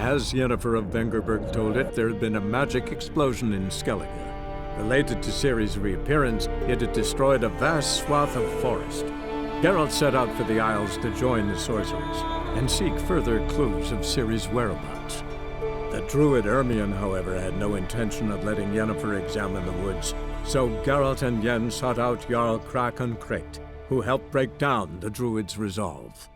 As Yennefer of Vengerberg told it, there had been a magic explosion in Skellige. Related to Ciri's reappearance, it had destroyed a vast swath of forest. Geralt set out for the Isles to join the sorcerers and seek further clues of Ciri's whereabouts. The druid Ermion, however, had no intention of letting Yennefer examine the woods, so Geralt and Yen sought out Jarl Krakon Krayt, who helped break down the druid's resolve.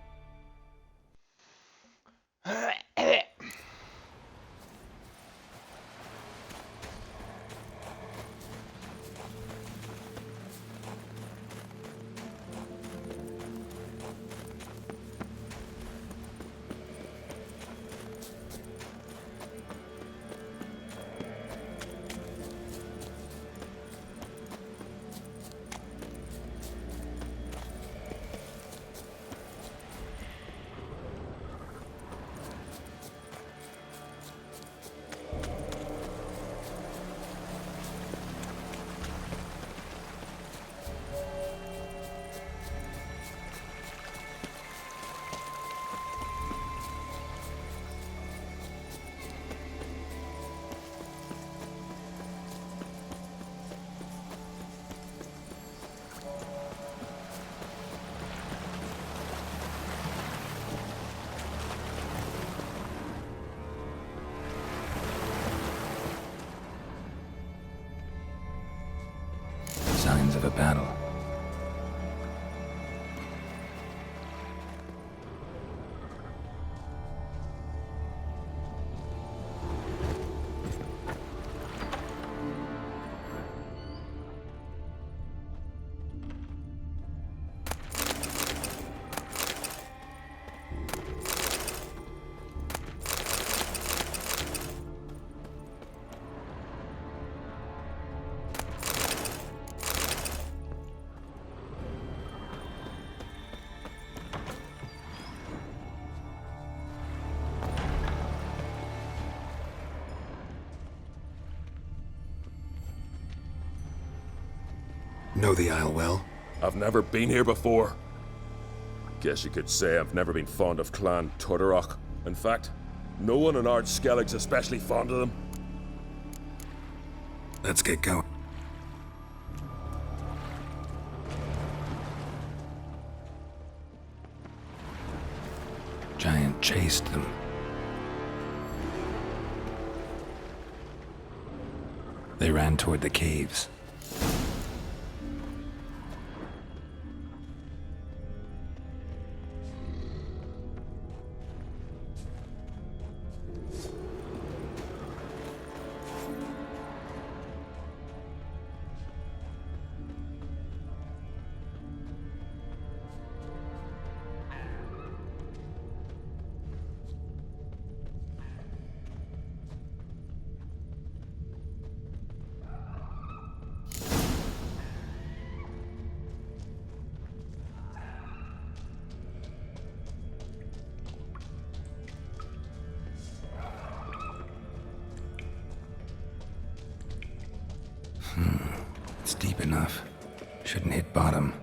Signs of a battle. Know the Isle well? I've never been here before. Guess you could say I've never been fond of Clan Tudorok. In fact, no one in Ard Skellig's especially fond of them. Let's get going. Giant chased them. They ran toward the caves. It's deep enough. Shouldn't hit bottom.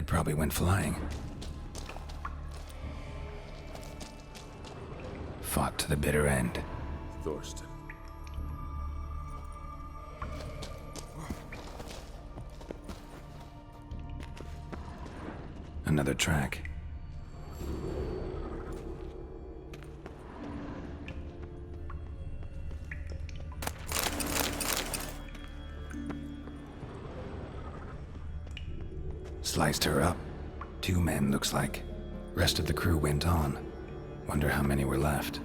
probably went flying. Fought to the bitter end. Thorsten. Another track. Sliced her up. 2 men, looks like. Rest of the crew went on. Wonder how many were left.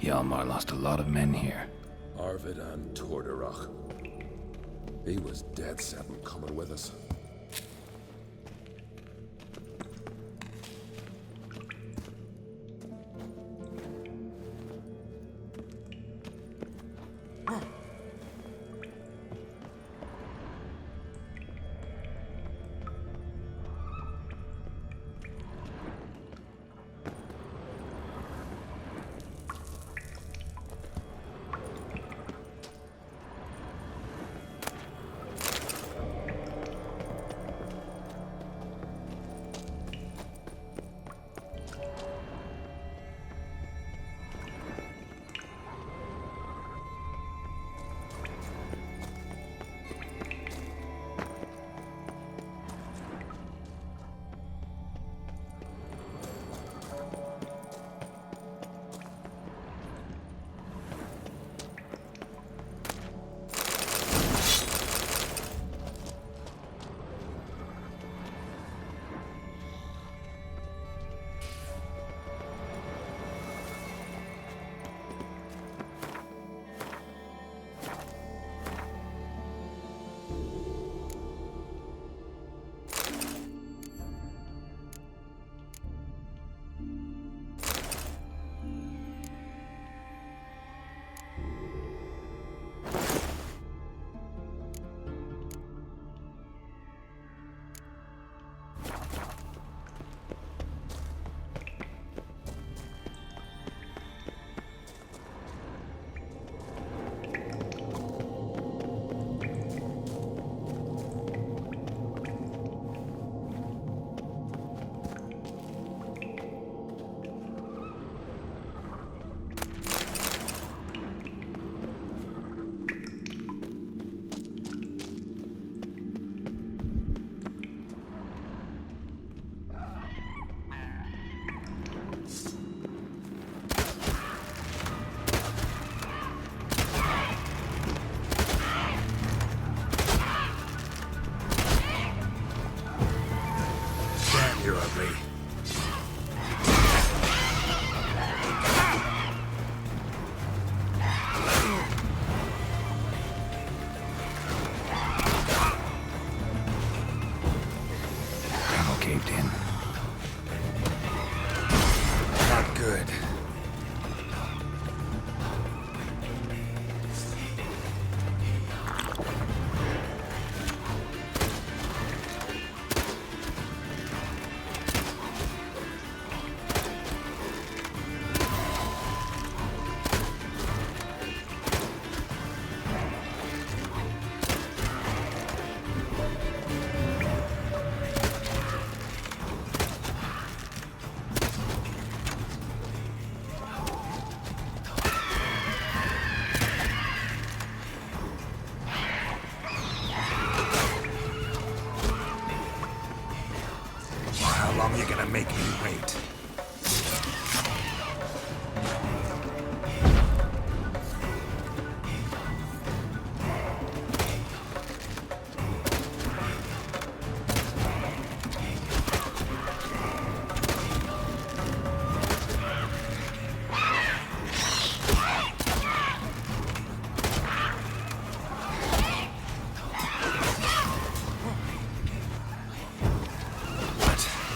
Hjalmar lost a lot of men here. Arvid and Torderach. He was dead set on coming with us. You're ugly. Tunnel caved in. Not good. How long are you gonna make me wait?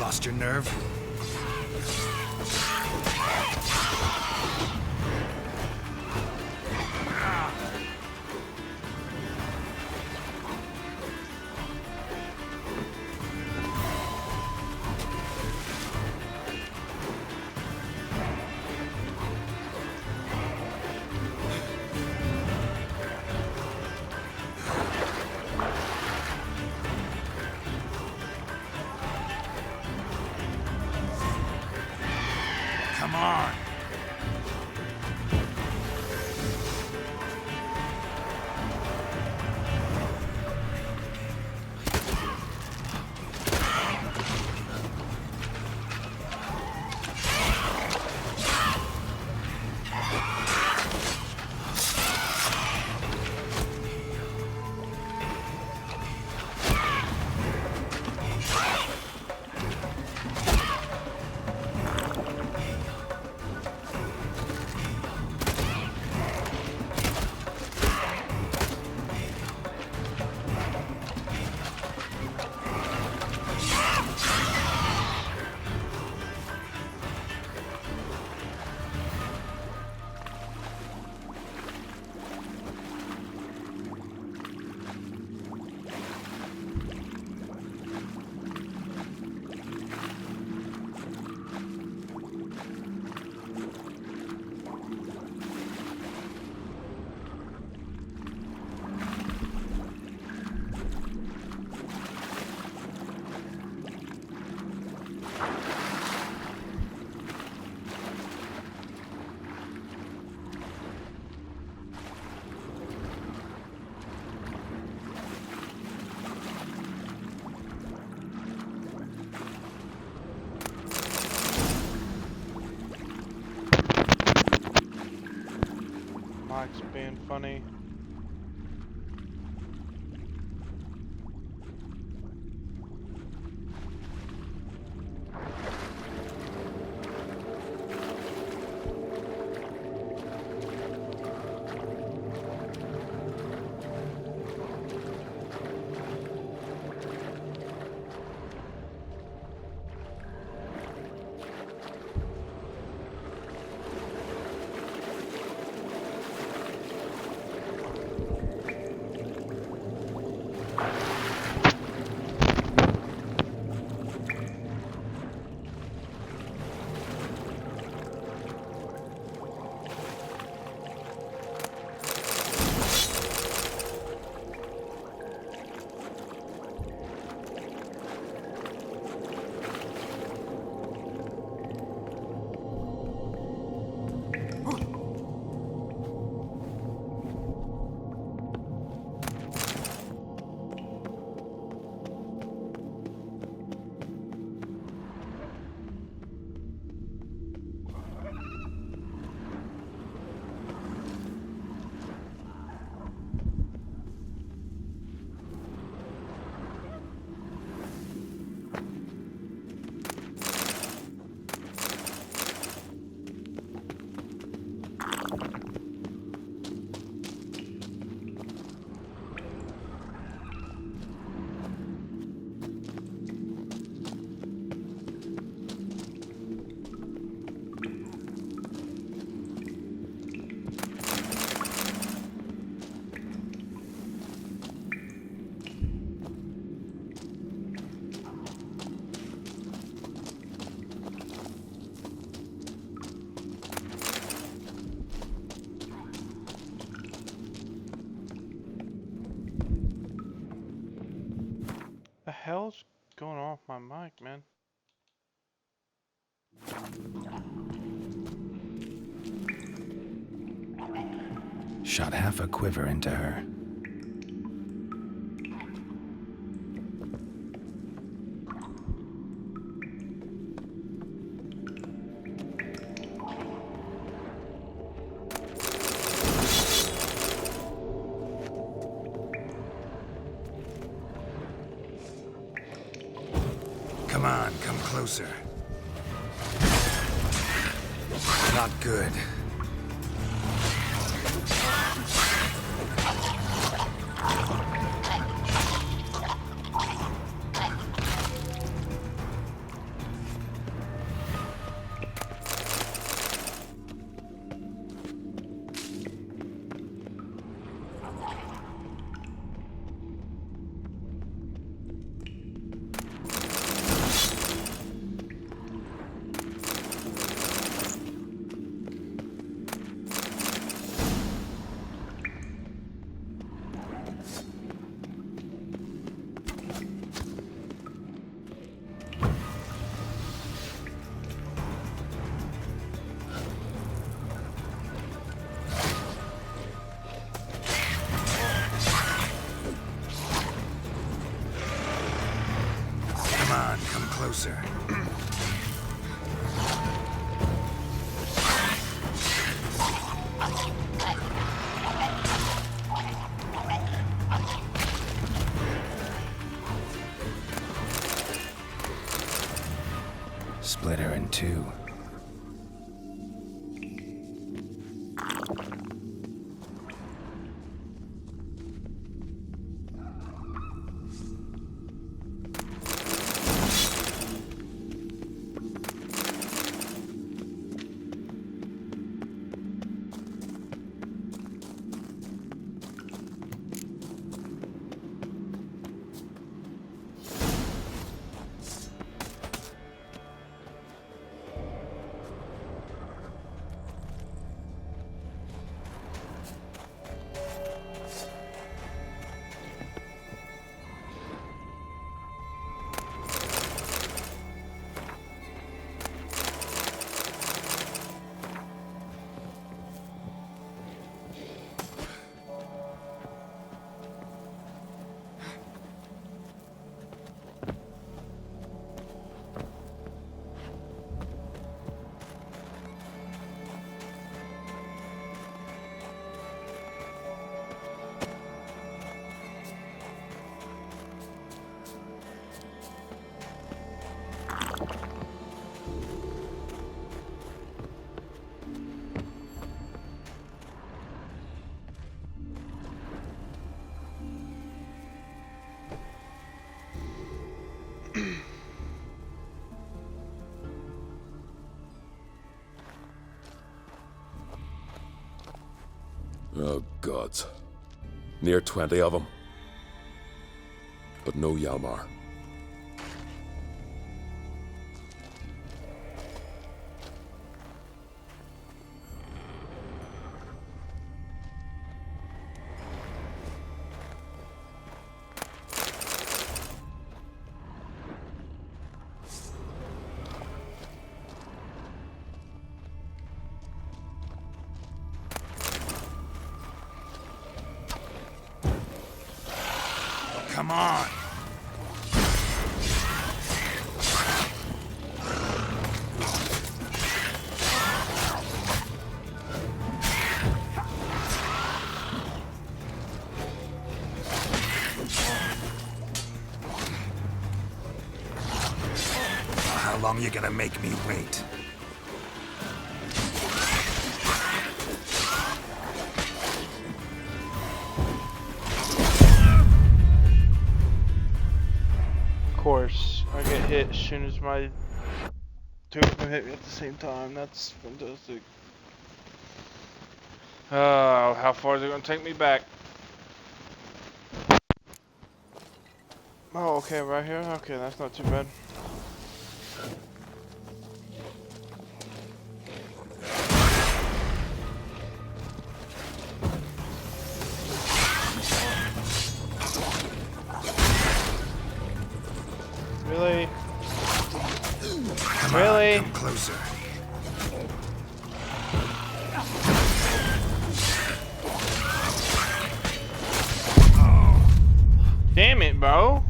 Lost your nerve? Come on! Mike's being funny. The hell's going on with my mic, man? Shot half a quiver into her. Come on, come closer. Not good. closer. Split her in two. Oh, gods. Near 20 of them. But no Yalmar. Come on! How long you gonna make me wait? Of course, I get hit as soon as my two of them hit me at the same time. That's fantastic. Oh, how far is it gonna take me back? Oh, okay, right here? Okay, that's not too bad. Really? Come Really? on, come closer. Damn it, bro.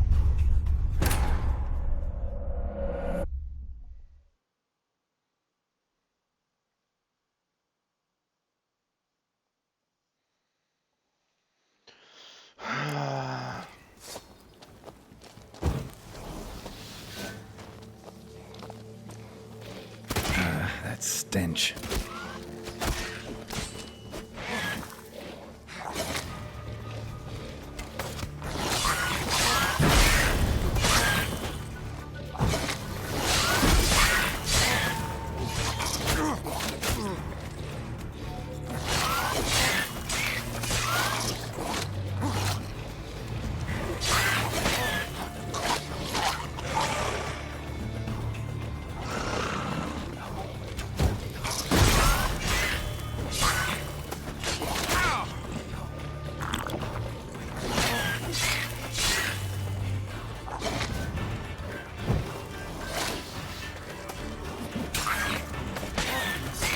That stench.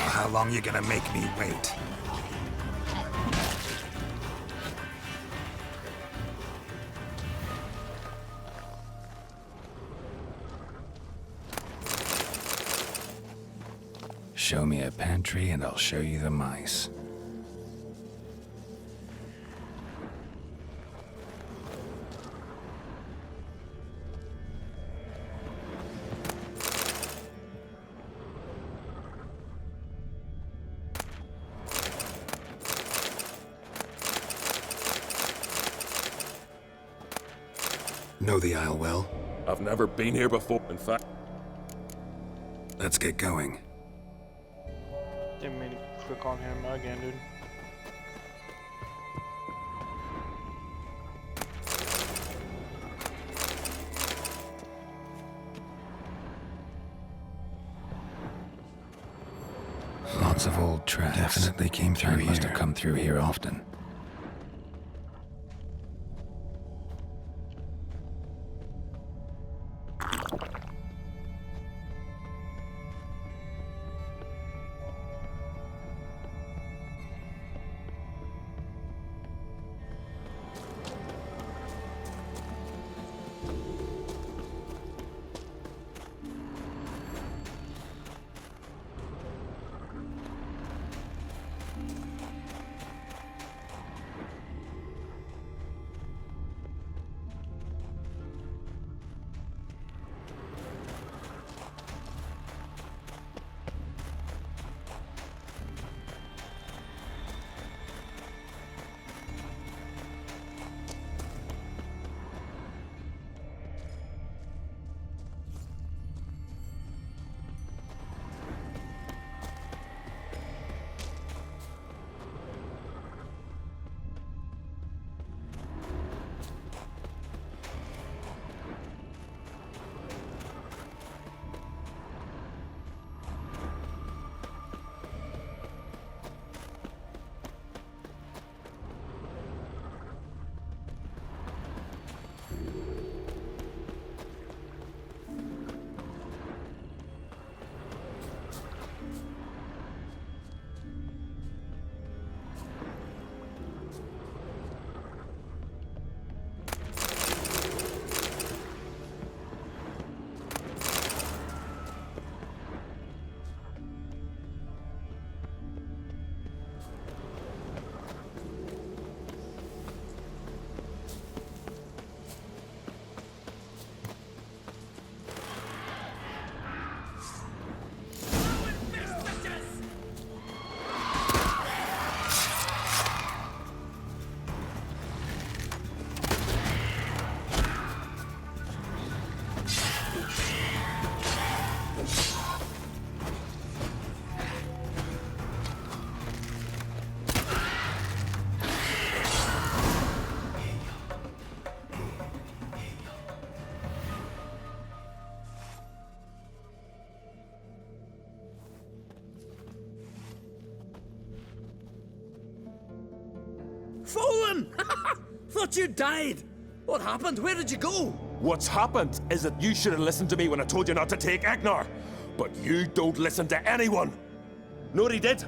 How long you gonna make me wait? Show me a pantry and I'll show you the mice. Know the Isle well? I've never been here before. In fact, Let's get going. Didn't mean to click on him again, dude. Lots of old tracks. Definitely came through here. Must have come through here often. Fallen! Thought you died! What happened? Where did you go? what's happened is that you should have listened to me when I told you not to take Agnar. But you don't listen to anyone. Know what he did?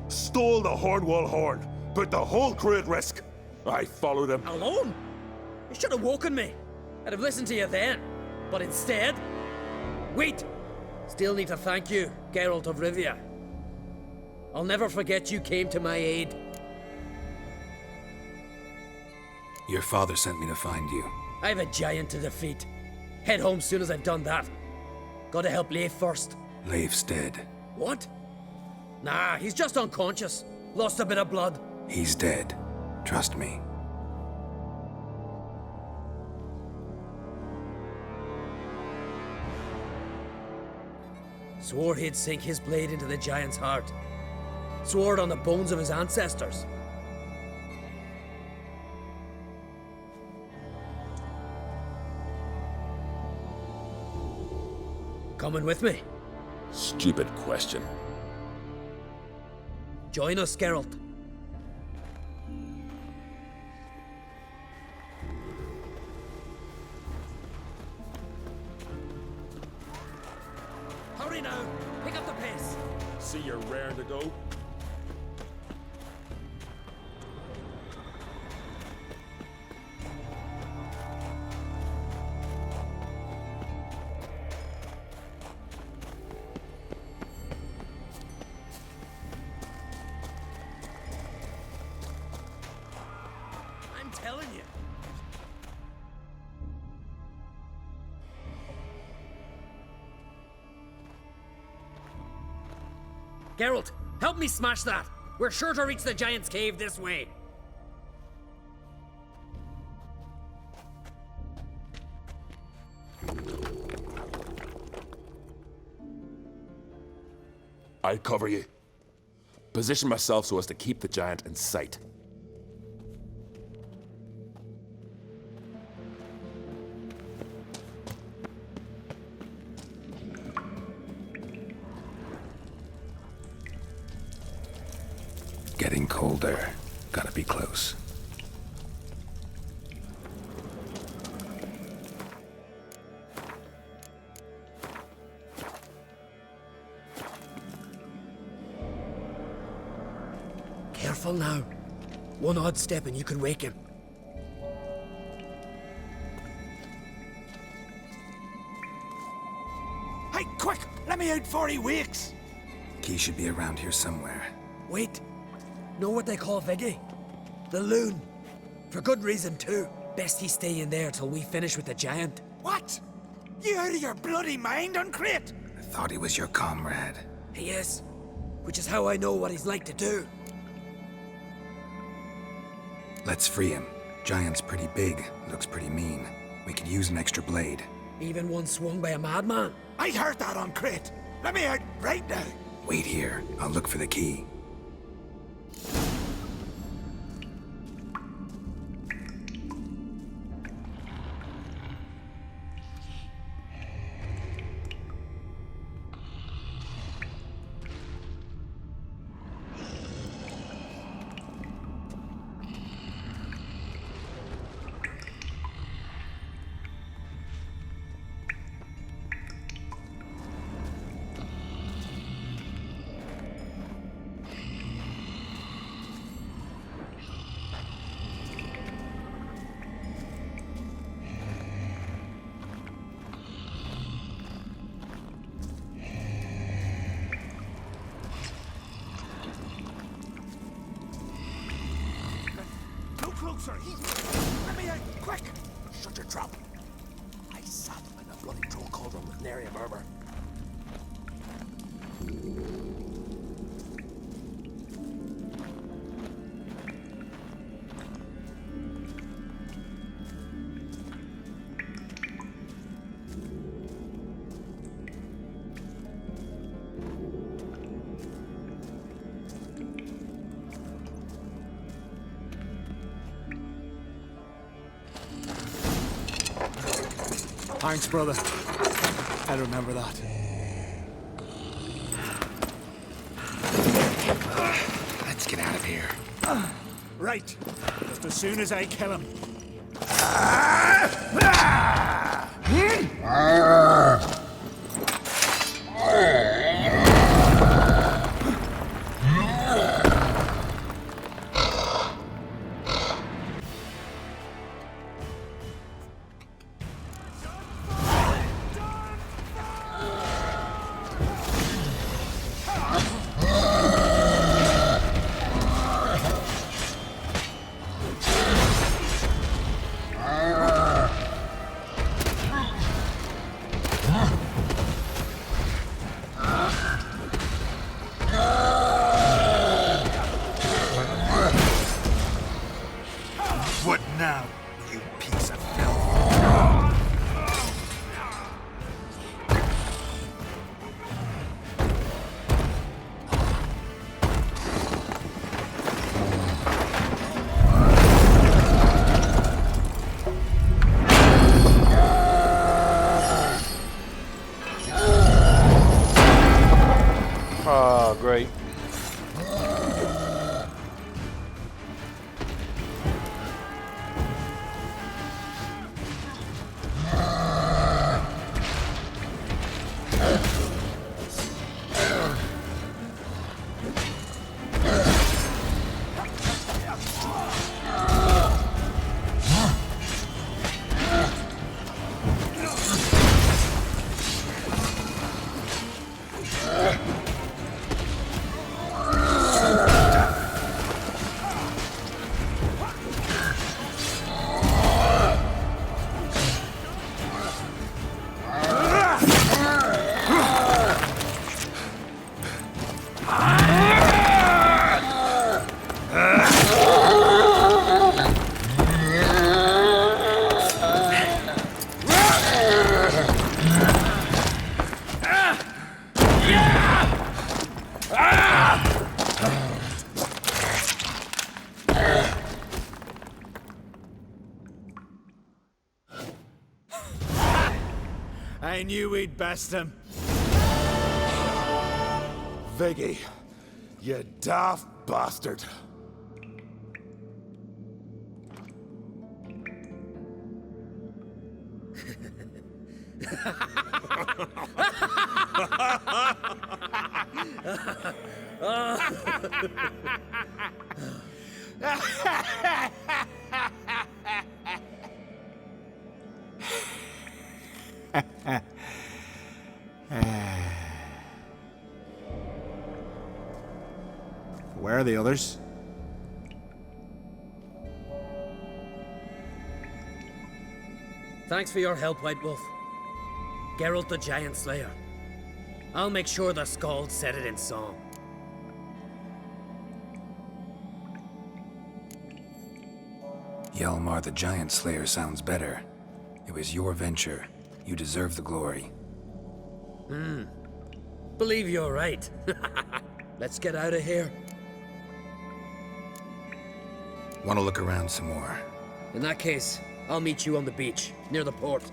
Stole the Hornwall horn. Put the whole crew at risk. I followed him. Alone? You should have woken me. I'd have listened to you then. But instead... Wait! Still need to thank you, Geralt of Rivia. I'll never forget you came to my aid. Your father sent me to find you. I've a giant to defeat. Head home soon as I've done that. Gotta help Leif first. Leif's dead. What? Nah, he's just unconscious. Lost a bit of blood. He's dead. Trust me. Swore he'd sink his blade into the giant's heart. Swore it on the bones of his ancestors. Coming with me? Stupid question. Join us, Geralt. Hurry now! Pick up the pace! See you're raring to go? Geralt, help me smash that. We're sure to reach the giant's cave this way. I'll cover you. Position myself so as to keep the giant in sight. Getting colder. Gotta be close. Careful now. One odd step and you could wake him. Hey, quick! Let me out before he wakes! Key should be around here somewhere. Wait. Know what they call Viggy? The loon. For good reason, too. Best he stay in there till we finish with the giant. What? You out of your bloody mind, Uncrate? I thought he was your comrade. He is. Which is how I know what he's like to do. Let's free him. Giant's pretty big, looks pretty mean. We could use an extra blade. Even one swung by a madman. I heard that, Uncrate. Let me out right now. Wait here. I'll look for the key. No closer. Let me out, quick! Shut your trap. I sat in a bloody troll cauldron with nary a murmur. Thanks, brother. I remember that. Let's get out of here. Right. Just as soon as I kill him. What now, you piece of filth? Oh, great. I knew we'd best him. Viggy, you daft bastard. Where are the others? Thanks for your help, White Wolf. Geralt the Giant Slayer. I'll make sure the Scald said it in song. Hjalmar the Giant Slayer sounds better. It was your venture. You deserve the glory. Believe you're right. Let's get out of here. Want to look around some more? In that case, I'll meet you on the beach, near the port.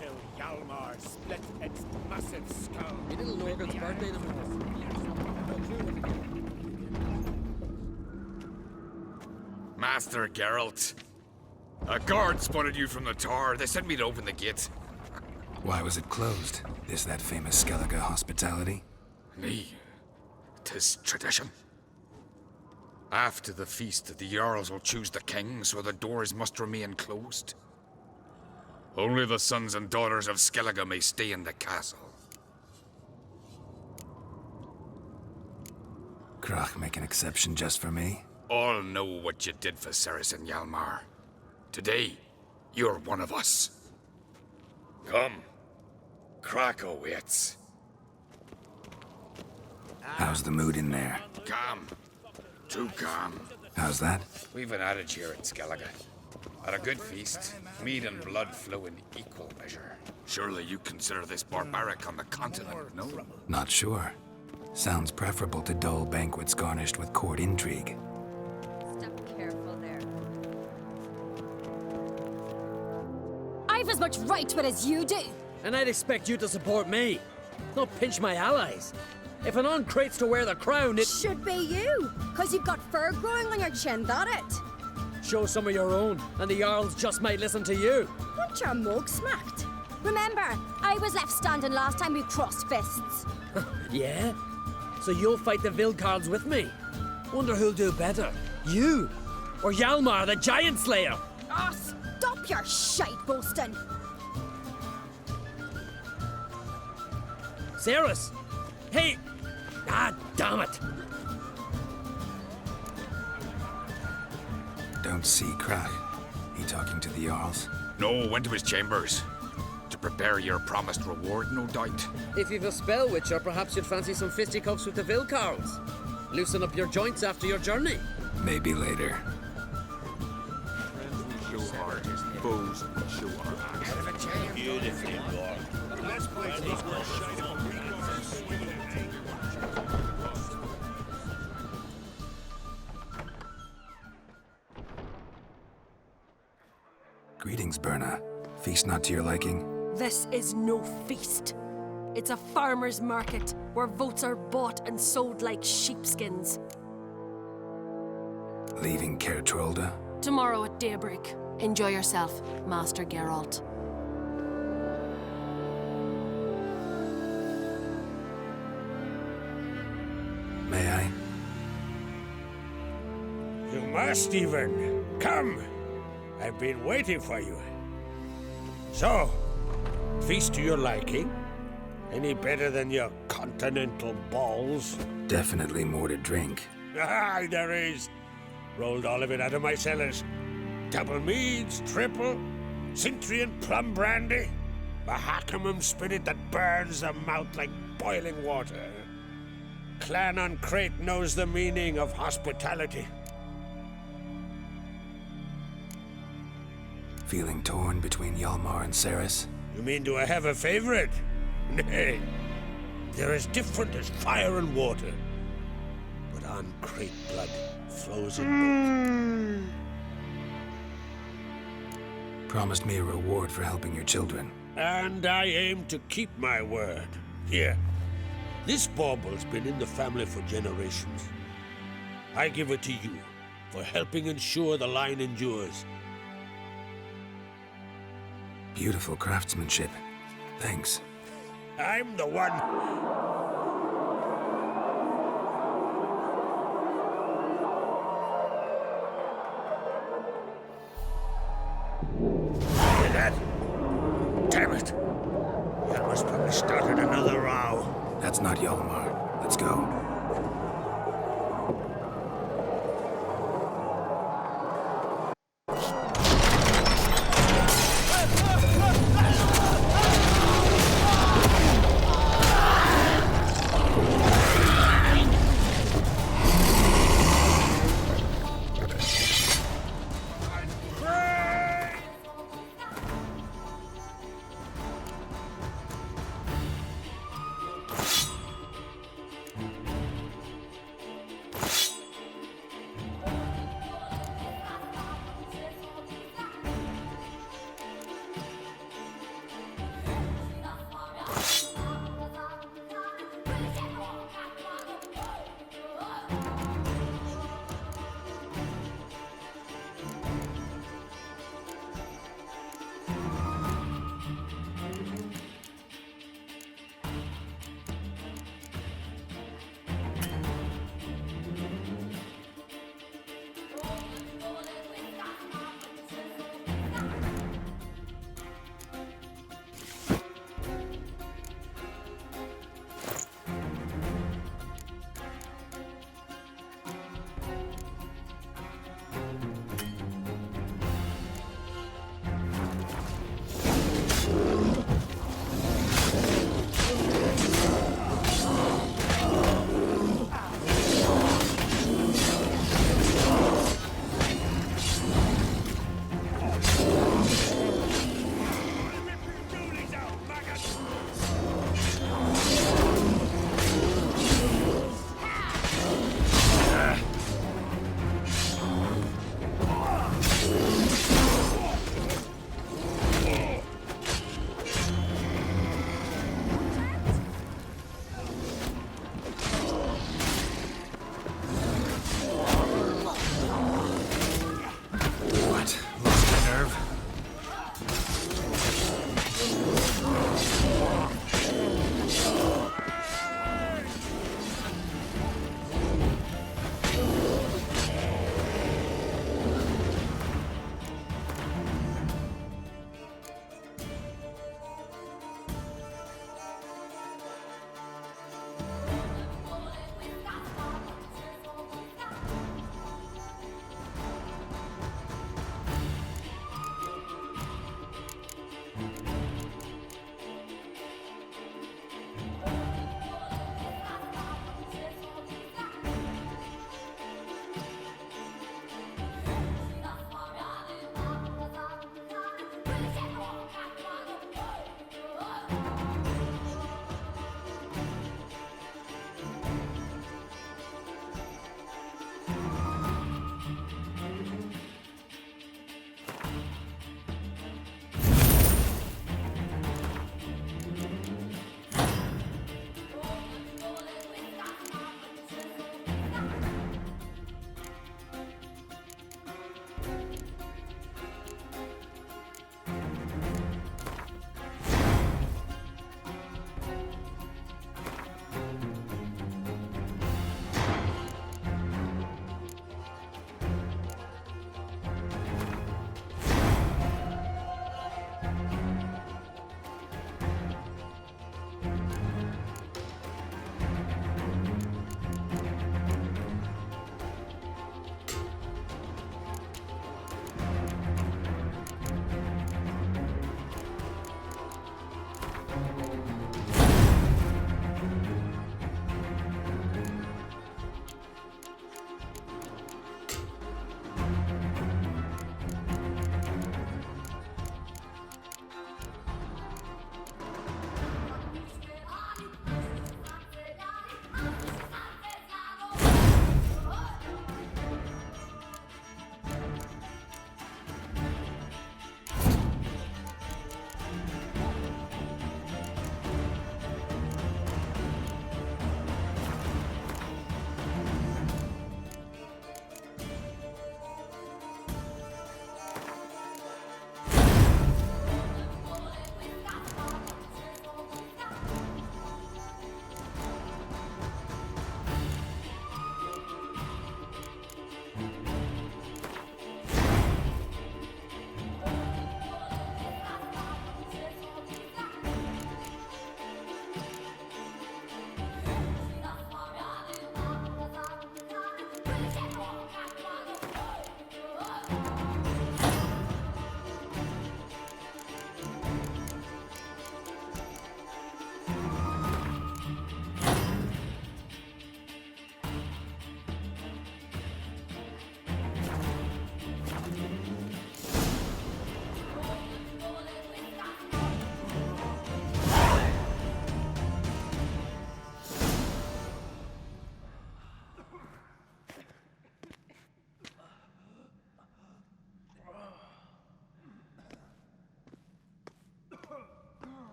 Till Hjalmar split its massive skull. Your little Norgan's birthday tomorrow. Master Geralt. A guard spotted you from the tower. They sent me to open the gate. Why was it closed? Is that famous Skellige hospitality? Me. 'Tis tradition. After the feast, the Jarls will choose the king, so the doors must remain closed. Only the sons and daughters of Skellige may stay in the castle. Krach make an exception just for me? All know what you did for Saracen Hjalmar. Today, you're one of us. Come. Krach awaits. How's the mood in there? Calm. Too calm. How's that? We've an adage here at Skellige. At a good feast, mead and blood flow in equal measure. Surely you consider this barbaric on the continent, no? Not sure. Sounds preferable to dull banquets garnished with court intrigue. Step careful there. I've as much right to it as you do. And I'd expect you to support me, not pinch my allies. If an on crates to wear the crown, it Should be you, because you've got fur growing on your chin, that it. show some of your own, and the Jarls just might listen to you. Want your mug smacked? Remember, I was left standing last time we crossed fists. Yeah? So you'll fight the Vilcards with me? Wonder who'll do better, you or Hjalmar the Giant Slayer? Ah, stop your shite boasting. Ceres! Hey! Ah, damn it! Don't see Krach. He talking to the Jarls? No, went to his chambers. To prepare your promised reward, no doubt. If you've a spell witcher, perhaps you'd fancy some fisticuffs with the Vilcards. Loosen up your joints after your journey. Maybe later. Friends booze and show our axe. Beautifully done. Let's play Greetings, Berna. Feast not to your liking? This is no feast. It's a farmer's market where votes are bought and sold like sheepskins. Leaving Caer Trolda? Tomorrow at daybreak. Enjoy yourself, Master Geralt. May I? You must even. Come. I've been waiting for you. So, feast to your liking? Any better than your continental balls? Definitely more to drink. Ah, there is. Rolled all of it out of my cellars. Double meads, triple, Cintrian plum brandy, Mahakimum spirit that burns the mouth like boiling water. Clan on Crate knows the meaning of hospitality. Feeling torn between Hjalmar and Ceres? You mean do I have a favorite? Nay. They're as different as fire and water. But on Crate blood flows in both. Promised me a reward for helping your children. And I aim to keep my word. Here. This bauble's been in the family for generations. I give it to you for helping ensure the line endures. Beautiful craftsmanship. Thanks. I'm the one. Hear that? Damn it! Hjalmar's probably started another row. That's not Hjalmar. Let's go.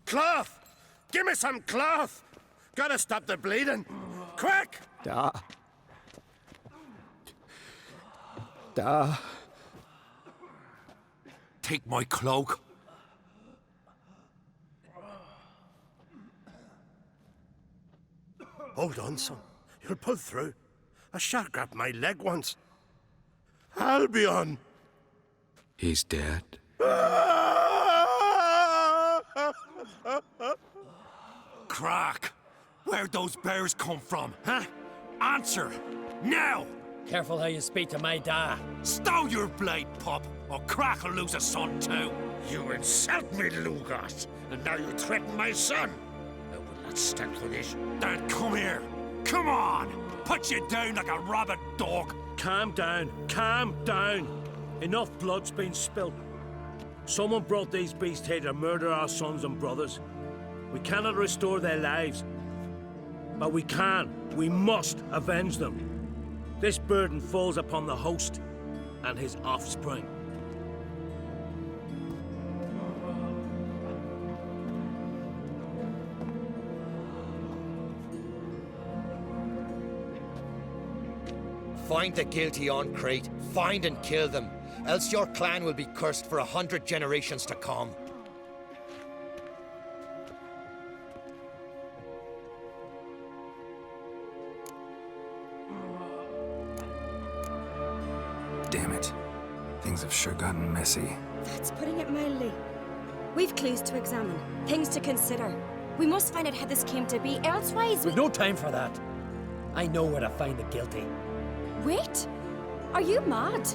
Cloth! Give me some cloth! Gotta stop the bleeding! Quick! Da. Da. Take my cloak. Hold on, son. You'll pull through. A shark grabbed my leg once. Albion! He's dead. Crack! Where'd those bears come from, huh? Answer! Now! Careful how you speak to my da. Stow your blade, pup, or Crack will lose a son too. You insult me, Lugas, and now you threaten my son. I will not stand for this. Then come here. Come on! Put you down like a rabid dog. Calm down. Calm down. Enough blood's been spilt. Someone brought these beasts here to murder our sons and brothers. We cannot restore their lives. But we can. We must avenge them. This burden falls upon the host and his offspring. Find the guilty on Crete, find and kill them, else your clan will be cursed for 100 generations to come. Damn it. Things have sure gotten messy. That's putting it mildly. We've clues to examine, things to consider. We must find out how this came to be, elsewise We've no time for that. I know where to find the guilty. Wait! Are you mad?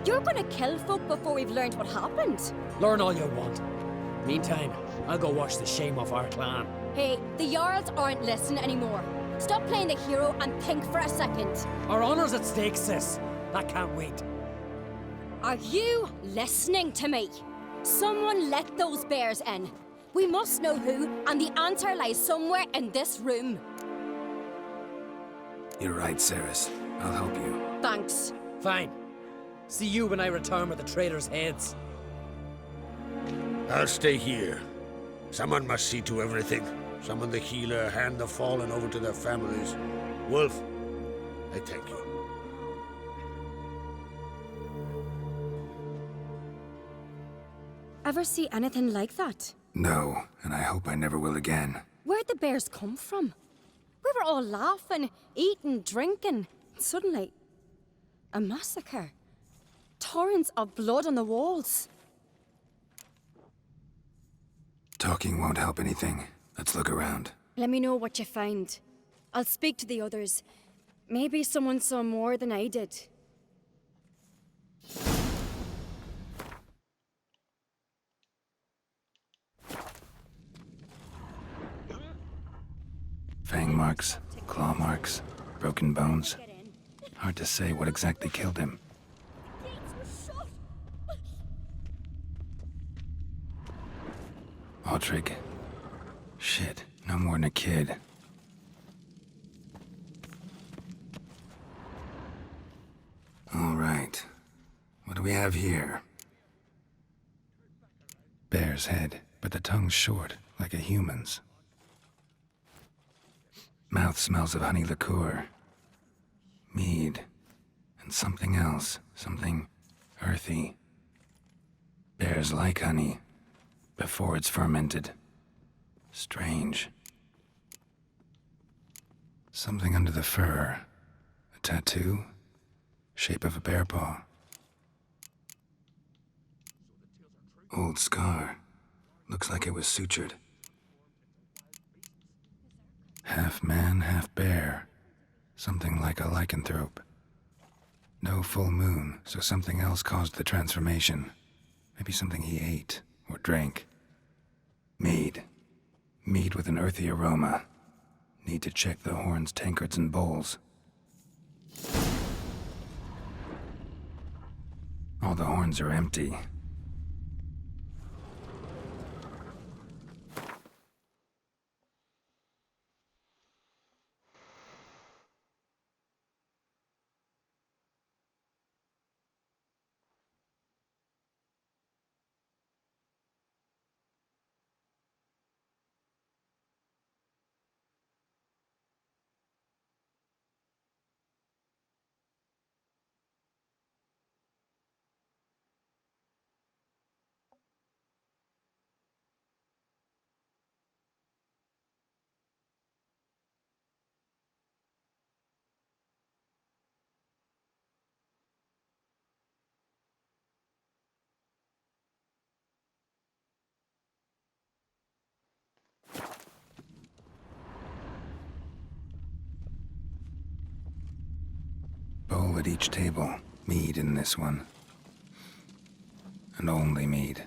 You're gonna kill folk before we've learned what happened? Learn all you want. Meantime, I'll go wash the shame off our clan. Hey, the Jarls aren't listening anymore. Stop playing the hero and think for a second. Our honor's at stake, sis. I can't wait. Are you listening to me? Someone let those bears in. We must know who, and the answer lies somewhere in this room. You're right, Ceres. I'll help you. Thanks. Fine. See you when I return with the traitors' heads. I'll stay here. Someone must see to everything. Summon the healer, hand the fallen over to their families. Wolf, I thank you. Ever see anything like that? No, and I hope I never will again. Where'd the bears come from? We were all laughing, eating, drinking. Suddenly, a massacre. Torrents of blood on the walls. Talking won't help anything. Let's look around. Let me know what you find. I'll speak to the others. Maybe someone saw more than I did. Fang marks, claw marks, broken bones. Hard to say what exactly killed him. Aldrich. Shit, no more than a kid. All right. What do we have here? Bear's head, but the tongue's short, like a human's. Mouth smells of honey liqueur. Mead. And something else. Something earthy. Bears like honey. Before it's fermented. Strange. Something under the fur. A tattoo? Shape of a bear paw. Old scar. Looks like it was sutured. Half man, half bear. Something like a lycanthrope. No full moon, so something else caused the transformation. Maybe something he ate or drank. Mead. Mead with an earthy aroma. Need to check the horns, tankards, and bowls. All the horns are empty. bowl at each table. Mead in this one. And only mead.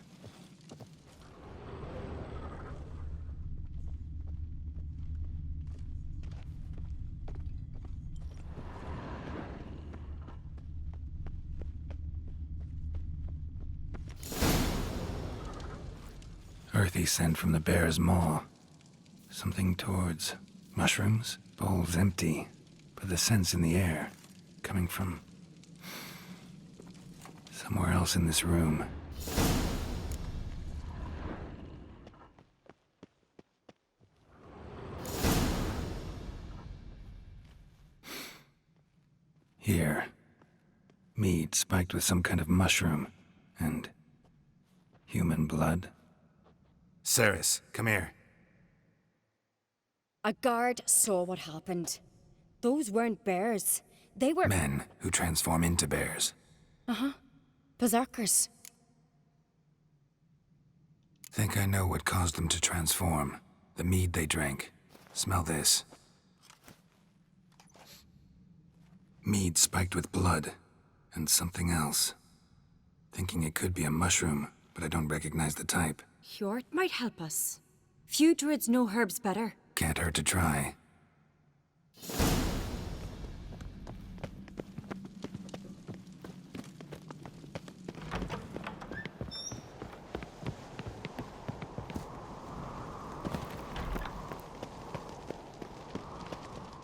Earthy scent from the bear's maw. Something towards mushrooms. Bowl's empty, but the scent's in the air. Coming from somewhere else in this room. Here. Mead spiked with some kind of mushroom. And human blood. Ceres, come here. A guard saw what happened. Those weren't bears. They were... Men who transform into bears. Uh-huh. Berserkers. Think I know what caused them to transform. The mead they drank. Smell this. Mead spiked with blood. And something else. Thinking it could be a mushroom, but I don't recognize the type. Hjort might help us. Few druids know herbs better. Can't hurt to try.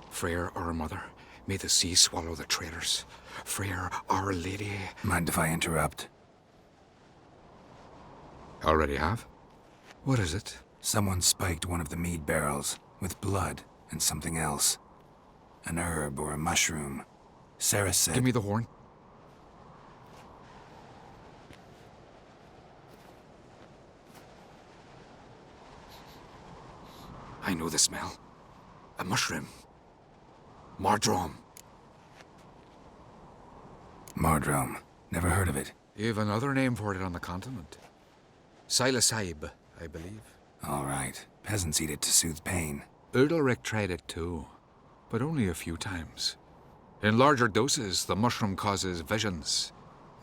Freyr, our mother, may the sea swallow the traitors. Freyr, our lady... Mind if I interrupt? Already have? What is it? Someone spiked one of the mead barrels with blood and something else. An herb or a mushroom. Sarah said... Give me the horn. I know the smell. A mushroom. Mardrome. Mardrome. Never heard of it. You've another name for it on the continent. Silasaib, I believe. All right. Peasants eat it to soothe pain. Udalric tried it too, but only a few times. In larger doses, the mushroom causes visions,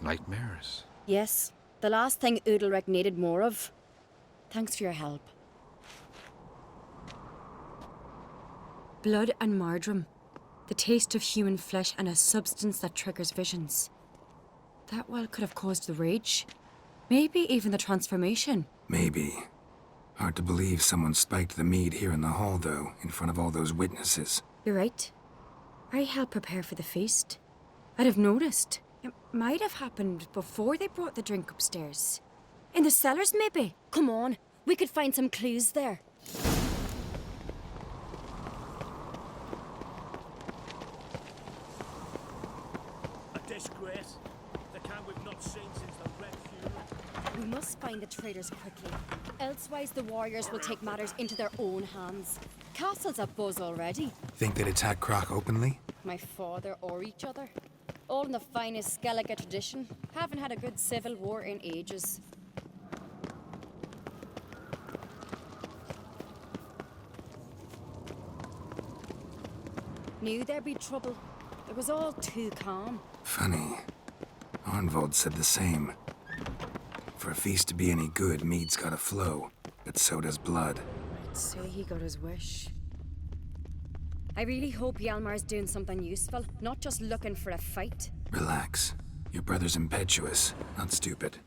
nightmares. Yes, the last thing Udalric needed more of. Thanks for your help. Blood and Mardrome. The taste of human flesh and a substance that triggers visions. That well could have caused the rage. Maybe even the transformation. Maybe. Hard to believe someone spiked the mead here in the hall, though, in front of all those witnesses. You're right. I helped prepare for the feast. I'd have noticed. It might have happened before they brought the drink upstairs. In the cellars, maybe? Come on, we could find some clues there. A disgrace. The kind we've not seen since the Red Fury. We must find the traitors quickly. Elsewise, the warriors will take matters into their own hands. Castle's abuzz already. Think they'd attack Croc openly? My father or each other. All in the finest Skellige tradition. Haven't had a good civil war in ages. Knew there'd be trouble. It was all too calm. Funny. Arnvold said the same. For a feast to be any good, mead's gotta flow, but so does blood. I'd say he got his wish. I really hope Hjalmar's doing something useful, not just looking for a fight. Relax. Your brother's impetuous, not stupid.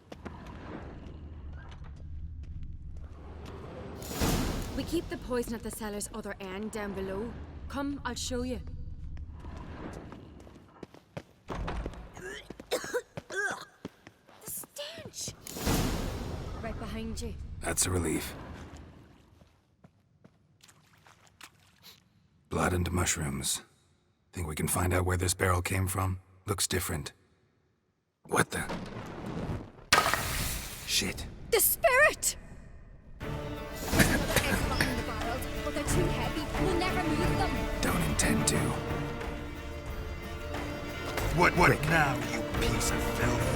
We keep the poison at the cellar's other end down below. Come, I'll show you. The stench! Right behind you. That's a relief. Blood and mushrooms. Think we can find out where this barrel came from? Looks different. What the? Shit. The spirit! There's another head behind the barrels, but they're too heavy. We'll never move them. Don't intend to. What now, you piece of filth?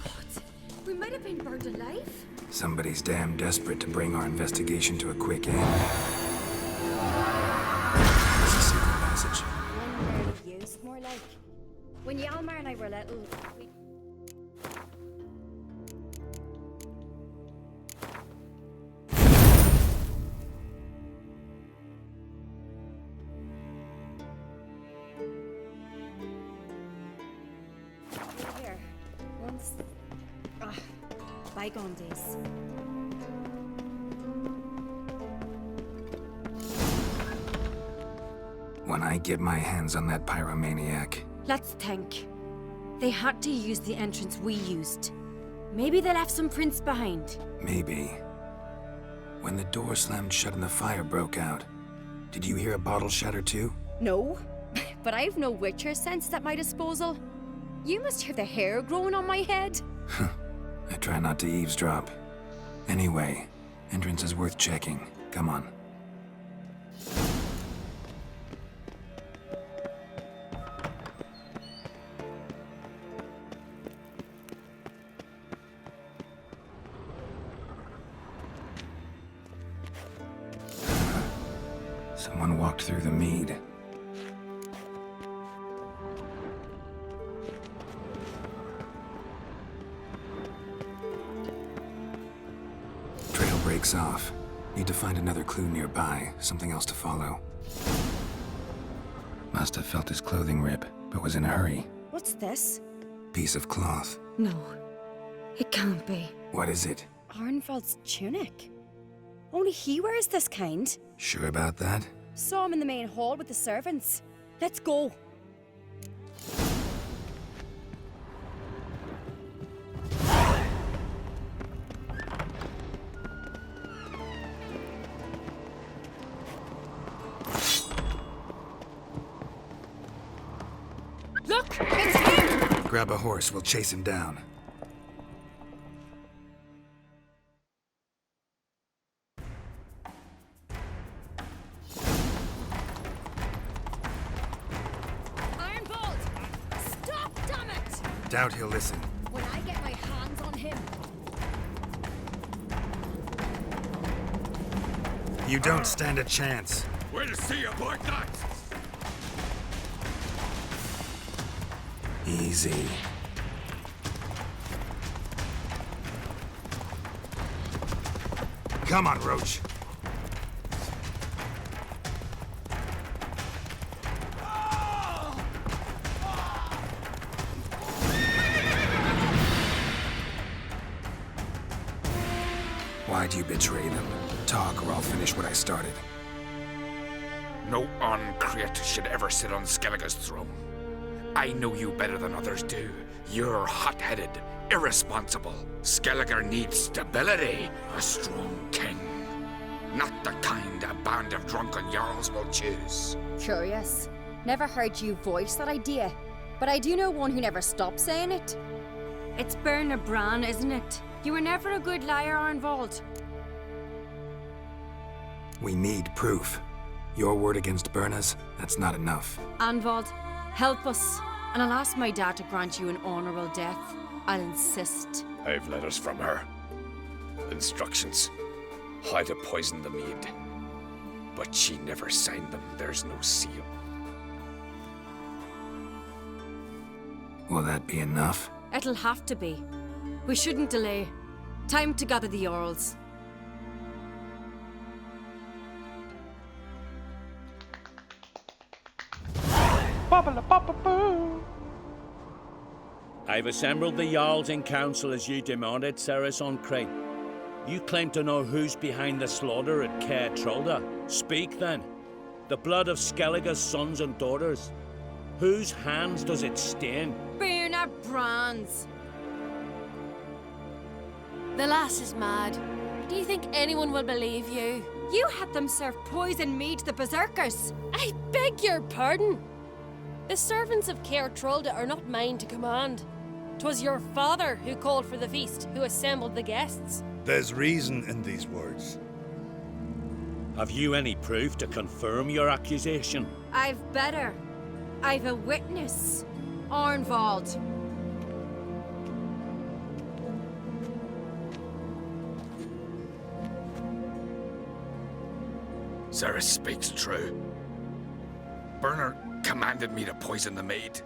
God, we might have been burned alive. Some Somebody's damn desperate to bring our investigation to a quick end. There's a secret passage. One word used, more like. When Yalmar and I were little, we... Here, once... bygone days. When I get my hands on that pyromaniac... Let's think. They had to use the entrance we used. Maybe they left some prints behind. Maybe. When the door slammed shut and the fire broke out, did you hear a bottle shatter too? No, but I've no Witcher senses at my disposal. You must hear the hair growing on my head. I try not to eavesdrop. Anyway, entrance is worth checking. Come on. Someone walked through the mead. Trail breaks off. Need to find another clue nearby, something else to follow. Must have felt his clothing rip, but was in a hurry. What's this? Piece of cloth. No, it can't be. What is it? Arnvald's tunic. Only he wears this kind. Sure about that? Saw him in the main hall with the servants. Let's go. Look! It's him! Grab a horse, we'll chase him down. Doubt he'll listen. When I get my hands on him. You don't stand a chance. Way to see you, boy nuts! Easy. Come on, Roach. Why'd you betray them? Talk, or I'll finish what I started. No Oncreate should ever sit on Skellige's throne. I know you better than others do. You're hot-headed, irresponsible. Skellige needs stability, a strong king. Not the kind a band of drunken jarls will choose. Curious. Never heard you voice that idea, but I do know one who never stops saying it. It's Bernard Bran, isn't it? You were never a good liar, Arnvald. We need proof. Your word against Berna's, that's not enough. Arnvald, help us, and I'll ask my dad to grant you an honorable death. I'll insist. I've letters from her. Instructions. How to poison the mead. But she never signed them. There's no seal. Will that be enough? It'll have to be. We shouldn't delay. Time to gather the Jarls. I've assembled the Jarls in council as you demanded, Ceres Oncreate. You claim to know who's behind the slaughter at Caer Trolda. Speak then. The blood of Skellige's sons and daughters. Whose hands does it stain? Bernard Bran's. The lass is mad. Do you think anyone will believe you? You had them serve poison mead to the berserkers. I beg your pardon. The servants of Caer Trolda are not mine to command. 'Twas your father who called for the feast, who assembled the guests. There's reason in these words. Have you any proof to confirm your accusation? I've better. I've a witness. Arnvald. Ceres speaks true. Bernard commanded me to poison the maid.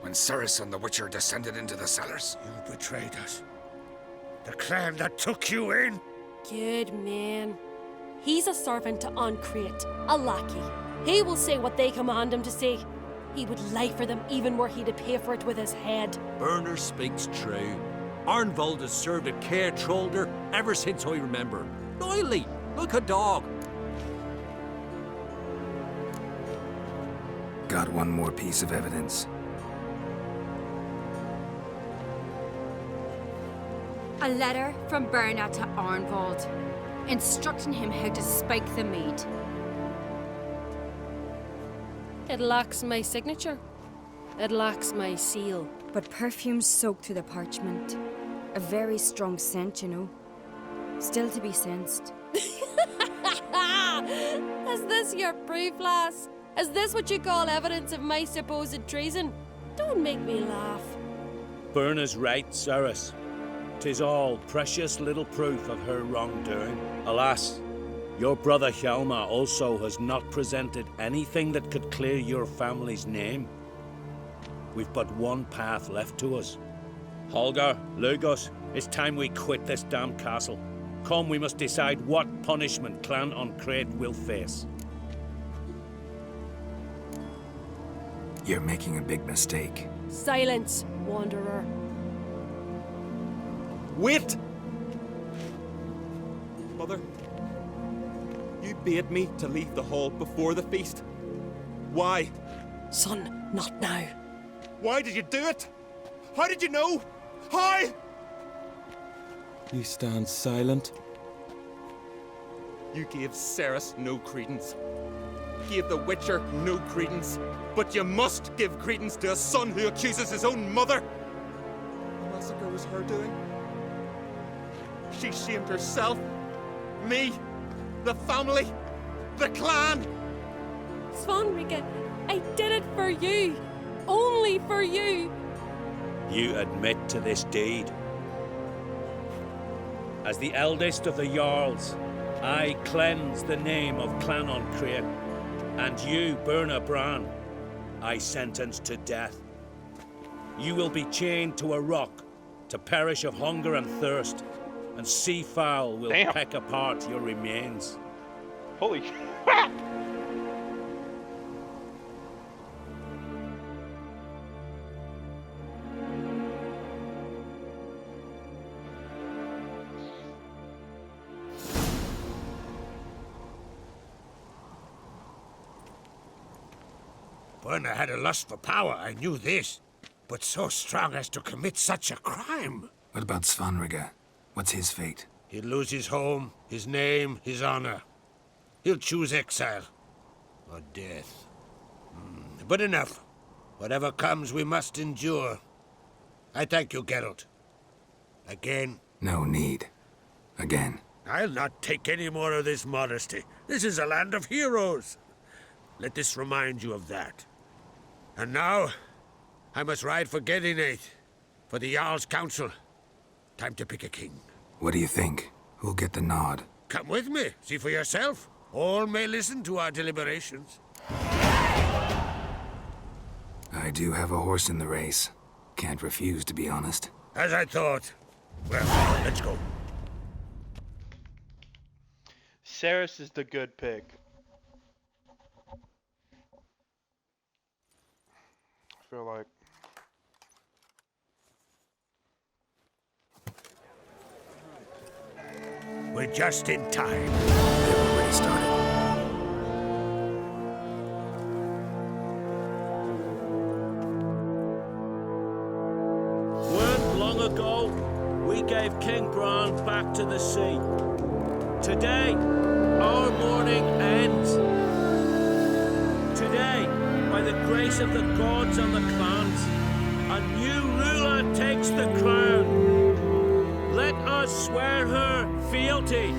When Ceres and the Witcher descended into the cellars. You betrayed us. The clan that took you in. Good man. He's a servant to Ancrate, a lackey. He will say what they command him to say. He would lie for them even were he to pay for it with his head. Bernard speaks true. Arnvold has served at Care Trollder ever since I remember. Loyally, like a dog. Got one more piece of evidence. A letter from Bernard to Arnvold, instructing him how to spike the mead. It lacks my signature. It lacks my seal. But perfume soaked through the parchment. A very strong scent, you know. Still to be sensed. Is this your proof, lass? Is this what you call evidence of my supposed treason? Don't make me laugh. Berna's right, Ceres. 'Tis all precious little proof of her wrongdoing. Alas, your brother Hjalmar also has not presented anything that could clear your family's name. We've but one path left to us. Holger, Lugos, it's time we quit this damn castle. Come, we must decide what punishment Clan Ancrate will face. You're making a big mistake. Silence, wanderer. Wait! Mother, you bade me to leave the hall before the feast. Why? Son, not now. Why did you do it? How did you know? How? You stand silent. You gave Ceres no credence. Gave the Witcher no credence. But you must give credence to a son who accuses his own mother. The massacre was her doing. She shamed herself, me, the family, the clan. Svanrika, I did it for you. Only for you. You admit to this deed. As the eldest of the Jarls, I cleanse the name of Clan Ancrate, and you, Berna Bran, I sentence to death. You will be chained to a rock to perish of hunger and thirst, and sea fowl will peck apart your remains. Holy crap! Berna had a lust for power, I knew this. But so strong as to commit such a crime. What about Svanrika? What's his fate? He'll lose his home, his name, his honor. He'll choose exile. Or death. But enough. Whatever comes, we must endure. I thank you, Geralt. Again. No need. Again. I'll not take any more of this modesty. This is a land of heroes. Let this remind you of that. And now, I must ride for Gedinate, for the Jarl's Council. Time to pick a king. What do you think? Who'll get the nod? Come with me, see for yourself. All may listen to our deliberations. I do have a horse in the race. Can't refuse, to be honest. As I thought. Well, let's go. Ceres is the good pick. I feel like. We're just in time. They've already started. Weren't long ago, we gave King Bran back to the sea. Today, our mourning ends. Today, by the grace of the gods and the clans, a new ruler takes the crown. Let us swear her fealty.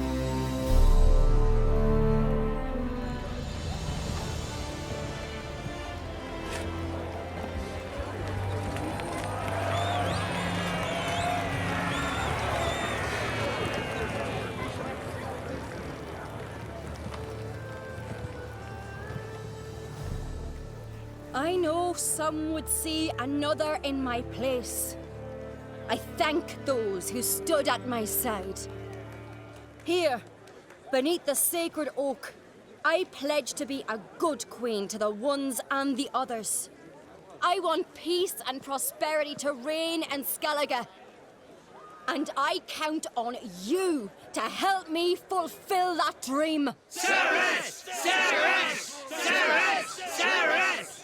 I know some would see another in my place. I thank those who stood at my side. Here, beneath the sacred oak, I pledge to be a good queen to the ones and the others. I want peace and prosperity to reign in Skellige. And I count on you to help me fulfill that dream. Ceres! Ceres! Ceres! Ceres!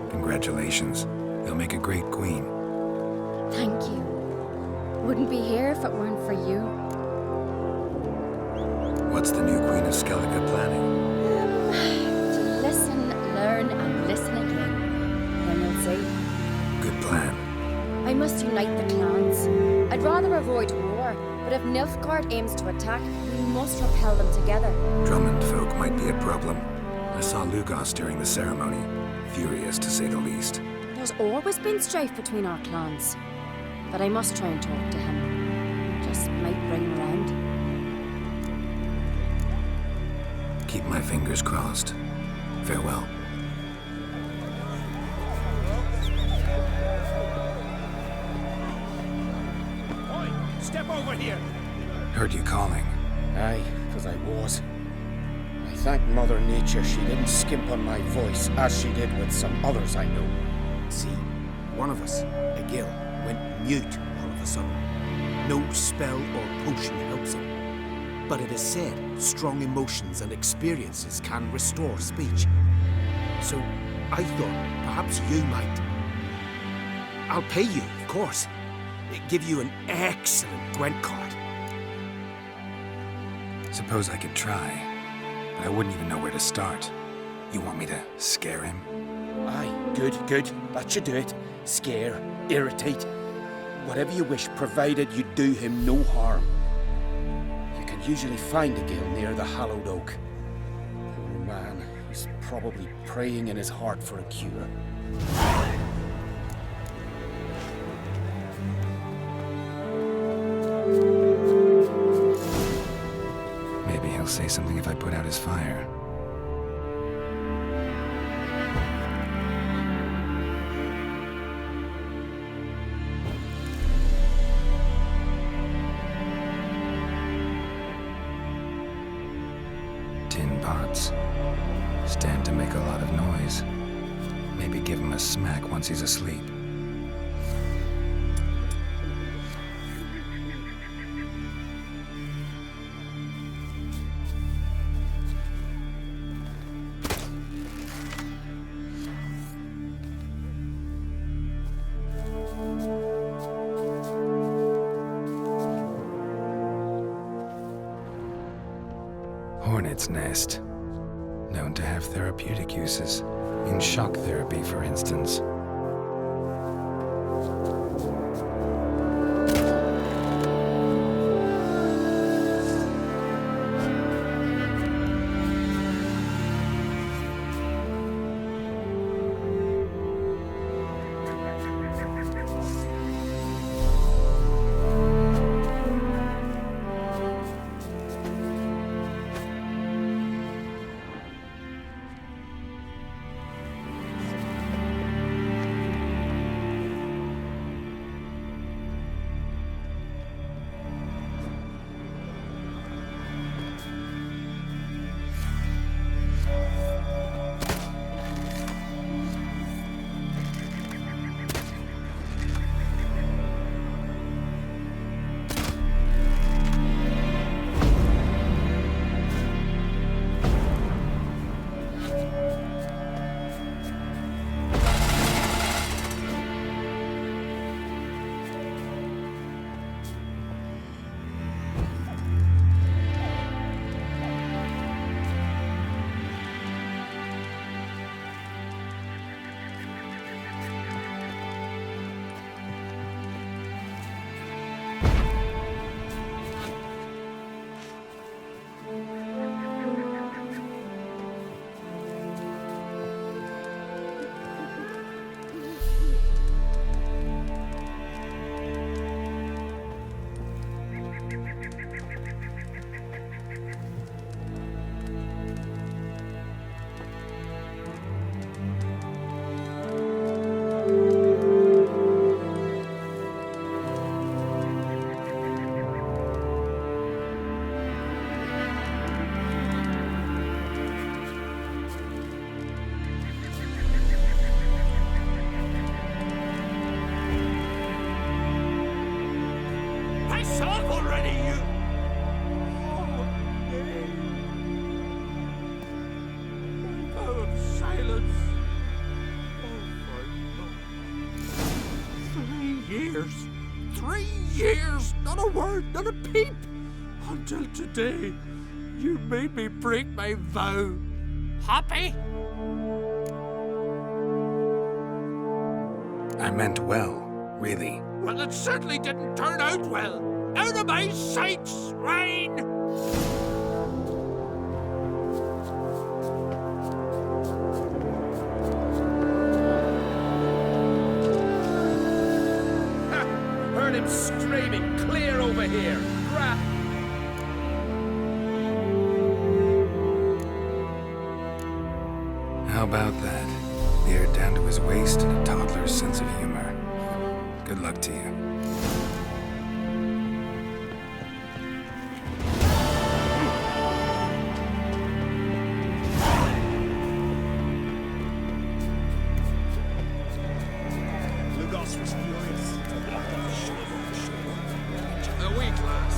Congratulations. You'll make a great queen. Thank you. Wouldn't be here if it weren't for you. What's the new Queen of Skellige planning? To listen, learn, and listen again. Then we'll see. Good plan. I must unite the clans. I'd rather avoid war, but if Nilfgaard aims to attack, we must repel them together. Drummond folk might be a problem. I saw Lugos during the ceremony. Furious, to say the least. There's always been strife between our clans. But I must try and talk to him. Just might bring him around. Keep my fingers crossed. Farewell. Oi, step over here. Heard you calling. Aye, 'cause I was. I thank Mother Nature she didn't skimp on my voice, as she did with some others I know. See, one of us, a gill, went mute all of a sudden. No spell or potion helps him. But it is said strong emotions and experiences can restore speech. So I thought perhaps you might. I'll pay you, of course. Give you an excellent Gwent card. Suppose I could try. I wouldn't even know where to start. You want me to scare him? Aye, good, good. That should do it. Scare, irritate. Whatever you wish, provided you do him no harm. You can usually find a gill near the hallowed oak. Poor man, he's probably praying in his heart for a cure. Maybe he'll say something if I put out his fire. Tin pots. Stand to make a lot of noise. Maybe give him a smack once he's asleep. Hornet's nest. Known to have therapeutic uses. In shock therapy, for instance. off already, you! Oh, nay. My vow of silence. Oh, my Lord. 3 years. 3 years! Not a word, not a peep! Until today, you made me break my vow. Happy? I meant well, really. Well, it certainly didn't turn out well. Out of my sight, swine! Heard him screaming clear over here. How about that? Beard down to his waist and a toddler's sense of humor. Good luck to you. Lugos was furious. A weak lass.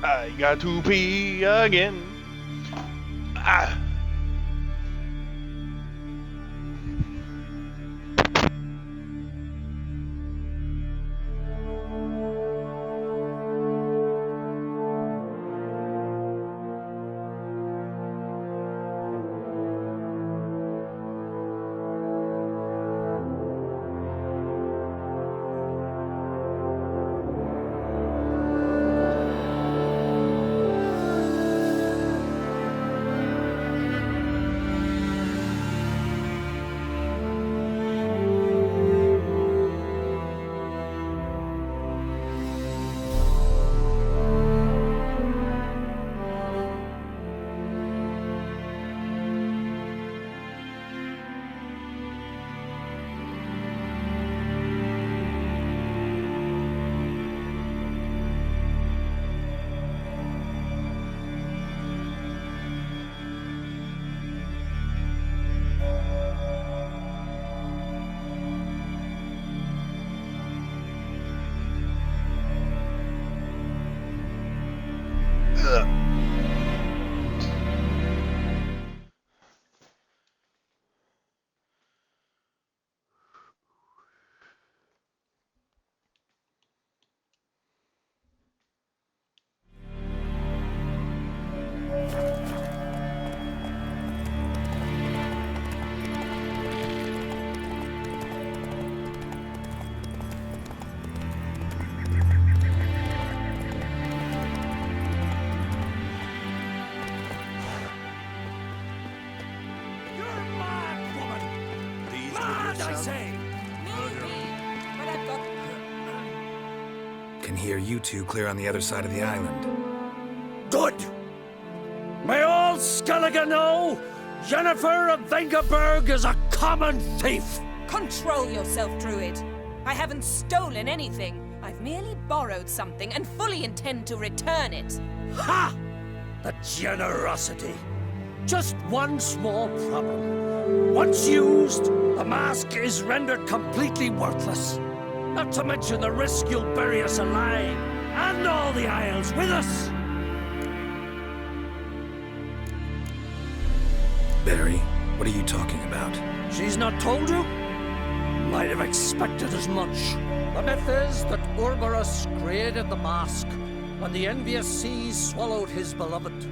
I got to pee again. Ah. Can hear you two clear on the other side of the island. Good! May all Skellige know Jennifer of Vengerberg is a common thief! Control yourself, Druid. I haven't stolen anything. I've merely borrowed something and fully intend to return it. Ha! The generosity. Just one small problem. Once used, the mask is rendered completely worthless. Not to mention the risk you'll bury us alive, and all the Isles with us. Barry, what are you talking about? She's not told you? Might have expected as much. The myth is that Ouroboros created the mask when the envious seas swallowed his beloved.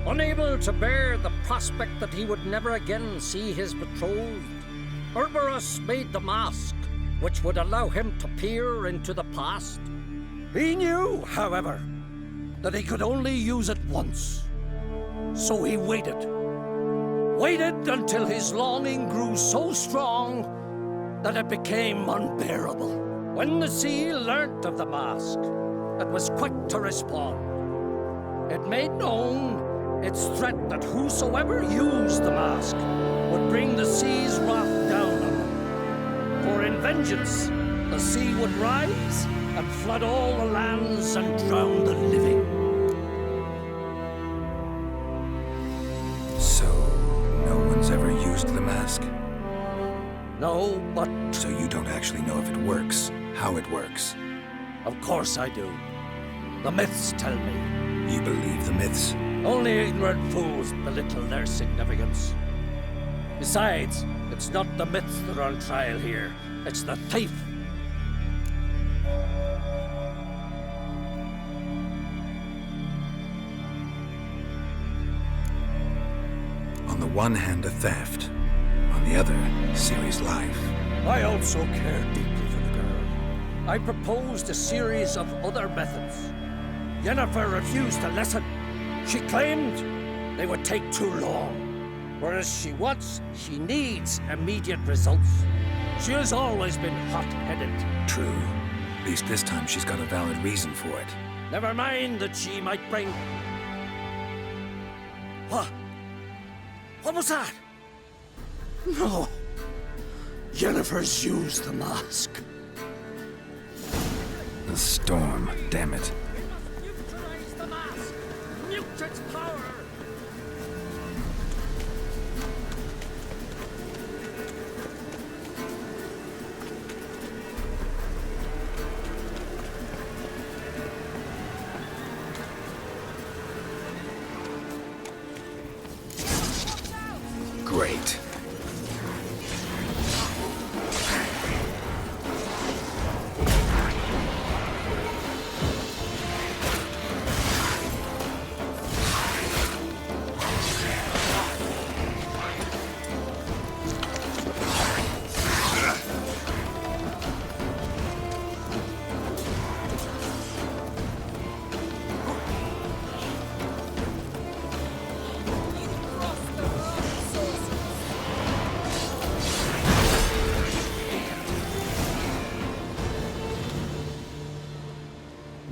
Unable to bear the prospect that he would never again see his betrothed, Ouroboros made the mask, which would allow him to peer into the past. He knew, however, that he could only use it once. So he waited. Waited until his longing grew so strong that it became unbearable. When the sea learnt of the mask, it was quick to respond. It made known its threat that whosoever used the mask would bring the sea's wrath down on them. For in vengeance, the sea would rise and flood all the lands and drown the living. So, no one's ever used the mask? No, but... So you don't actually know if it works, how it works? Of course I do. The myths tell me. You believe the myths? Only ignorant fools belittle their significance. Besides, it's not the myths that are on trial here. It's the thief. On the one hand, a theft. On the other, Ciri's life. I also care deeply for the girl. I proposed a series of other methods. Yennefer refused to listen. She claimed they would take too long. Whereas she needs immediate results. She has always been hot-headed. True. At least this time she's got a valid reason for it. Never mind that she might bring... What? What was that? No. Yennefer's used the mask. The storm, damn it. Neutralize the mask! Mute its power! Great.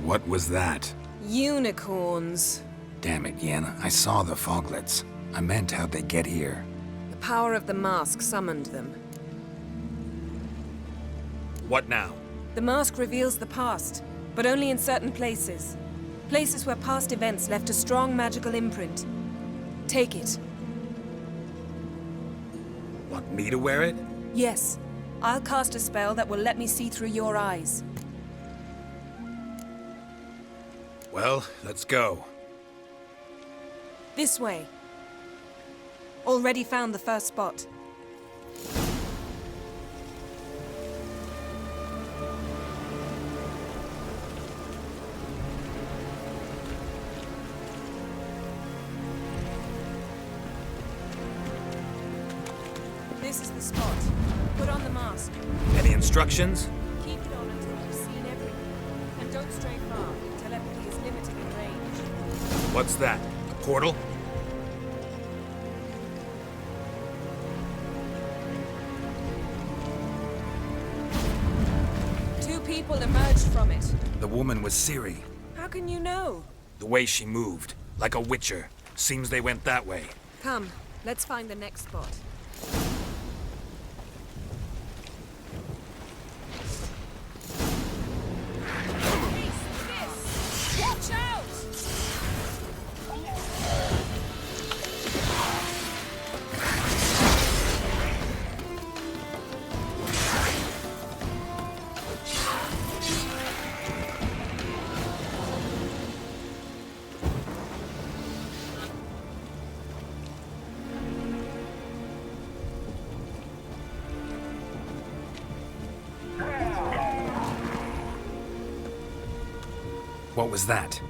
What was that? Unicorns. Damn it, Yen. I saw the foglets. I meant how'd they get here? The power of the mask summoned them. What now? The mask reveals the past, but only in certain places. Places where past events left a strong magical imprint. Take it. Want me to wear it? Yes. I'll cast a spell that will let me see through your eyes. Well, let's go. This way. Already found the first spot. This is the spot. Put on the mask. Any instructions? Keep it on until you've seen everything. And don't stray far. Telepathy is limited in range. What's that? A portal? Two people emerged from it. The woman was Ciri. How can you know? The way she moved, like a witcher. Seems they went that way. Come, let's find the next spot. What was that?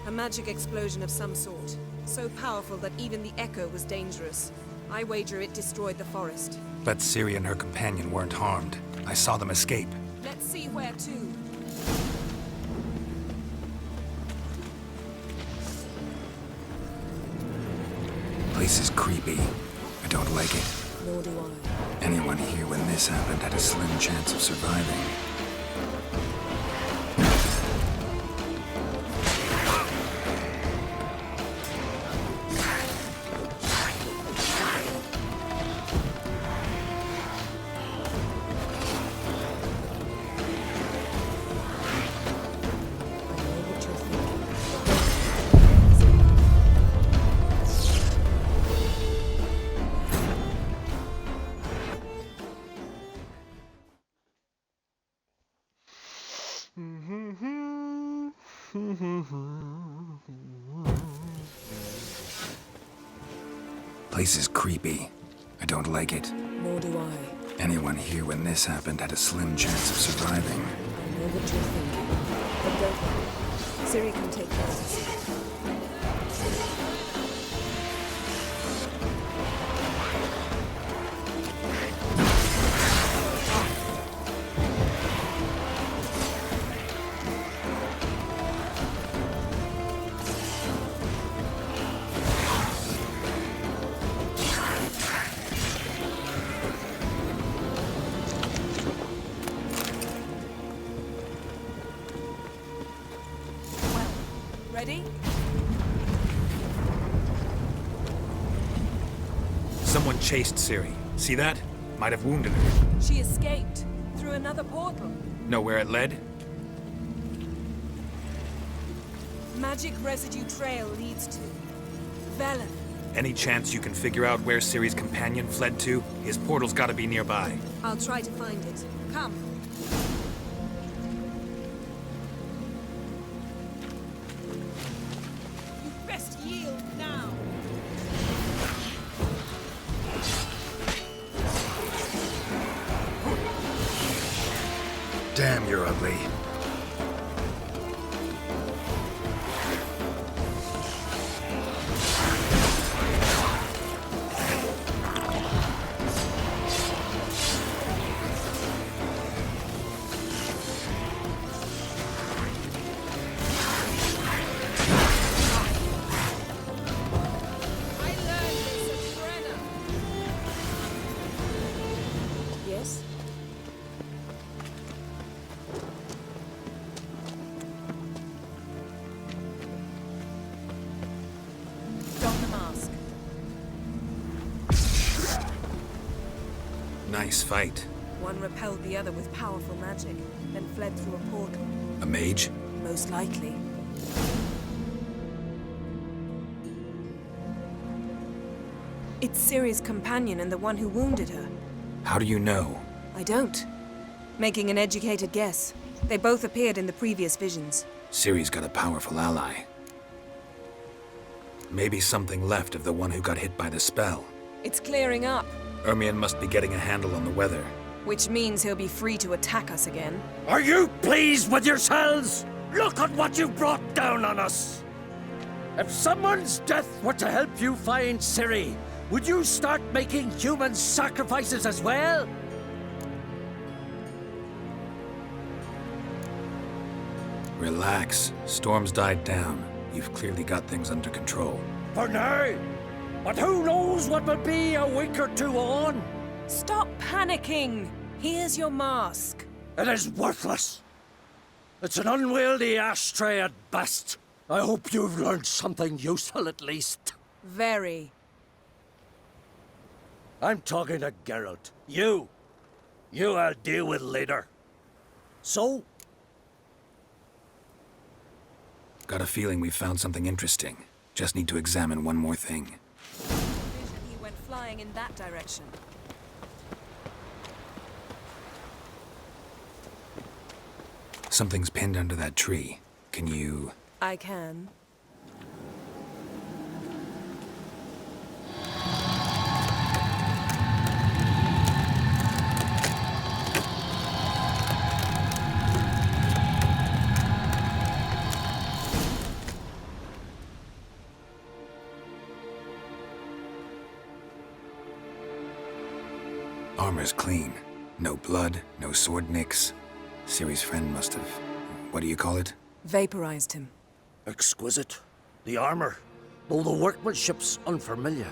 A magic explosion of some sort. So powerful that even the echo was dangerous. I wager it destroyed the forest. But Ciri and her companion weren't harmed. I saw them escape. Let's see where to. Place is creepy. I don't like it. Nor do I. Anyone here when this happened had a slim chance of surviving. Place is creepy. I don't like it. Nor do I. Anyone here when this happened had a slim chance of surviving. I know what you're thinking. But don't worry. Ciri can take care of this. Ready? Someone chased Ciri. See that? Might have wounded her. She escaped through another portal. Know where it led? Magic residue trail leads to Velen. Any chance you can figure out where Ciri's companion fled to? His portal's gotta be nearby. I'll try to find it. Come. You best yield now. Damn, you're ugly. Yes? Don the mask. Nice fight. One repelled the other with powerful magic, then fled through a portal. A mage? Most likely. It's Ciri's companion and the one who wounded her. How do you know? I don't. Making an educated guess. They both appeared in the previous visions. Ciri's got a powerful ally. Maybe something left of the one who got hit by the spell. It's clearing up, Ermion must be getting a handle on the weather. which means he'll be free to attack us again. Are you pleased with yourselves? Look at what you've brought down on us! If someone's death were to help you find Ciri, would you start making human sacrifices as well? Relax. Storm's died down. You've clearly got things under control. For now. But who knows what will be a week or two on? Stop panicking! Here's your mask. It is worthless. It's an unwieldy ashtray at best. I hope you've learned something useful at least. Very. I'm talking to Geralt. You I'll deal with later. So? Got a feeling we've found something interesting. Just need to examine one more thing. He went flying in that direction. Something's pinned under that tree. Can you... I can. armor's clean. No blood, no sword nicks. Ciri's friend must have... what do you call it? Vaporized him. Exquisite. The armor, though the workmanship's unfamiliar.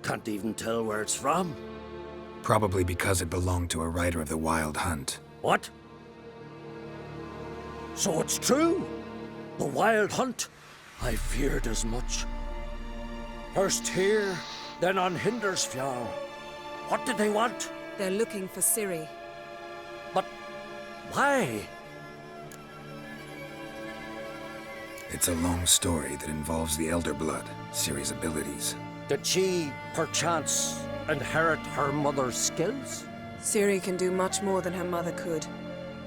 Can't even tell where it's from. Probably because it belonged to a rider of the Wild Hunt. What? So it's true? The Wild Hunt? I feared as much. First here, then on Hindersfjall. What did they want? They're looking for Ciri. But why? It's a long story that involves the Elder Blood, Ciri's abilities. Did she, perchance, inherit her mother's skills? Ciri can do much more than her mother could.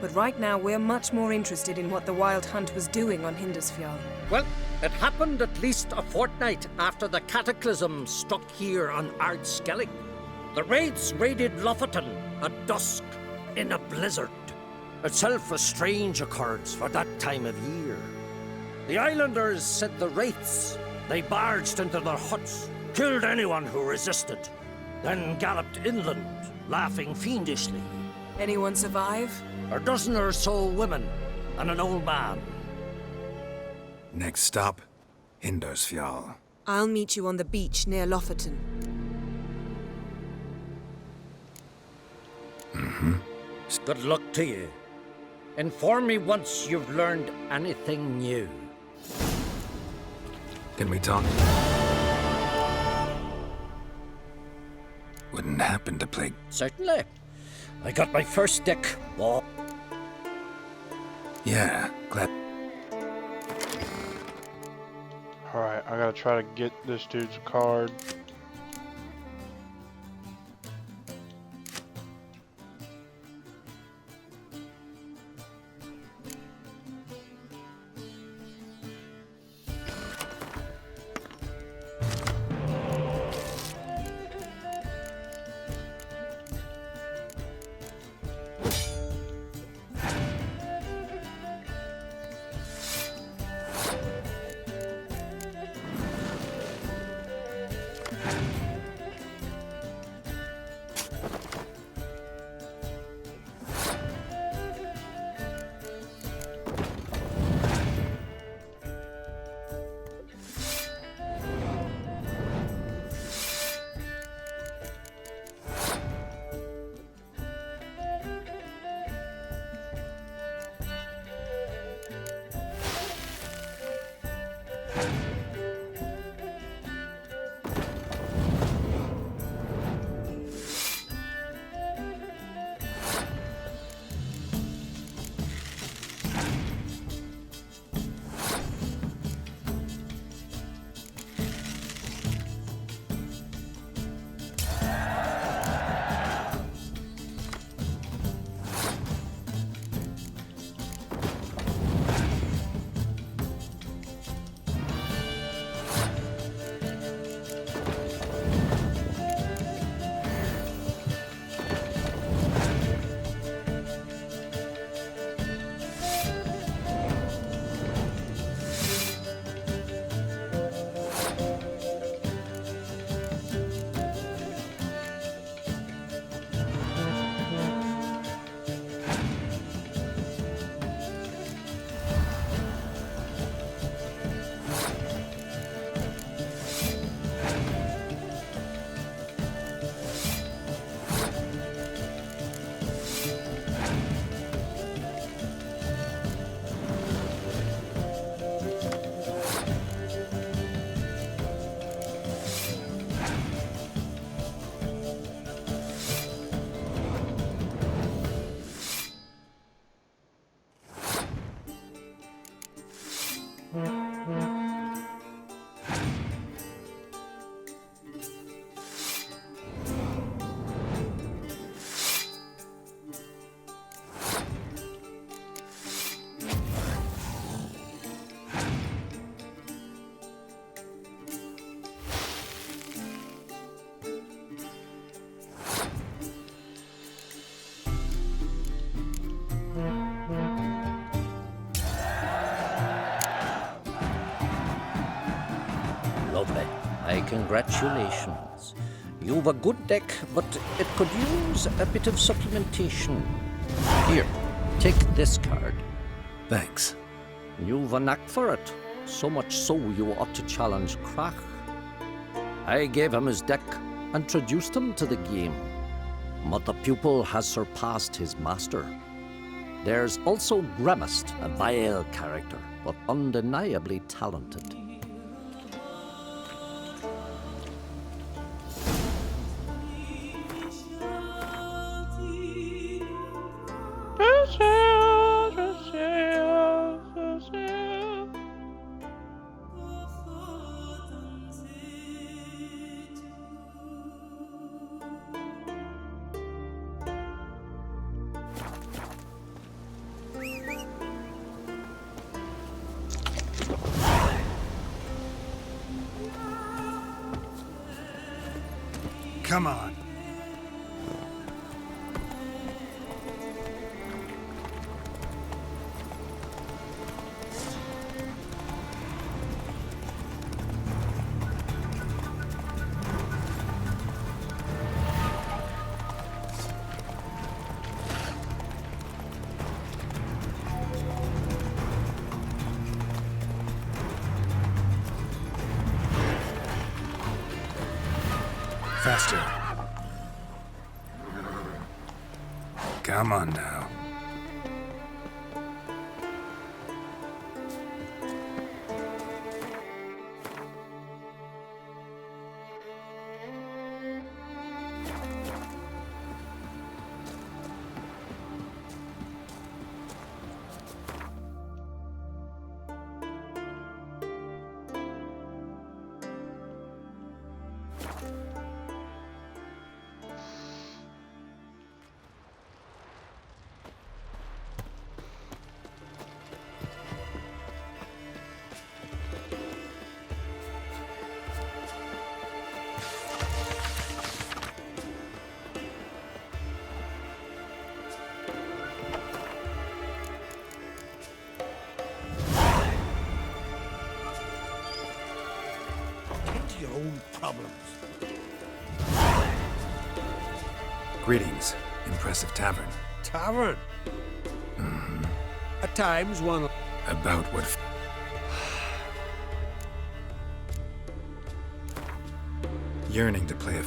But right now, we're much more interested in what the Wild Hunt was doing on Hindersfjall. Well, it happened at least a fortnight after the cataclysm struck here on Ardskellig. The raids raided Lofoten at dusk in a blizzard. Itself a strange occurrence for that time of year. The islanders said the wraiths. They barged into their huts, killed anyone who resisted, then galloped inland, laughing fiendishly. Anyone survive? A dozen or so women and an old man. Next stop, Hindersfjall. I'll meet you on the beach near Lofoten. Mm-hmm. Good luck to you. Inform me once you've learned anything new. Can we talk? Wouldn't happen to play... Certainly. I got my first stick. Oh. Yeah, glad... Alright, I gotta try to get this dude's card. Lovely. My congratulations. You've a good deck, but it could use a bit of supplementation. Here, take this card. Thanks. You've a knack for it. So much so you ought to challenge Krach. I gave him his deck, introduced him to the game. But the pupil has surpassed his master. There's also Grimaced, a vile character, but undeniably talented. Come on. Faster. Come on now. Your own problems. Greetings. Impressive tavern. Tavern? At times one... About what... Yearning to play a...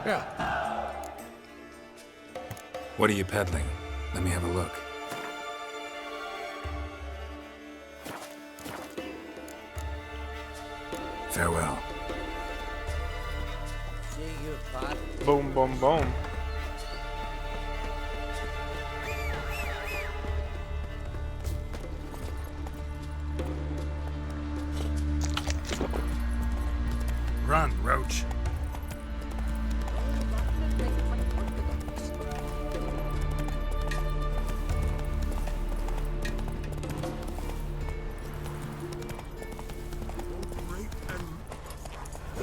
Yeah. What are you peddling? Let me have a look. Farewell. See you, Pat. Boom, boom, boom. Run, Roach.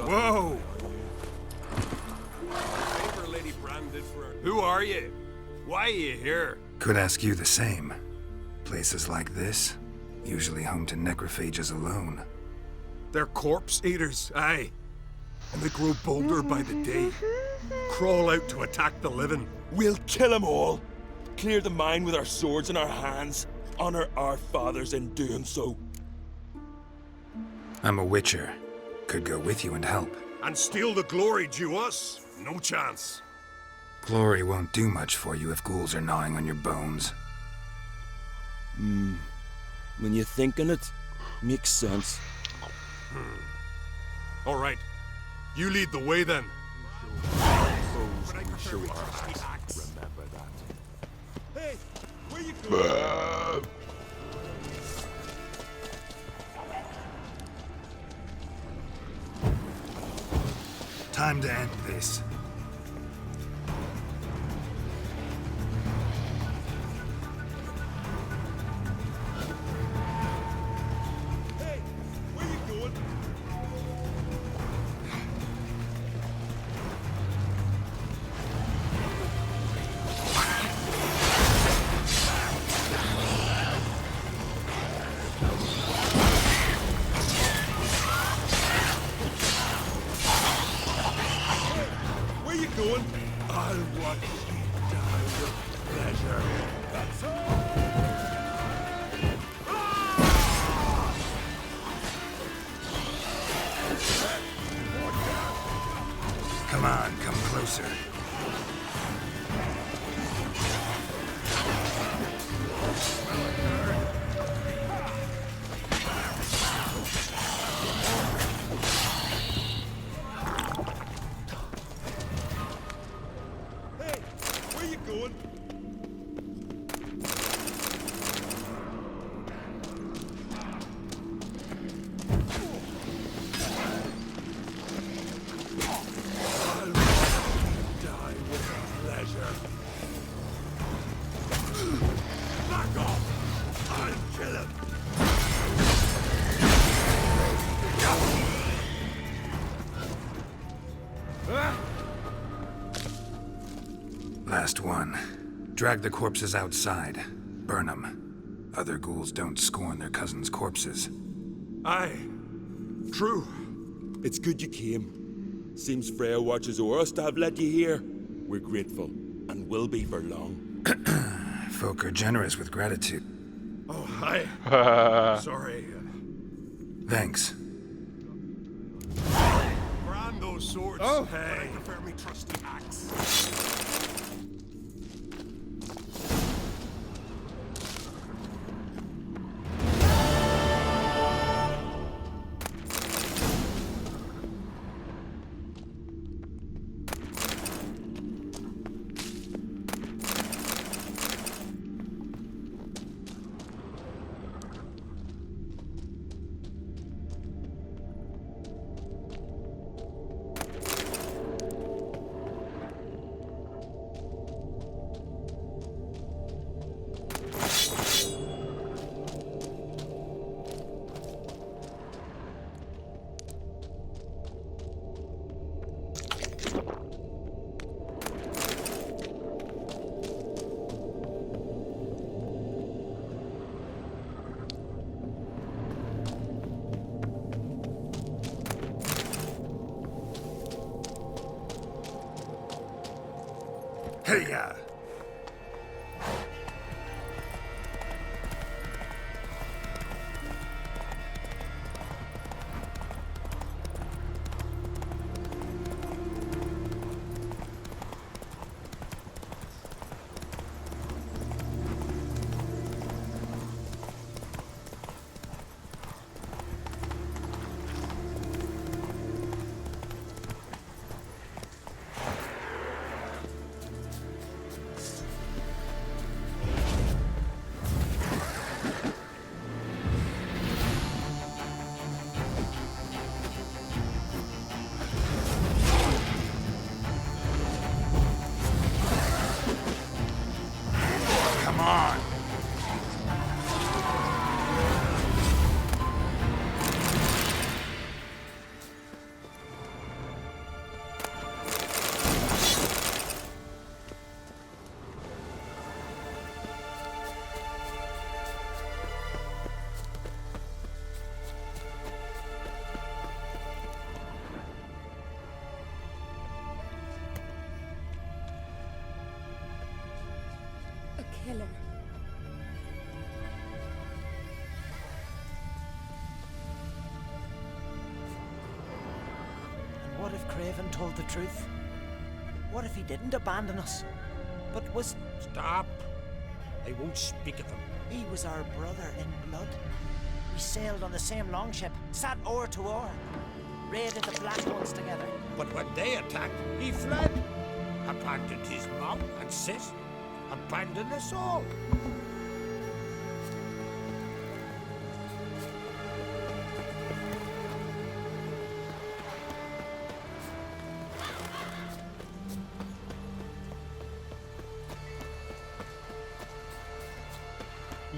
Whoa! Who are you? Why are you here? Could ask you the same. Places like this, usually home to necrophages alone. They're corpse eaters, aye. And they grow bolder by the day. Crawl out to attack the living. We'll kill them all. Clear the mine with our swords in our hands. Honor our fathers in doing so. I'm a witcher. Could go with you and help. And steal the glory due us? No chance. Glory won't do much for you if ghouls are gnawing on your bones. When you think on it, makes sense. All right. You lead the way then. Remember that. Hey, where you going? Time to end this. Hey, where you going? Where you going? I'll watch you die with pleasure. That's all. Come on, come closer. Hey, where you going? Die with pleasure. Back off! I'll kill him! Last one. Drag the corpses outside. Burn them. Other ghouls don't scorn their cousins' corpses. Aye. True. It's good you came. Seems Freya watches o'er us to have led you here. We're grateful, and will be for long. Folk are generous with gratitude. Oh, hi. Sorry. Thanks. Brand those swords. Oh. Hey. I prefer me trusty axe. Hey-ya! Craven told the truth? What if he didn't abandon us, but was... Stop. I won't speak of him. He was our brother in blood. We sailed on the same longship, sat oar to oar, raided the Black Ones together. But when they attacked, he fled. Abandoned his mom and sis. Abandoned us all.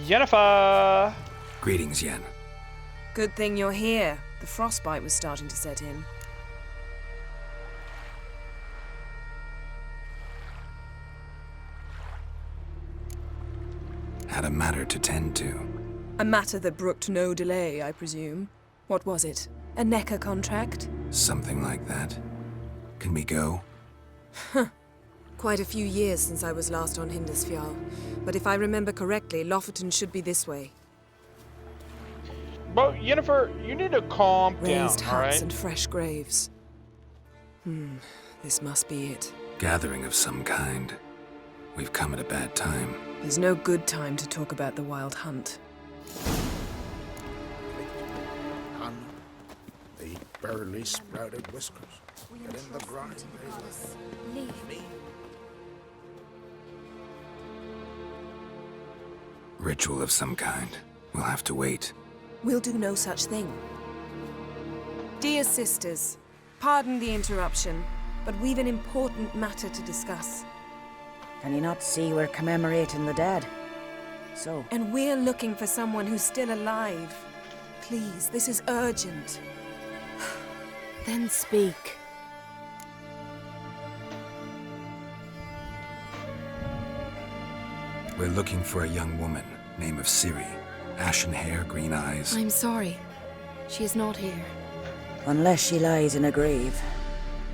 Yennefer! Greetings, Yen. Good thing you're here. The frostbite was starting to set in. Had a matter to tend to. A matter that brooked no delay, I presume. What was it? A NECA contract? Something like that. Can we go? Quite a few years since I was last on Hindisfjall. But if I remember correctly, Lofoten should be this way. But Yennefer, you need to calm Raised down, huts alright? and fresh graves. This must be it. Gathering of some kind. We've come at a bad time. There's no good time to talk about the Wild Hunt. And the barely sprouted whiskers. Get in the grind. Leave me. Ritual of some kind. We'll have to wait. We'll do no such thing. Dear sisters, pardon the interruption, but we've an important matter to discuss. Can you not see we're commemorating the dead? So? And we're looking for someone who's still alive. Please, this is urgent. Then speak. We're looking for a young woman, name of Ciri. Ashen hair, green eyes. I'm sorry. She is not here. Unless she lies in a grave.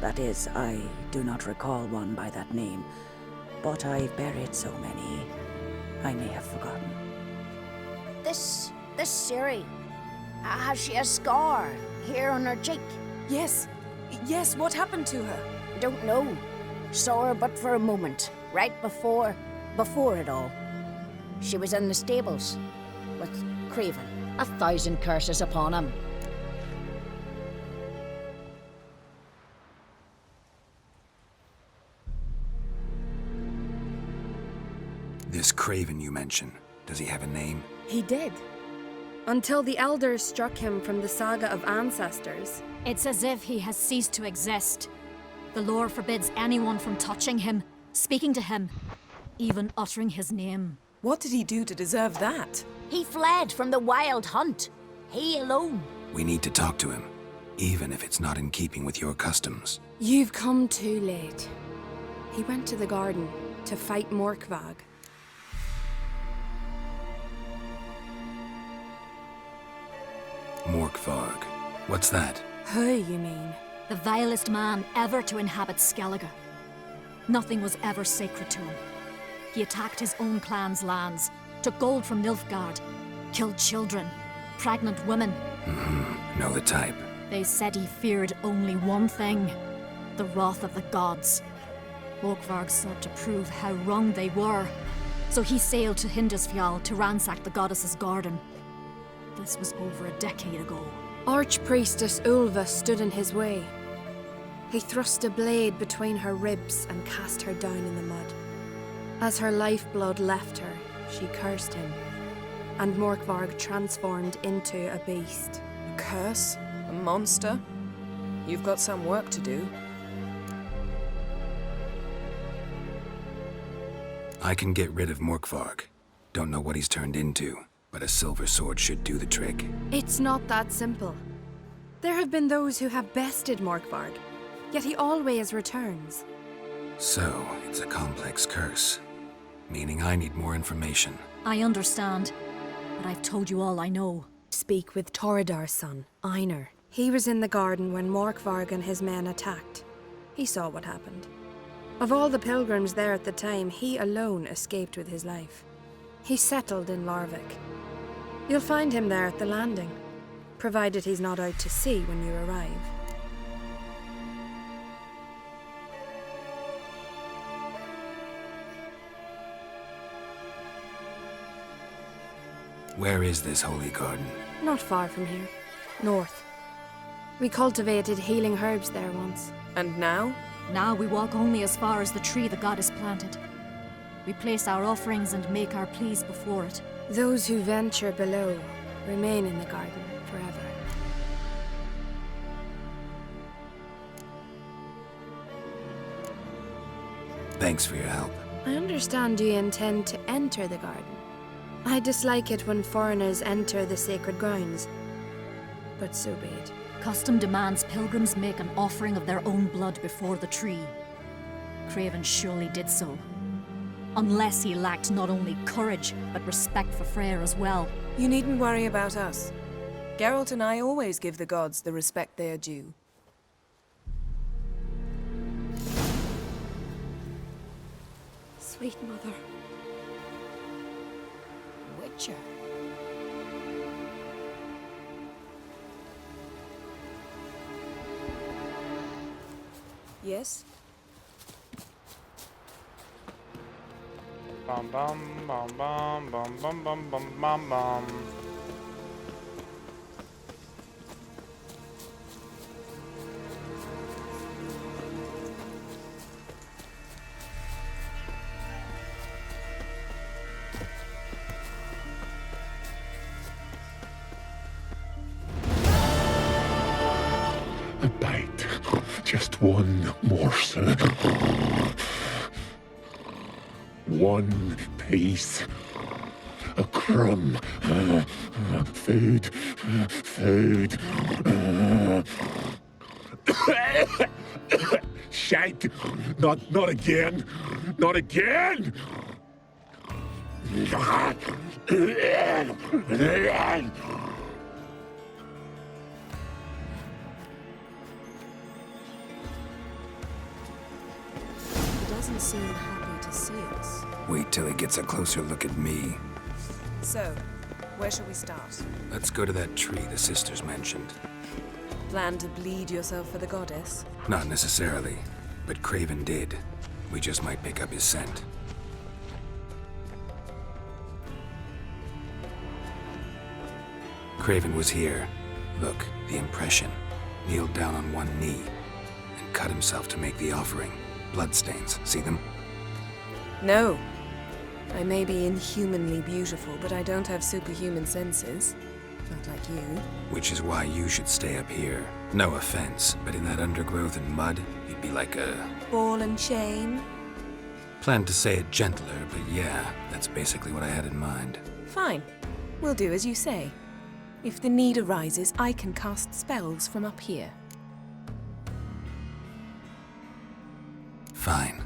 That is, I do not recall one by that name. But I've buried so many, I may have forgotten. This Ciri, has she a scar here on her cheek? Yes, what happened to her? Don't know. Saw her but for a moment, right before it all. She was in the stables with Craven. 1,000 curses upon him. This Craven you mention, does he have a name? He did. Until the elders struck him from the saga of ancestors. It's as if he has ceased to exist. The lore forbids anyone from touching him, speaking to him, even uttering his name. What did he do to deserve that? He fled from the Wild Hunt. He alone. We need to talk to him, even if it's not in keeping with your customs. You've come too late. He went to the garden to fight Morkvag. Morkvarg. What's that? Who, you mean? The vilest man ever to inhabit Skellige. Nothing was ever sacred to him. He attacked his own clan's lands, took gold from Nilfgaard, killed children, pregnant women. Know the type. They said he feared only one thing, the wrath of the gods. Morkvarg sought to prove how wrong they were, so he sailed to Hindisfjall to ransack the goddess's garden. This was over a decade ago. Archpriestess Ulva stood in his way. He thrust a blade between her ribs and cast her down in the mud. As her lifeblood left her, she cursed him, and Morkvarg transformed into a beast. A curse? A monster? You've got some work to do. I can get rid of Morkvarg. Don't know what he's turned into, but a silver sword should do the trick. It's not that simple. There have been those who have bested Morkvarg, yet he always returns. So, it's a complex curse. Meaning I need more information. I understand, but I've told you all I know. Speak with Torridar's son, Einar. He was in the garden when Morkvarg and his men attacked. He saw what happened. Of all the pilgrims there at the time, he alone escaped with his life. He settled in Larvik. You'll find him there at the landing, provided he's not out to sea when you arrive. Where is this holy garden? Not far from here. North. We cultivated healing herbs there once. And now? Now we walk only as far as the tree the goddess planted. We place our offerings and make our pleas before it. Those who venture below remain in the garden forever. Thanks for your help. I understand you intend to enter the garden. I dislike it when foreigners enter the sacred grounds. But so be it. Custom demands pilgrims make an offering of their own blood before the tree. Craven surely did so. Unless he lacked not only courage, but respect for Freyr as well. You needn't worry about us. Geralt and I always give the gods the respect they are due. Sweet mother. Witcher. Yes? Bum bum bum bum bum bum bum bum bum bum. A bite. Just one morsel. One piece. A crumb. Food. Food. Shite. Not again. Not again. Doesn't seem happy to see us. Wait till he gets a closer look at me. So, where shall we start? Let's go to that tree the sisters mentioned. Plan to bleed yourself for the goddess? Not necessarily, but Craven did. We just might pick up his scent. Craven was here. Look, the impression. Kneeled down on one knee and cut himself to make the offering. Bloodstains, see them? No. I may be inhumanly beautiful, but I don't have superhuman senses. Not like you. Which is why you should stay up here. No offense, but in that undergrowth and mud, you'd be like a... Ball and chain? Planned to say it gentler, but yeah, that's basically what I had in mind. Fine. We'll do as you say. If the need arises, I can cast spells from up here. Fine.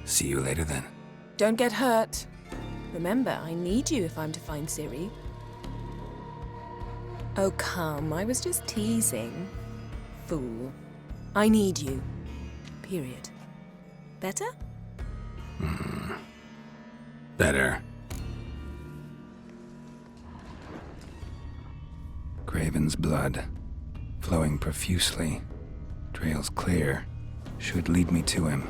See you later then. Don't get hurt. Remember, I need you if I'm to find Ciri. Oh, come. I was just teasing. Fool. I need you. Period. Better? Better. Craven's blood, flowing profusely, trails clear, should lead me to him.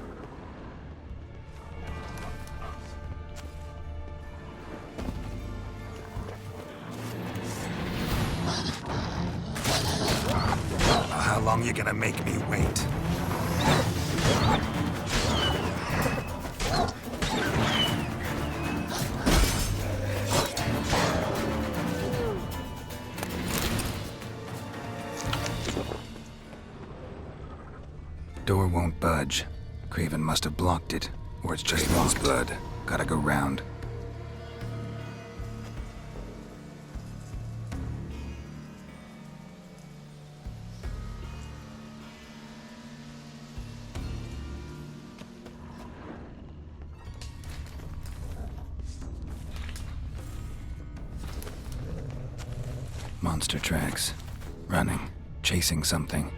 How long you gonna make me wait? Door won't budge. Craven must have blocked it, or it's just lost blood. Gotta go round. Monster tracks. Running. Chasing something.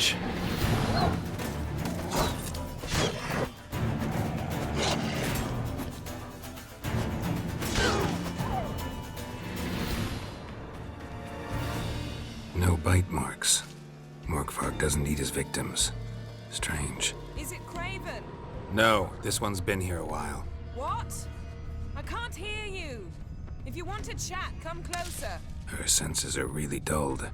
punch. No bite marks. Morgvarg doesn't eat his victims. Strange. Is it Craven? No, this one's been here a while. What? I can't hear you. If you want to chat, come closer. Her senses are really dulled.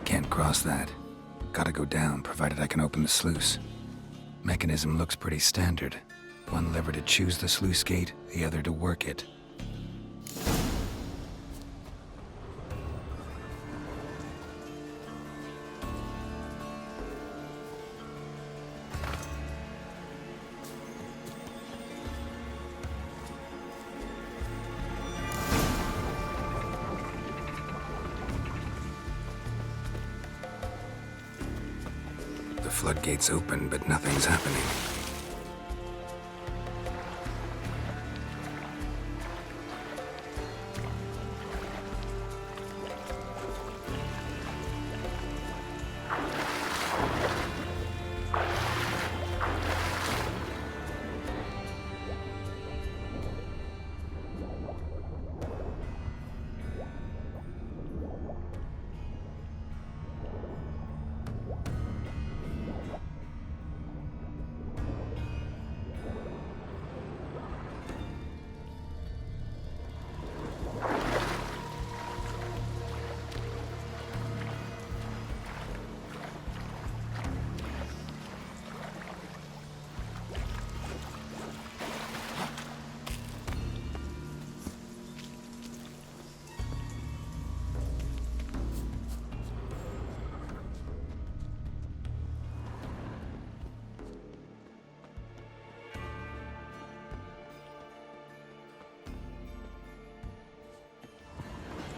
Can't cross that. Gotta go down, provided I can open the sluice. Mechanism looks pretty standard. One lever to choose the sluice gate, the other to work it. The floodgates open, but nothing's happening.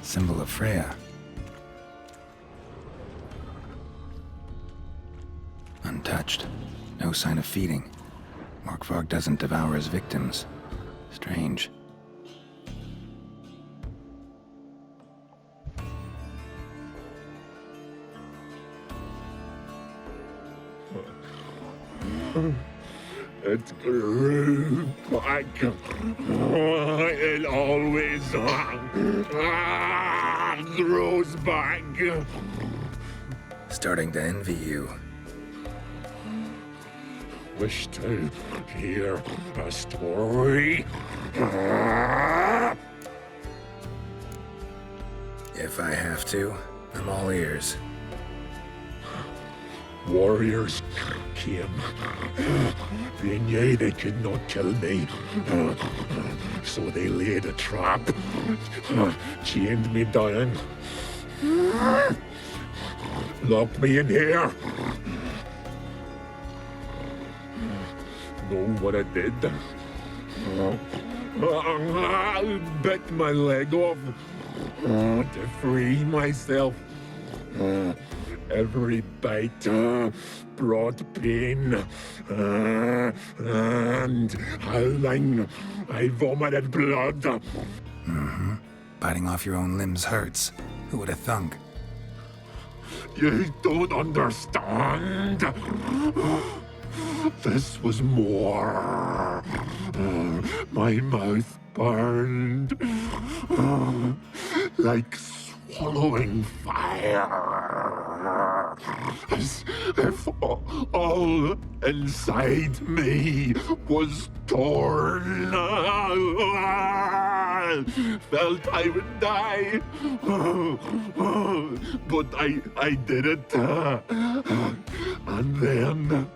Symbol of Freya. Untouched. No sign of feeding. Morgvarg doesn't devour his victims. Strange. It grew back. It always grows back. Starting to envy you. Wish to hear a story? If I have to, I'm all ears. Warriors came. They knew they could not kill me. So they laid a trap. Chained me down. Locked me in here. Know what I did? I bit my leg off to free myself. Every bite brought pain and howling. I vomited blood. Mm-hmm. Biting off your own limbs hurts. Who would have thunk? You don't understand. This was more. My mouth burned like swallowing fire. As if all inside me was torn. Felt I would die. But I did it. And then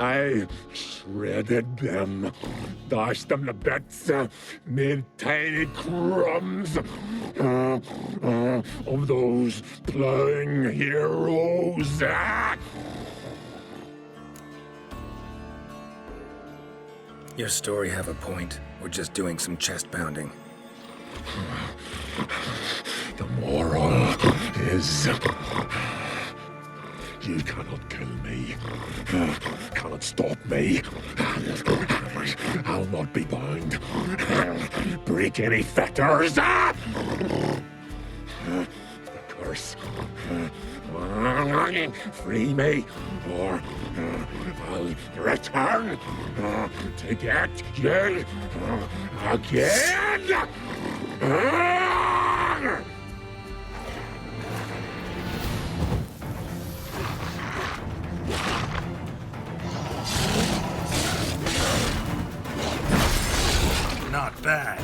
I shredded them, dashed them to bits, made tiny crumbs of those plowing heroes. Your story have a point. We're just doing some chest pounding. The moral is... You cannot kill me. Cannot stop me. I'll not be bound. Break any fetters. The curse. Free me, or I'll return to get you again. Not bad.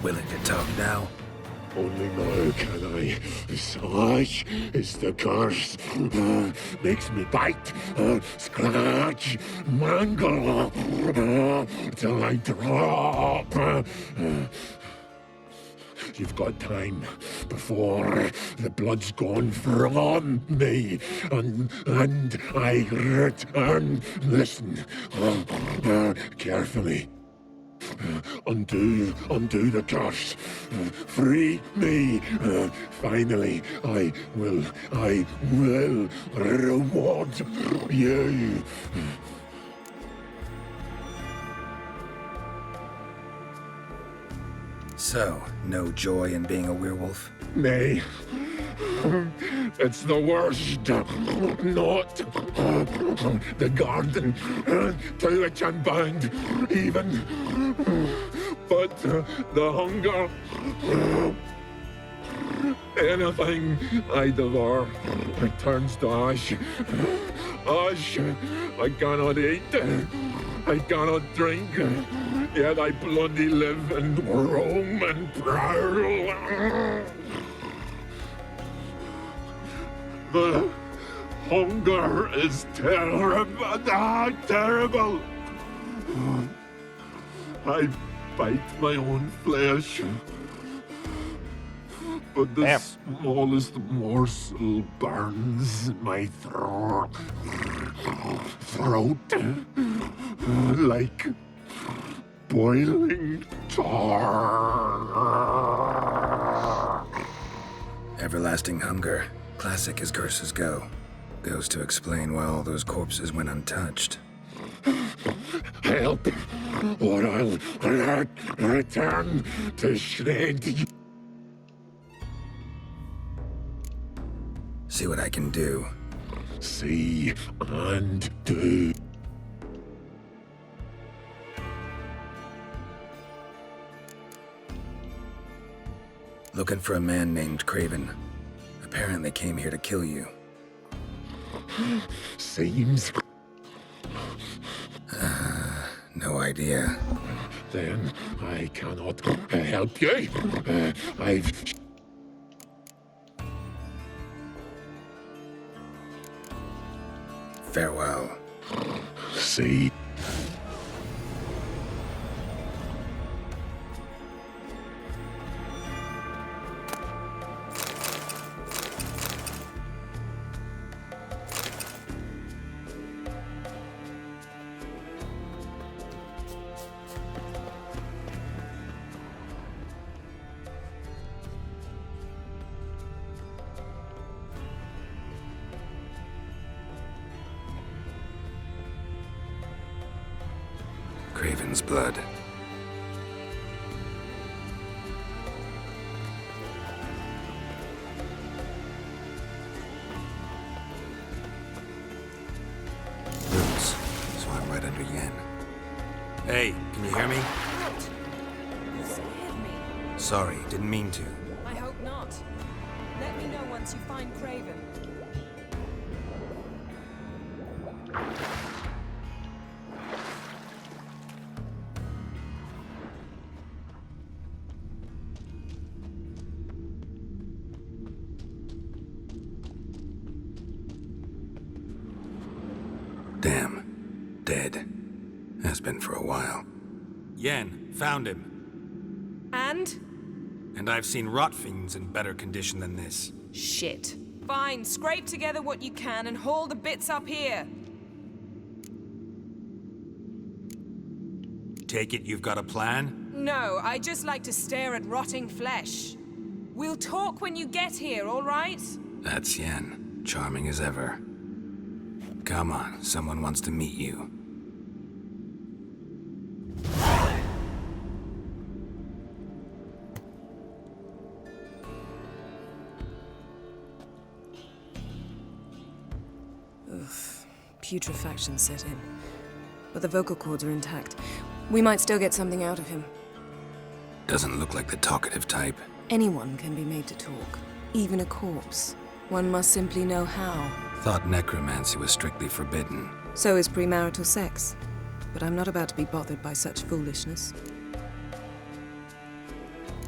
Willing to talk now? Only now can I. Such is the curse. Makes me bite, scratch, mangle, till I drop. You've got time before the blood's gone from me, and I return. Listen, carefully. Undo the curse. Free me. Finally, I will reward you. So, no joy in being a werewolf? Nay. It's the worst. Not the garden to which I'm bound, even. But the hunger. Anything I devour returns to ash. Ash. I cannot eat. I cannot drink. Yet I bloody live and roam and prowl. The hunger is terrible. Terrible. I bite my own flesh. But the smallest morsel burns my throat like boiling tar. Everlasting hunger. Classic as curses go. Goes to explain why all those corpses went untouched. Help, or I'll return to shred you. See what I can do. See and do. Looking for a man named Craven. Apparently came here to kill you. Seems. No idea. Then I cannot help you. I've... Farewell. See. Craven's blood. Roots, so I'm right under Yen. Hey, can you hear me? You scared me. Sorry, didn't mean to. I hope not. Let me know once you find Craven. Damn. Dead. Has been for a while. Yen, found him. And? I've seen rot fiends in better condition than this. Shit. Fine, scrape together what you can and haul the bits up here. Take it you've got a plan? No, I just like to stare at rotting flesh. We'll talk when you get here, all right? That's Yen. Charming as ever. Come on, someone wants to meet you. Putrefaction set in. But the vocal cords are intact. We might still get something out of him. Doesn't look like the talkative type. Anyone can be made to talk. Even a corpse. One must simply know how. Thought necromancy was strictly forbidden. So is premarital sex. But I'm not about to be bothered by such foolishness.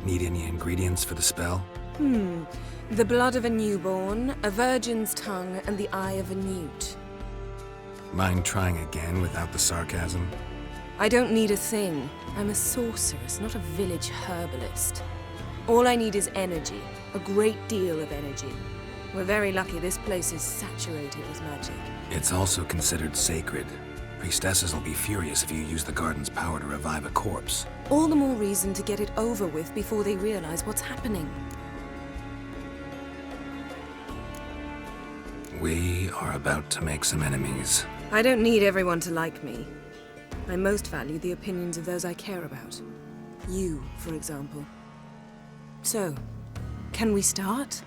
Need any ingredients for the spell? The blood of a newborn, a virgin's tongue, and the eye of a newt. Mind trying again without the sarcasm? I don't need a thing. I'm a sorceress, not a village herbalist. All I need is energy. A great deal of energy. We're very lucky this place is saturated with magic. It's also considered sacred. Priestesses will be furious if you use the garden's power to revive a corpse. All the more reason to get it over with before they realize what's happening. We are about to make some enemies. I don't need everyone to like me. I most value the opinions of those I care about. You, for example. So, can we start?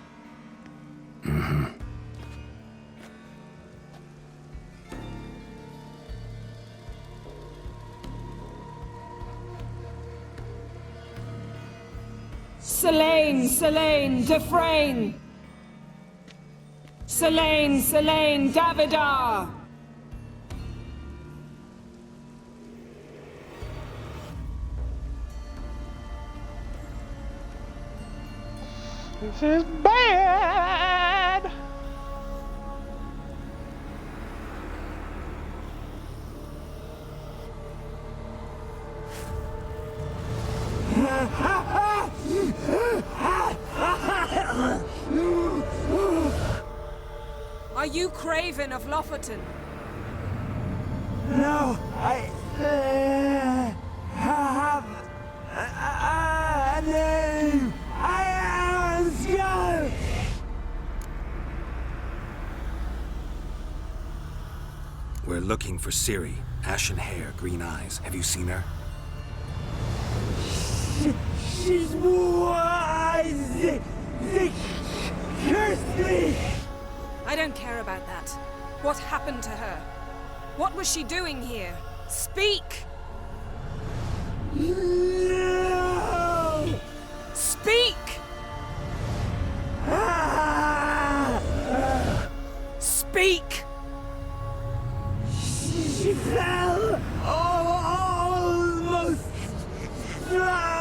Selene, Defrain! Selene, Davidar! This is bad! Are you Craven of Lofoten? No, I have a name. I am a skull. We're looking for Ciri. Ashen hair, green eyes. Have you seen her? She's wise. They cursed me. I don't care about that. What happened to her? What was she doing here? Speak! No! Speak! Speak! She fell almost drowned.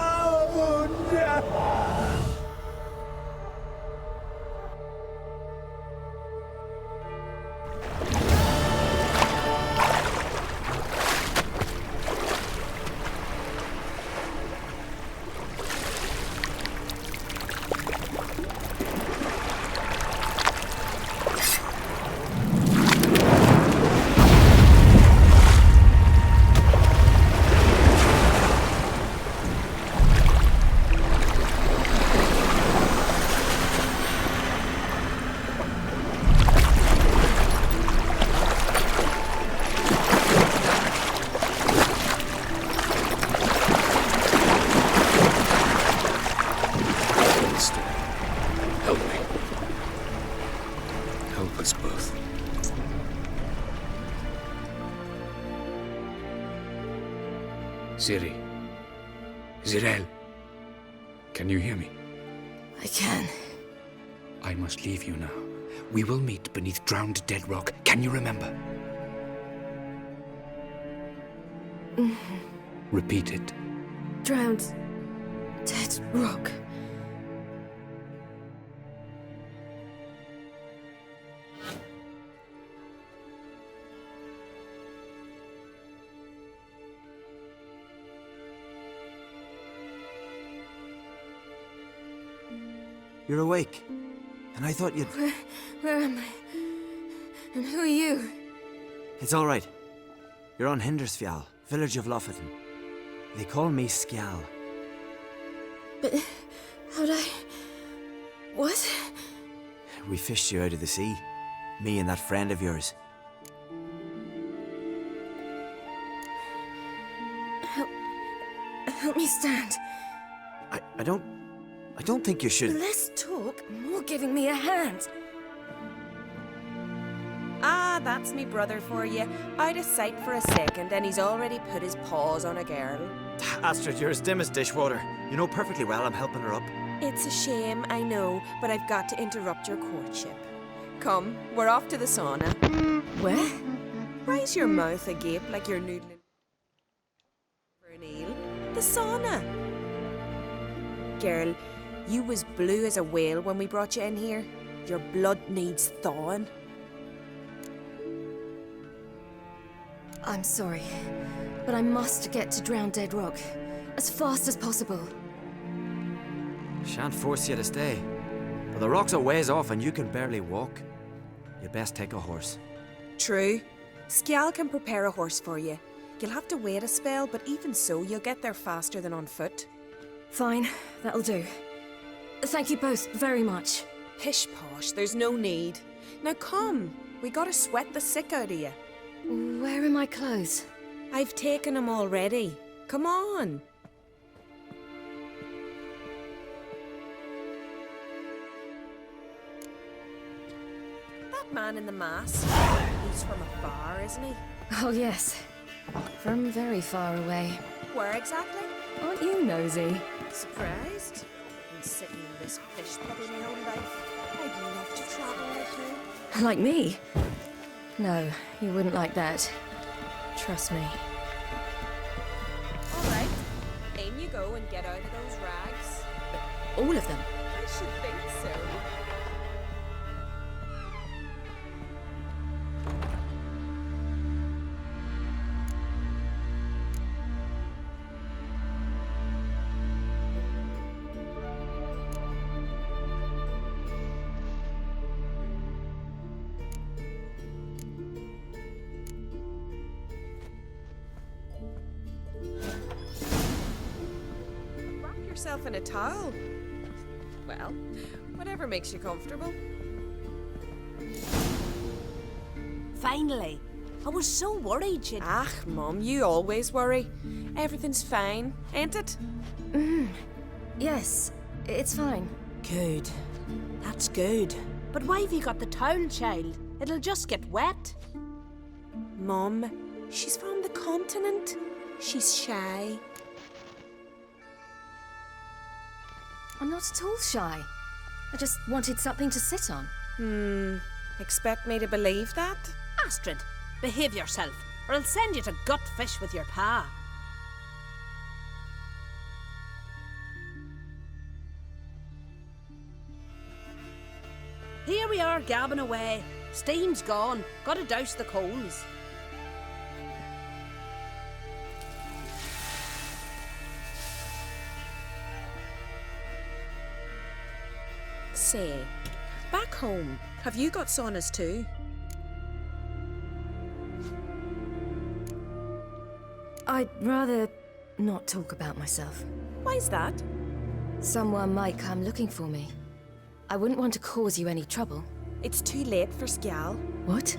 Help me. Help us both. Ciri. Zirel. Can you hear me? I can. I must leave you now. We will meet beneath drowned dead rock. Can you remember? Repeat it. Drowned. Dead rock. You're awake. And I thought you'd... Where am I? And who are you? It's all right. You're on Hindersfjall, village of Lofoten. They call me Skjal. But how'd I... What? We fished you out of the sea. Me and that friend of yours. Help me stand. I don't think you should... Less talk, more giving me a hand. Ah, that's me brother for you. Out of sight for a second, and he's already put his paws on a girl. Astrid, you're as dim as dishwater. You know perfectly well I'm helping her up. It's a shame, I know, but I've got to interrupt your courtship. Come, we're off to the sauna. Where? Why's your mouth agape like you're noodling for an eel? The sauna. Girl, you was blue as a whale when we brought you in here. Your blood needs thawing. I'm sorry, but I must get to Drowned Dead Rock as fast as possible. Shan't force you to stay. But the rock's a ways off and you can barely walk. You best take a horse. True. Skjal can prepare a horse for you. You'll have to wait a spell, but even so, you'll get there faster than on foot. Fine, that'll do. Thank you both very much. Pish posh, there's no need. Now come, we gotta sweat the sick out of you. Where are my clothes? I've taken them already. Come on. That man in the mask, he's from afar, isn't he? Oh yes, from very far away. Where exactly? Aren't you nosy? Surprised? I've been sitting in this fish pub my whole life. I'd love to travel with you. Like me? No, you wouldn't like that. Trust me. All right, in you go and get out of those rags. All of them? I should think so. Yourself in a towel. Well, whatever makes you comfortable. Finally. I was so worried you'd... Ah, Mum, you always worry. Everything's fine, ain't it? Yes, it's fine. Good. That's good. But why have you got the towel, child? It'll just get wet. Mum, she's from the continent. She's shy. I'm not at all shy. I just wanted something to sit on. Expect me to believe that? Astrid, behave yourself, or I'll send you to gut fish with your pa. Here we are, gabbing away. Steam's gone. Gotta douse the coals. Say, back home, have you got saunas too? I'd rather not talk about myself. Why's that? Someone might come looking for me. I wouldn't want to cause you any trouble. It's too late for Skjal. What?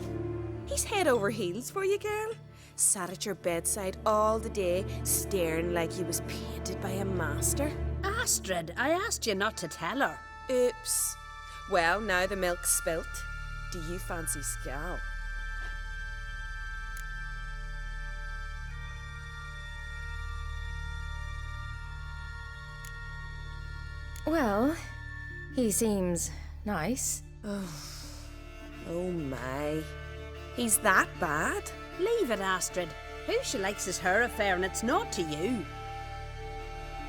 He's head over heels for you, girl. Sat at your bedside all the day, staring like he was painted by a master. Astrid, I asked you not to tell her. Oops. Well, now the milk's spilt. Do you fancy Skjal? Well, he seems nice. Oh my. He's that bad? Leave it, Astrid. Who she likes is her affair, and it's not to you.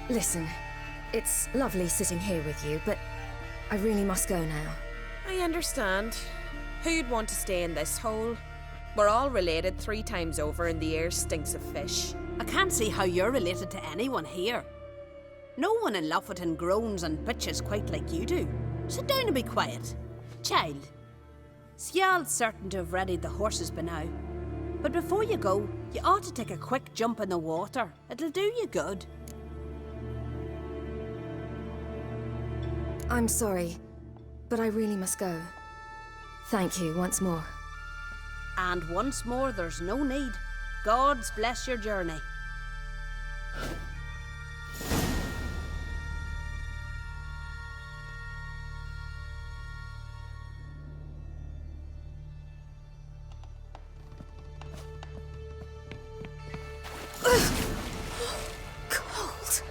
Listen, it's lovely sitting here with you, but I really must go now. I understand. Who'd want to stay in this hole? We're all related 3 times over, and the air stinks of fish. I can't see how you're related to anyone here. No one in Lofoten groans and bitches quite like you do. Sit down and be quiet. Child, Scial's certain to have readied the horses by now. But before you go, you ought to take a quick jump in the water. It'll do you good. I'm sorry, but I really must go. Thank you once more. And once more, there's no need. Gods bless your journey. Cold.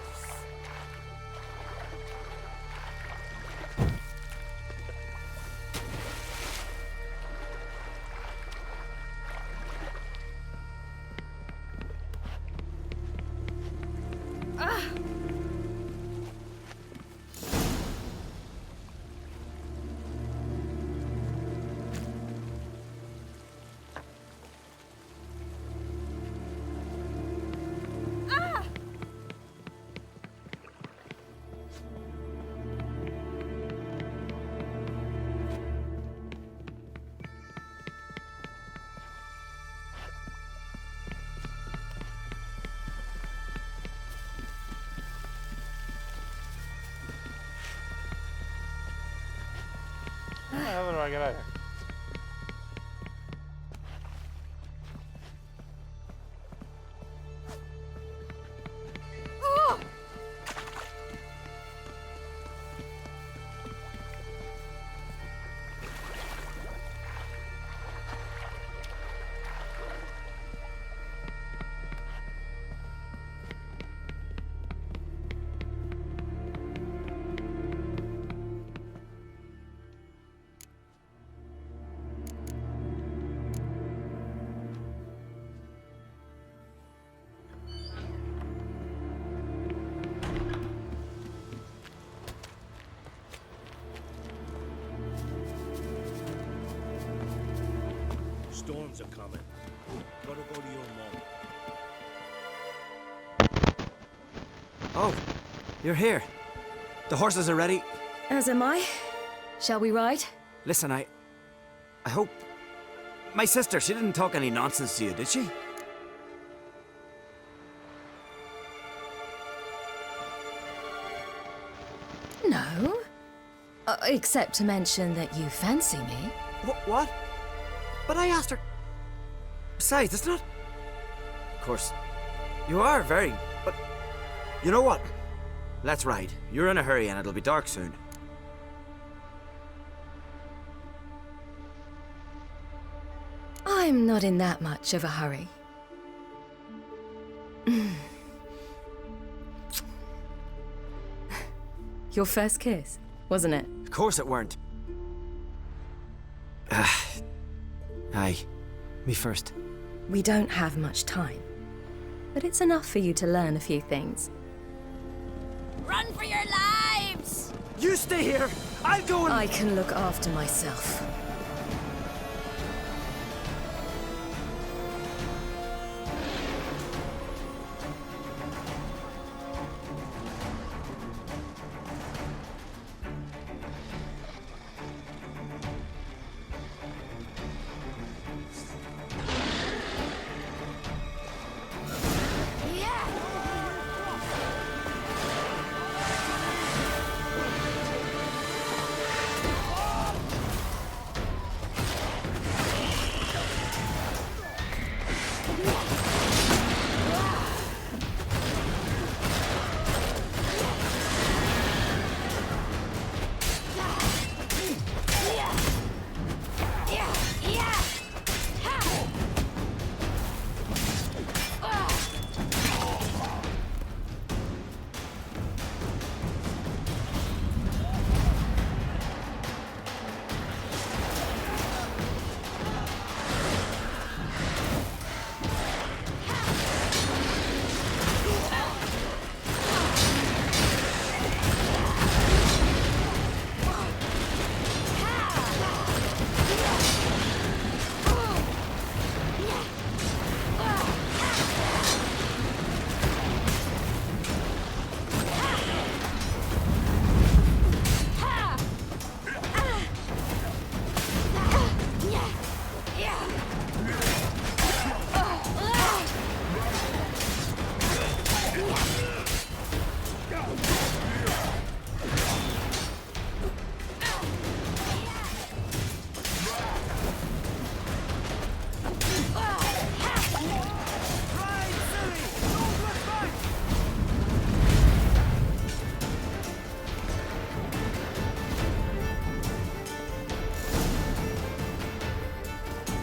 How do I get out of here? Storms are coming. Gotta go to your mom. Oh, you're here. The horses are ready. As am I. Shall we ride? Listen, I hope... My sister, she didn't talk any nonsense to you, did she? No. Except to mention that you fancy me. What? But I asked her... Besides, it's not... Of course, you are very... But... You know what? Let's ride. You're in a hurry and it'll be dark soon. I'm not in that much of a hurry. Your first kiss, wasn't it? Of course it weren't. Aye. Me first. We don't have much time. But it's enough for you to learn a few things. Run for your lives! You stay here! I'll go and... I can look after myself.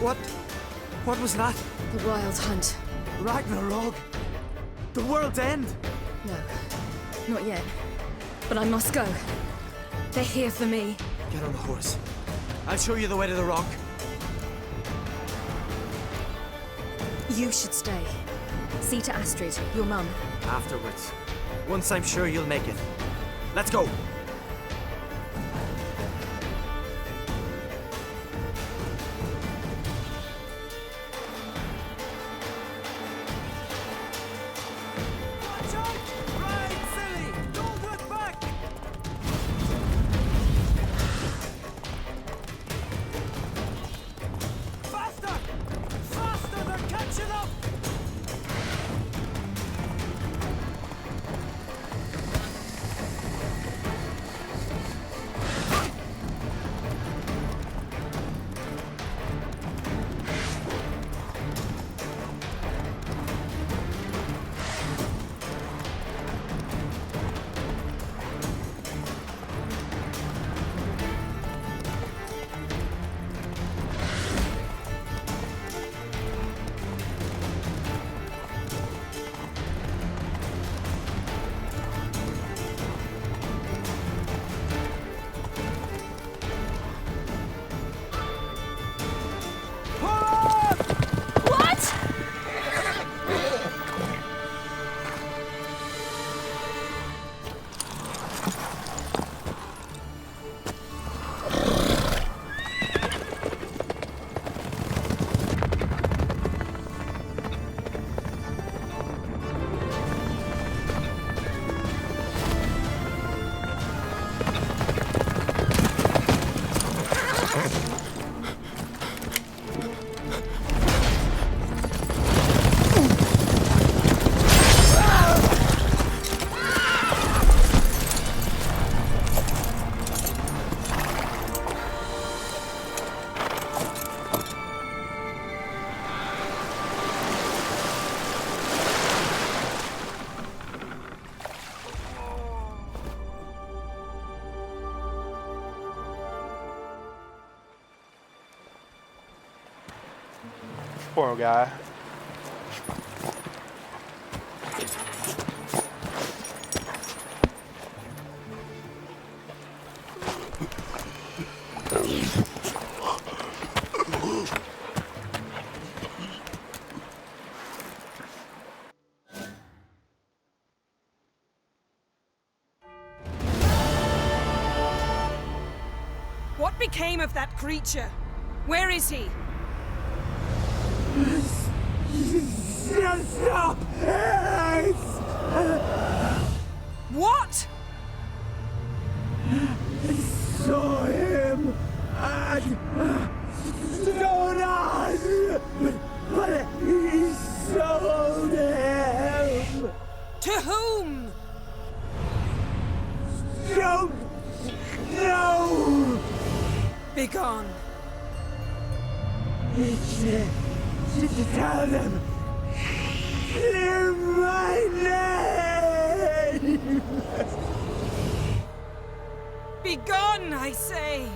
What was that? The Wild Hunt. Ragnarok? The world's end? No, not yet. But I must go. They're here for me. Get on the horse. I'll show you the way to the rock. You should stay. See to Astrid, your mum. Afterwards. Once I'm sure you'll make it. Let's go! Poor guy. What became of that creature? Where is he? Stop! What? I saw him at Stonas, but he sold him. To whom? Don't know. Begone. To tell them, clear my name. Begone, I say.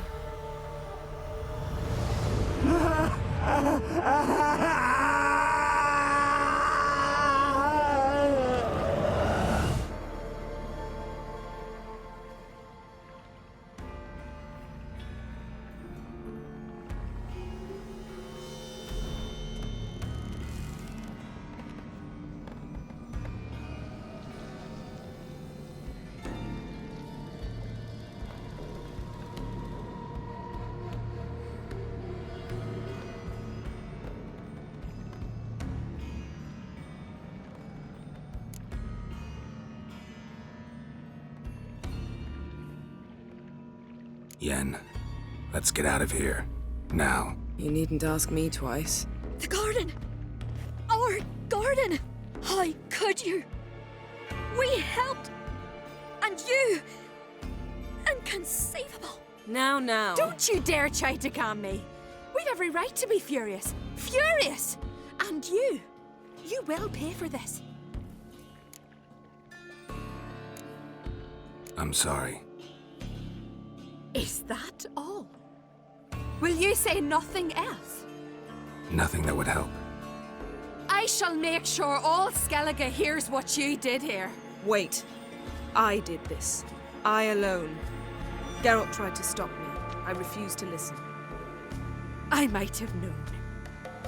Yen, let's get out of here. Now. You needn't ask me twice. The garden! Our garden! How could you? We helped! And you! Inconceivable! Now. Don't you dare try to calm me! We've every right to be furious! Furious! And you will pay for this. I'm sorry. Is that all? Will you say nothing else? Nothing that would help. I shall make sure all Skellige hears what you did here. Wait. I did this. I alone. Geralt tried to stop me. I refused to listen. I might have known.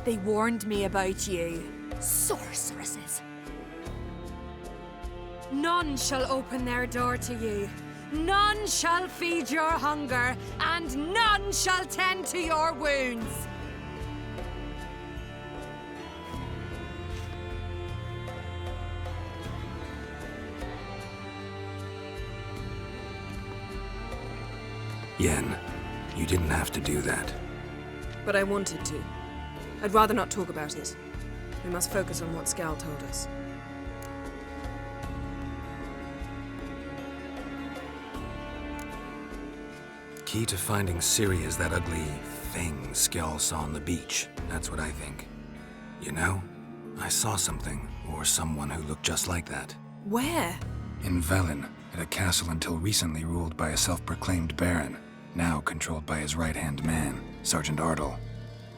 They warned me about you. Sorceresses. None shall open their door to you. None shall feed your hunger, and none shall tend to your wounds. Yen, you didn't have to do that. But I wanted to. I'd rather not talk about it. We must focus on what Skal told us. Key to finding Ciri is that ugly thing Skjall saw on the beach. That's what I think. You know, I saw something, or someone who looked just like that. Where? In Velen, at a castle until recently ruled by a self-proclaimed baron, now controlled by his right-hand man, Sergeant Ardle.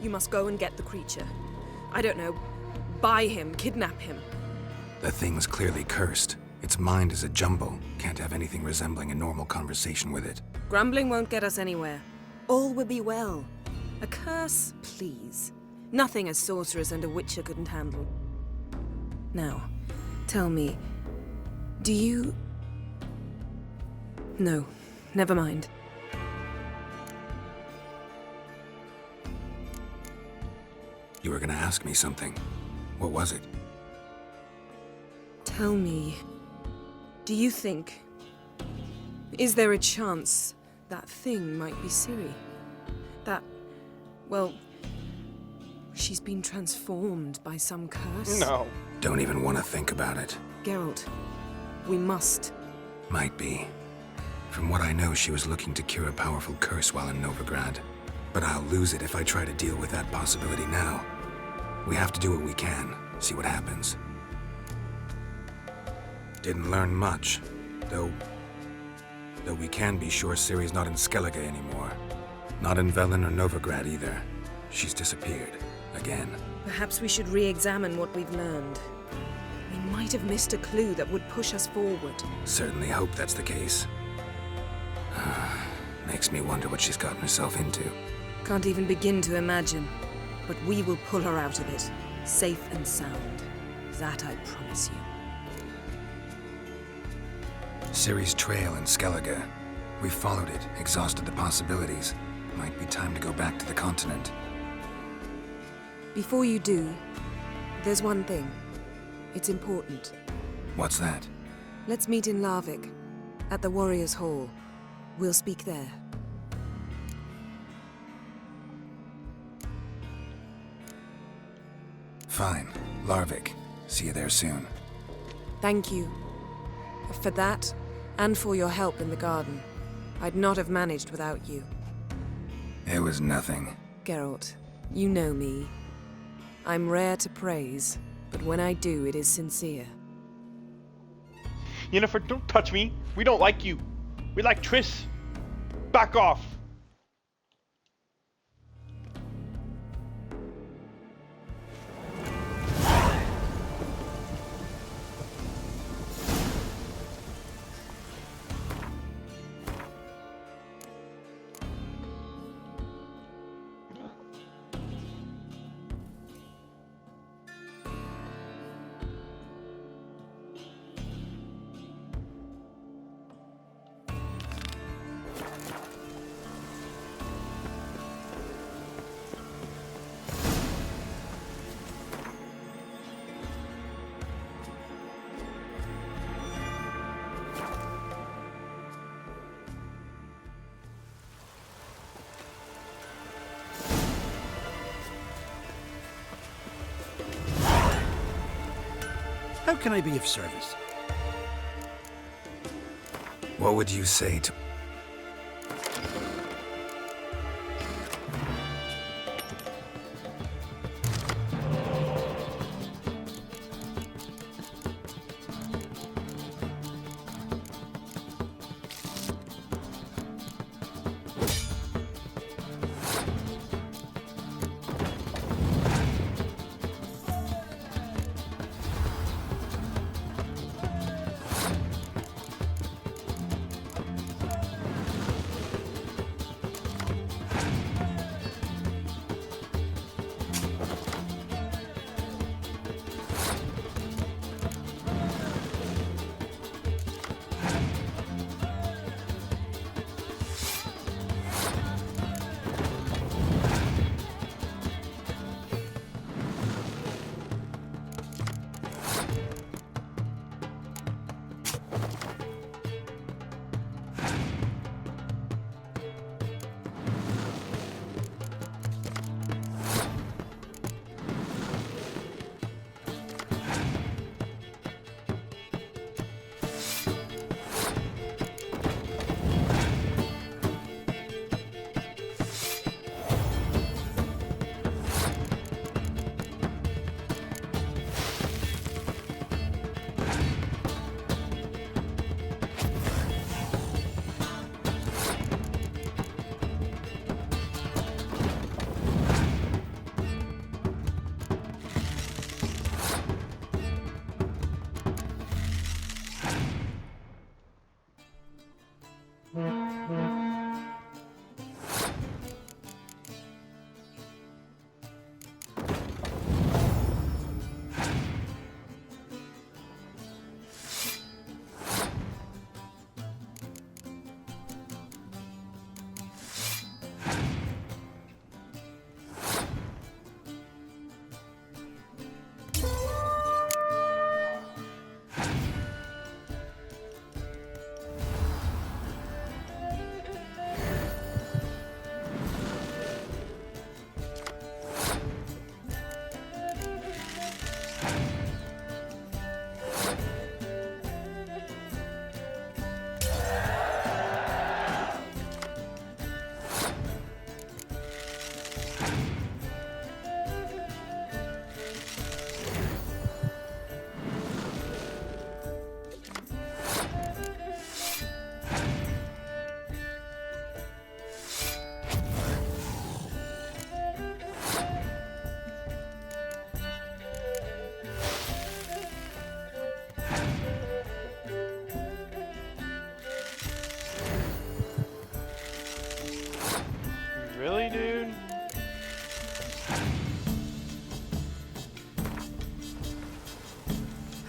You must go and get the creature. I don't know. Buy him, kidnap him. The thing's clearly cursed. Its mind is a jumble. Can't have anything resembling a normal conversation with it. Grumbling won't get us anywhere. All will be well. A curse, please. Nothing a sorceress and a witcher couldn't handle. Now, tell me, do you... No, never mind. You were gonna ask me something. What was it? Tell me, do you think... Is there a chance that thing might be Ciri? That, well, she's been transformed by some curse? No. Don't even want to think about it. Geralt, we must. Might be. From what I know, she was looking to cure a powerful curse while in Novigrad. But I'll lose it if I try to deal with that possibility now. We have to do what we can, see what happens. Didn't learn much, though we can be sure Ciri's not in Skellige anymore. Not in Velen or Novigrad either. She's disappeared. Again. Perhaps we should re-examine what we've learned. We might have missed a clue that would push us forward. Certainly hope that's the case. Makes me wonder what she's gotten herself into. Can't even begin to imagine. But we will pull her out of it, safe and sound. That I promise you. Ciri's trail in Skellige. We followed it, exhausted the possibilities. Might be time to go back to the continent. Before you do, there's one thing. It's important. What's that? Let's meet in Larvik, at the Warriors' Hall. We'll speak there. Fine. Larvik. See you there soon. Thank you. For that, and for your help in the garden. I'd not have managed without you. It was nothing. Geralt, you know me. I'm rare to praise, but when I do, it is sincere. Yennefer, don't touch me. We don't like you. We like Triss. Back off. How can I be of service? What would you say to...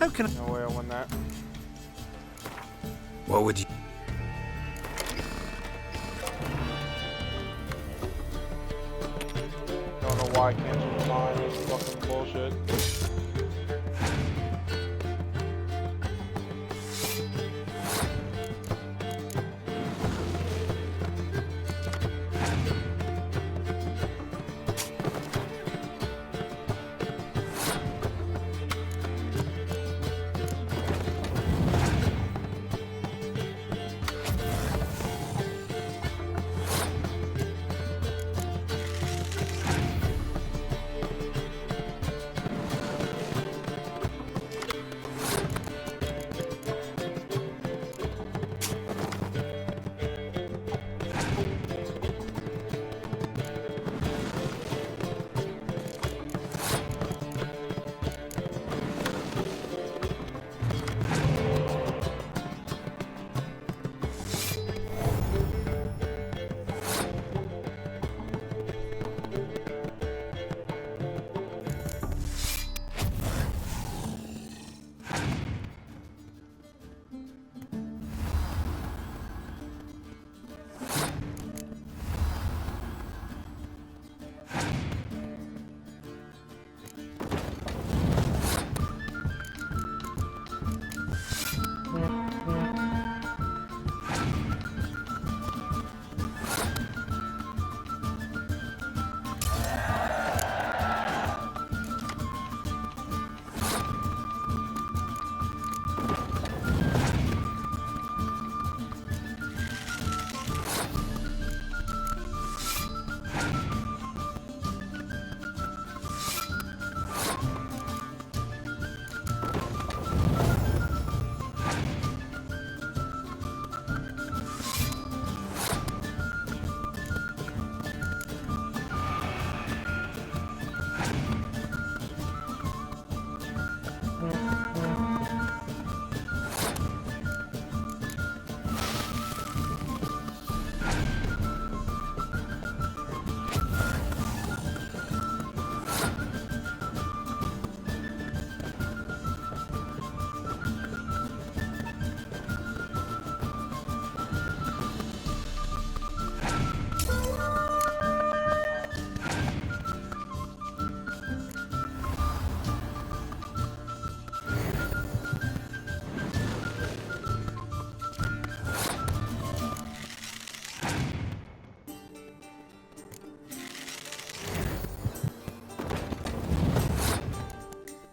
How can I? No way I won that. What would you... Don't know why I can't change mine. It's fucking bullshit.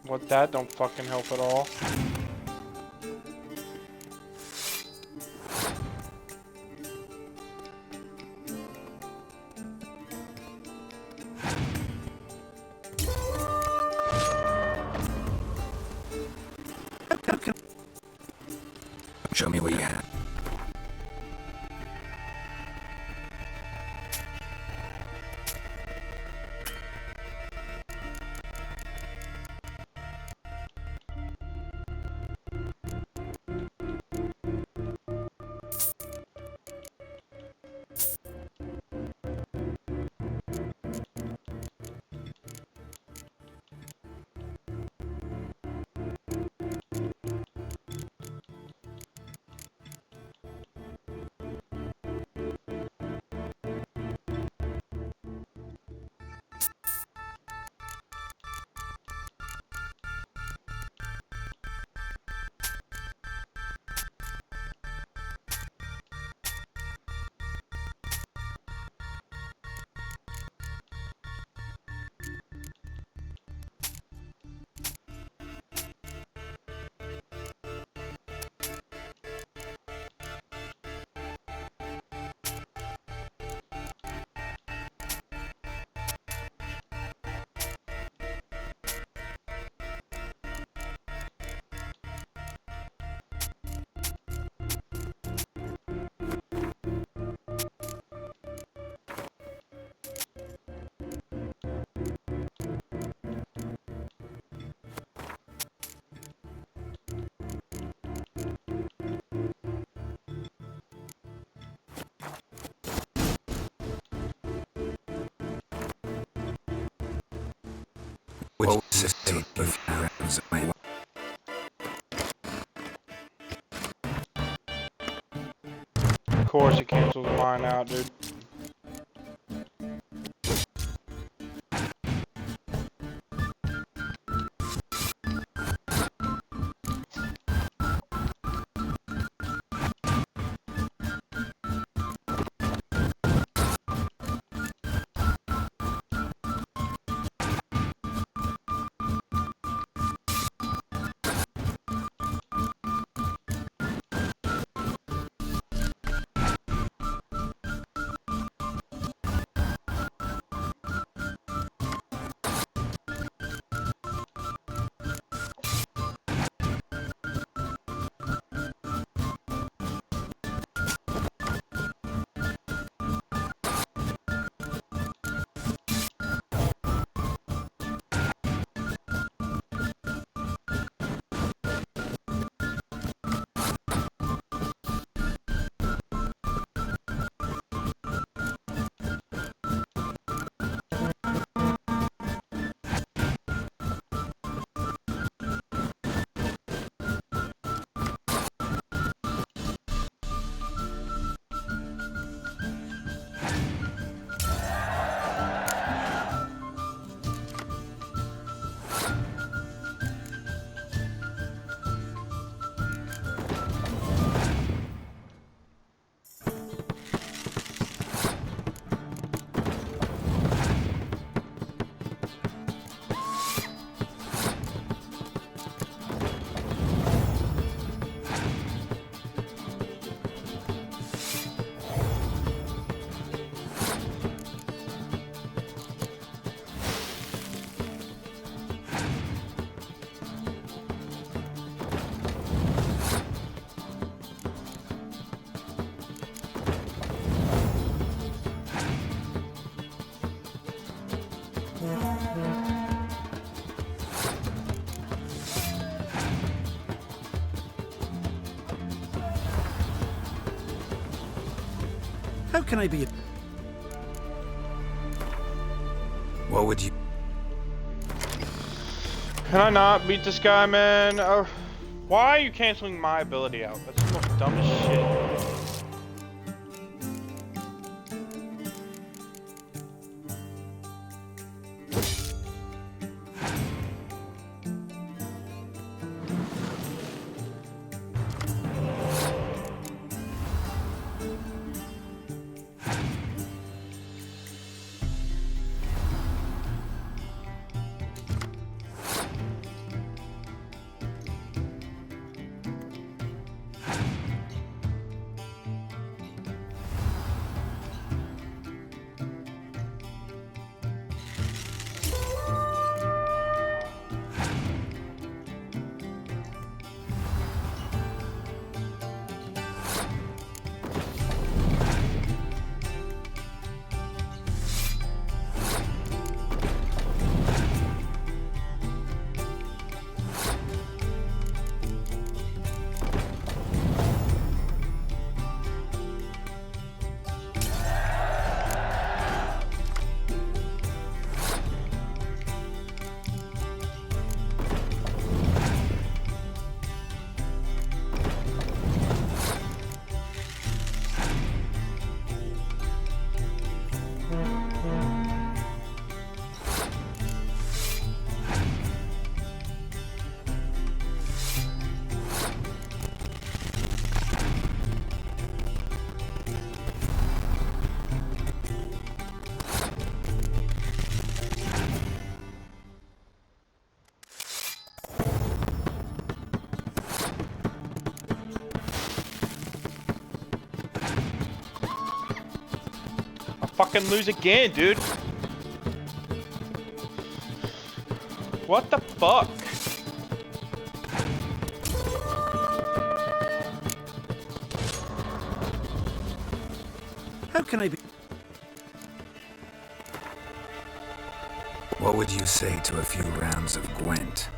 What, that don't fucking help at all. Show me what you have. Which system of rounds am I? course it cancels mine out, dude. How can I be? What would you? Can I not beat this guy, man? Why are you canceling my ability out? That's the most dumbest shit. Fucking lose again, dude. What the fuck? How can I be? What would you say to a few rounds of Gwent?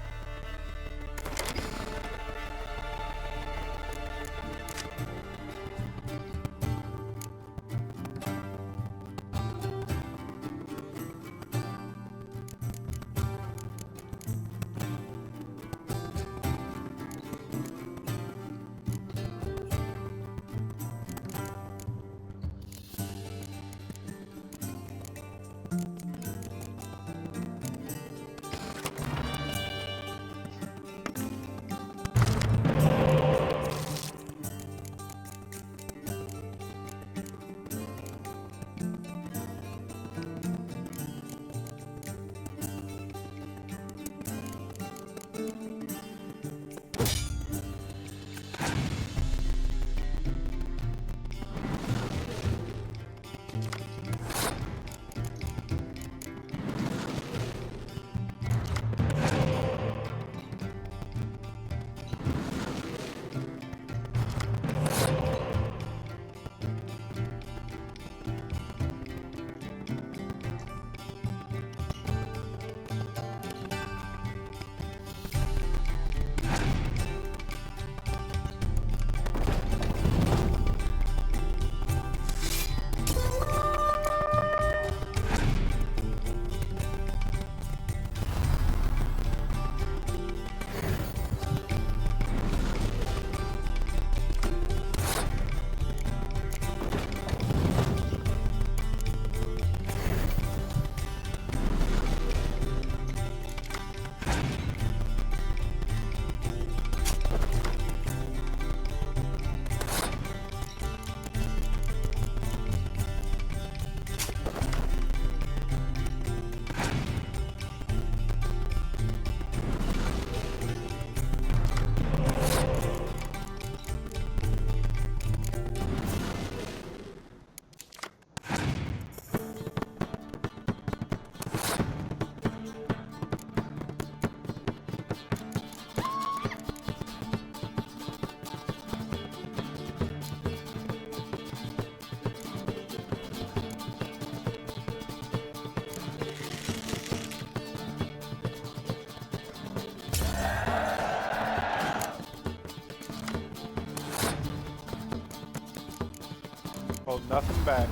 Hold nothing back.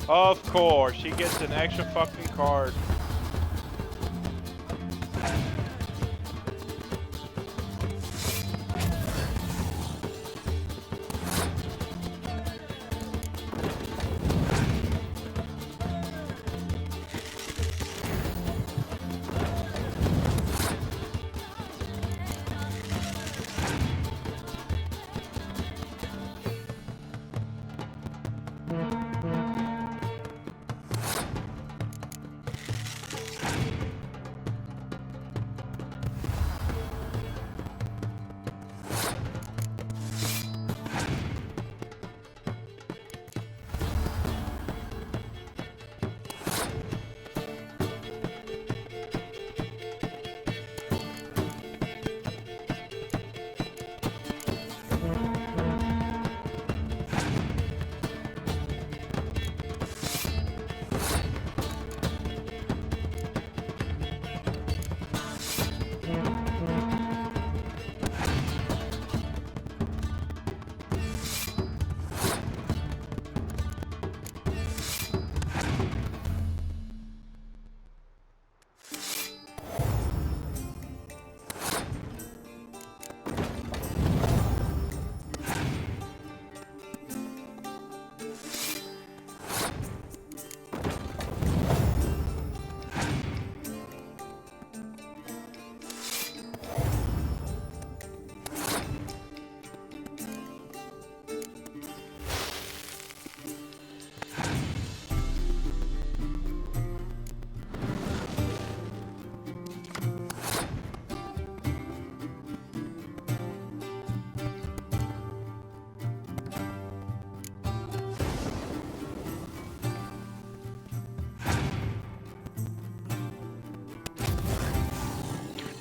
Of course, he gets an extra fucking card.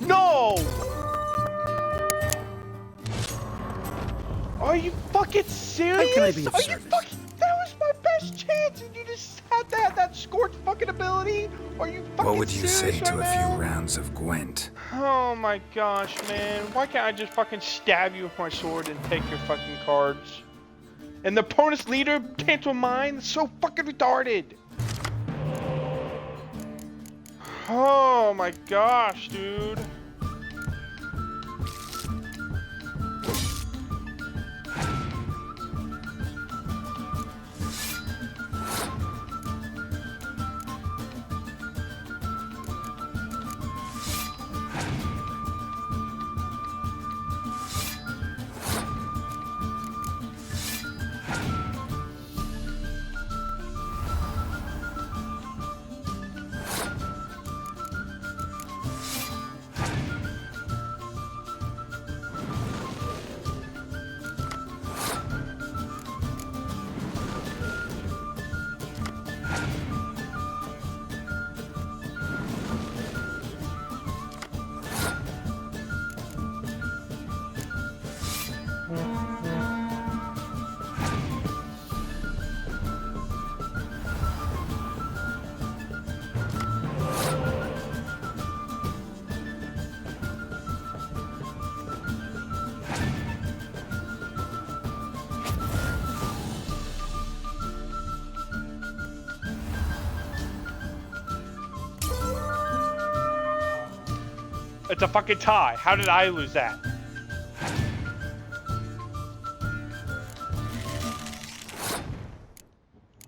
No! Are you fucking serious? How can I be of Are service? you fucking... That was my best chance and you just had that scorch fucking ability? Are you fucking What would you say serious to right a few now? rounds of Gwent? Oh my gosh, man. Why can't I just fucking stab you with my sword and take your fucking cards? And the opponent's leader cancel mine? That's so fucking retarded. Oh my gosh, dude. It's a fucking tie. How did I lose that?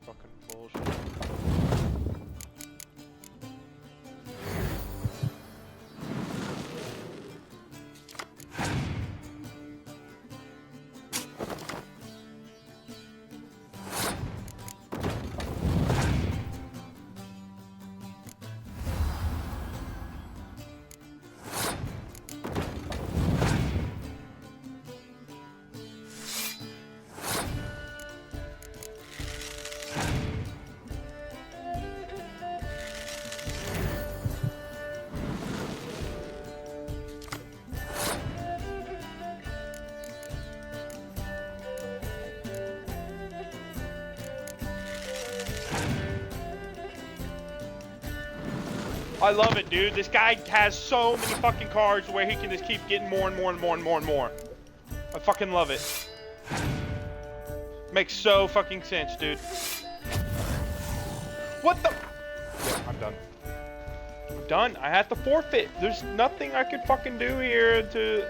Fucking bullshit. I love it, dude. This guy has so many fucking cards where he can just keep getting more and more and more and more and more. I fucking love it. Makes so fucking sense, dude. What the? Yeah, I'm done. I'm done. I had to forfeit. There's nothing I could fucking do here to...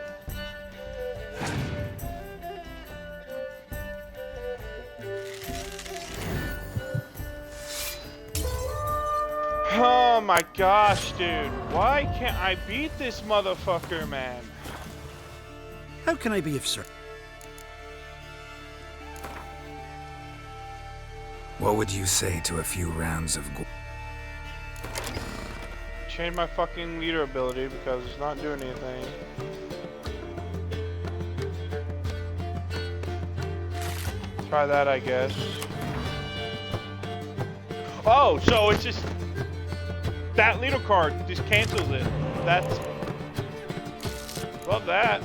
Oh my gosh, dude. Why can't I beat this motherfucker, man? How can I be of service? What would you say to a few rounds of Change my fucking leader ability because it's not doing anything. Try that, I guess. Oh, so it's just... That leader card just cancels it. That's... Love that.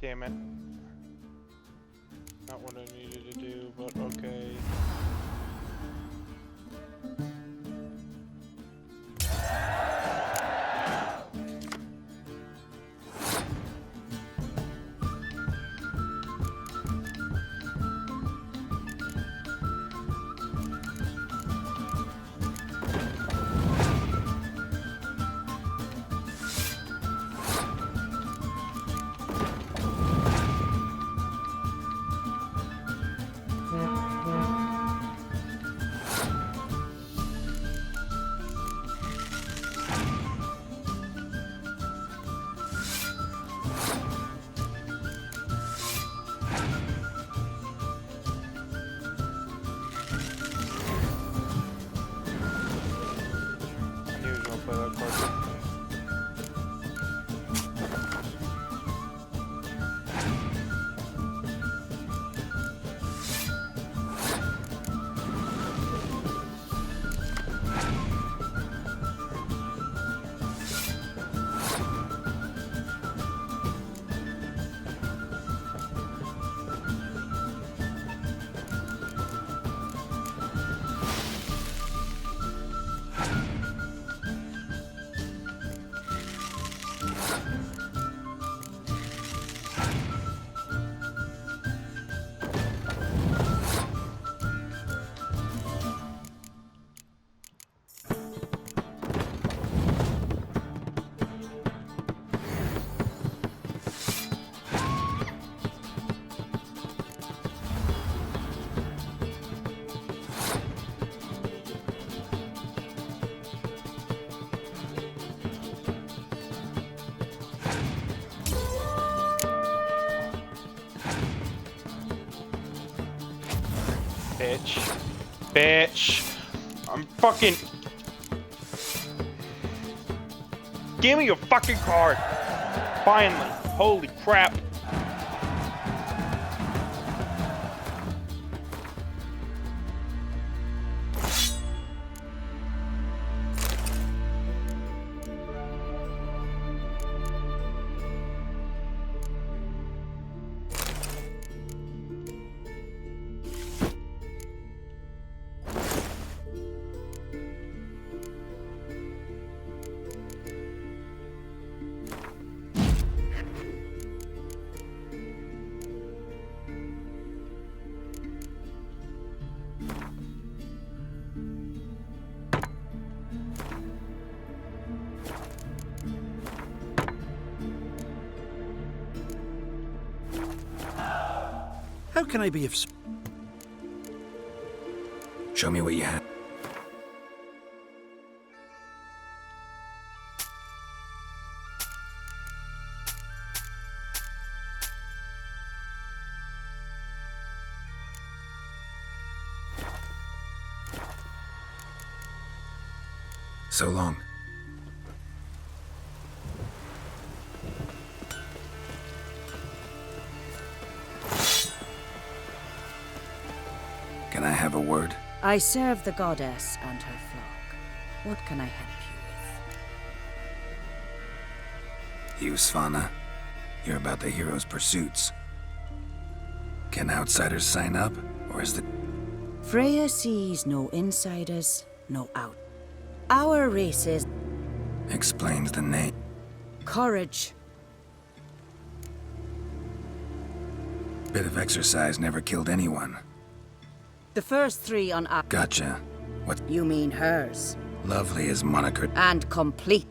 Damn it. Not what I needed to do, but okay. Bitch. Bitch. I'm fucking... Give me your fucking card. Finally. Holy crap. How can I be of... Show me what you have. so long. Can I have a word? I serve the goddess and her flock. What can I help you with? You, Svanna. You're about the hero's pursuits. Can outsiders sign up, or is the... Freya sees no insiders, no out. Our race is... Explains the name. Courage. Bit of exercise never killed anyone. The first three on... Gotcha. What... You mean hers. Lovely is monikered. And complete.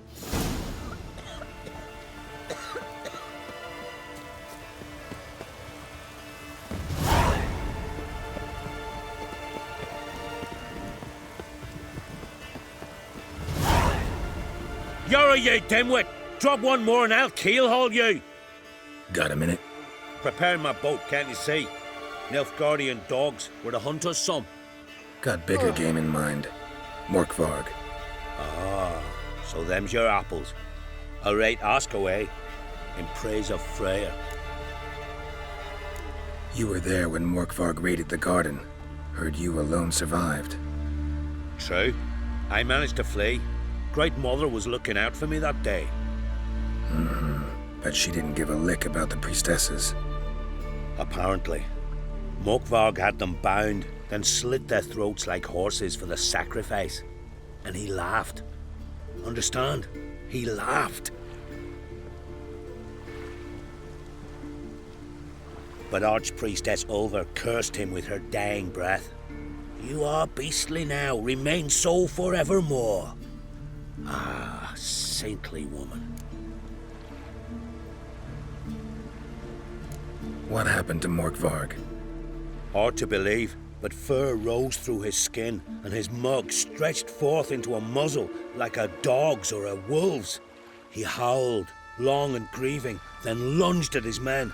You're a you dimwit! Drop one more and I'll keelhaul you! Got a minute? Preparing my boat, can't you see? Nilfgaardian dogs were the hunters some. Got bigger game in mind. Morkvarg. Ah, so them's your apples. All right, ask away. In praise of Freya. You were there when Morkvarg raided the garden. Heard you alone survived. True. I managed to flee. Great Mother was looking out for me that day. But she didn't give a lick about the priestesses. Apparently. Morkvarg had them bound, then slit their throats like horses for the sacrifice. And he laughed. Understand? He laughed. But Archpriestess Ulver cursed him with her dying breath. You are beastly now, remain so forevermore. Ah, saintly woman. What happened to Morkvarg? Hard to believe, but fur rose through his skin, and his mug stretched forth into a muzzle like a dog's or a wolf's. He howled, long and grieving, then lunged at his men.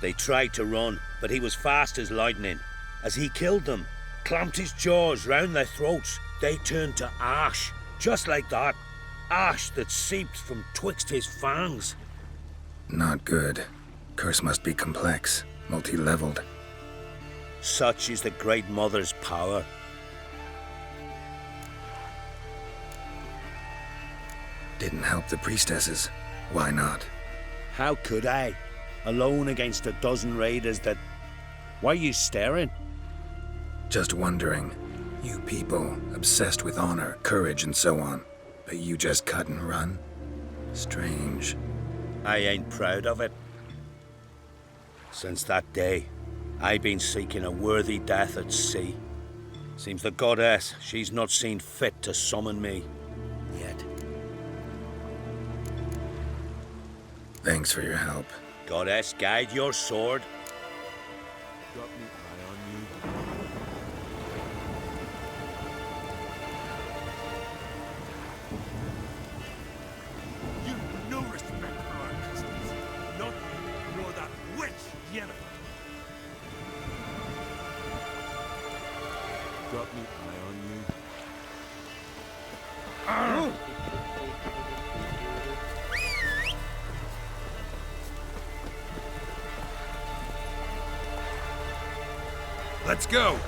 They tried to run, but he was fast as lightning. As he killed them, clamped his jaws round their throats, they turned to ash. Just like that. Ash that seeped from twixt his fangs. Not good. Curse must be complex, multi-leveled. Such is the Great Mother's power. Didn't help the priestesses. Why not? How could I? Alone against a dozen raiders that... Why are you staring? Just wondering. You people, obsessed with honor, courage, and so on. But you just cut and run? Strange. I ain't proud of it. Since that day, I've been seeking a worthy death at sea. Seems the goddess, she's not seen fit to summon me. Yet. Thanks for your help. Goddess, guide your sword. Got me eye on you. No respect for our customs. Not you, nor that witch, Yennefer. Got me eye on you. Let's go!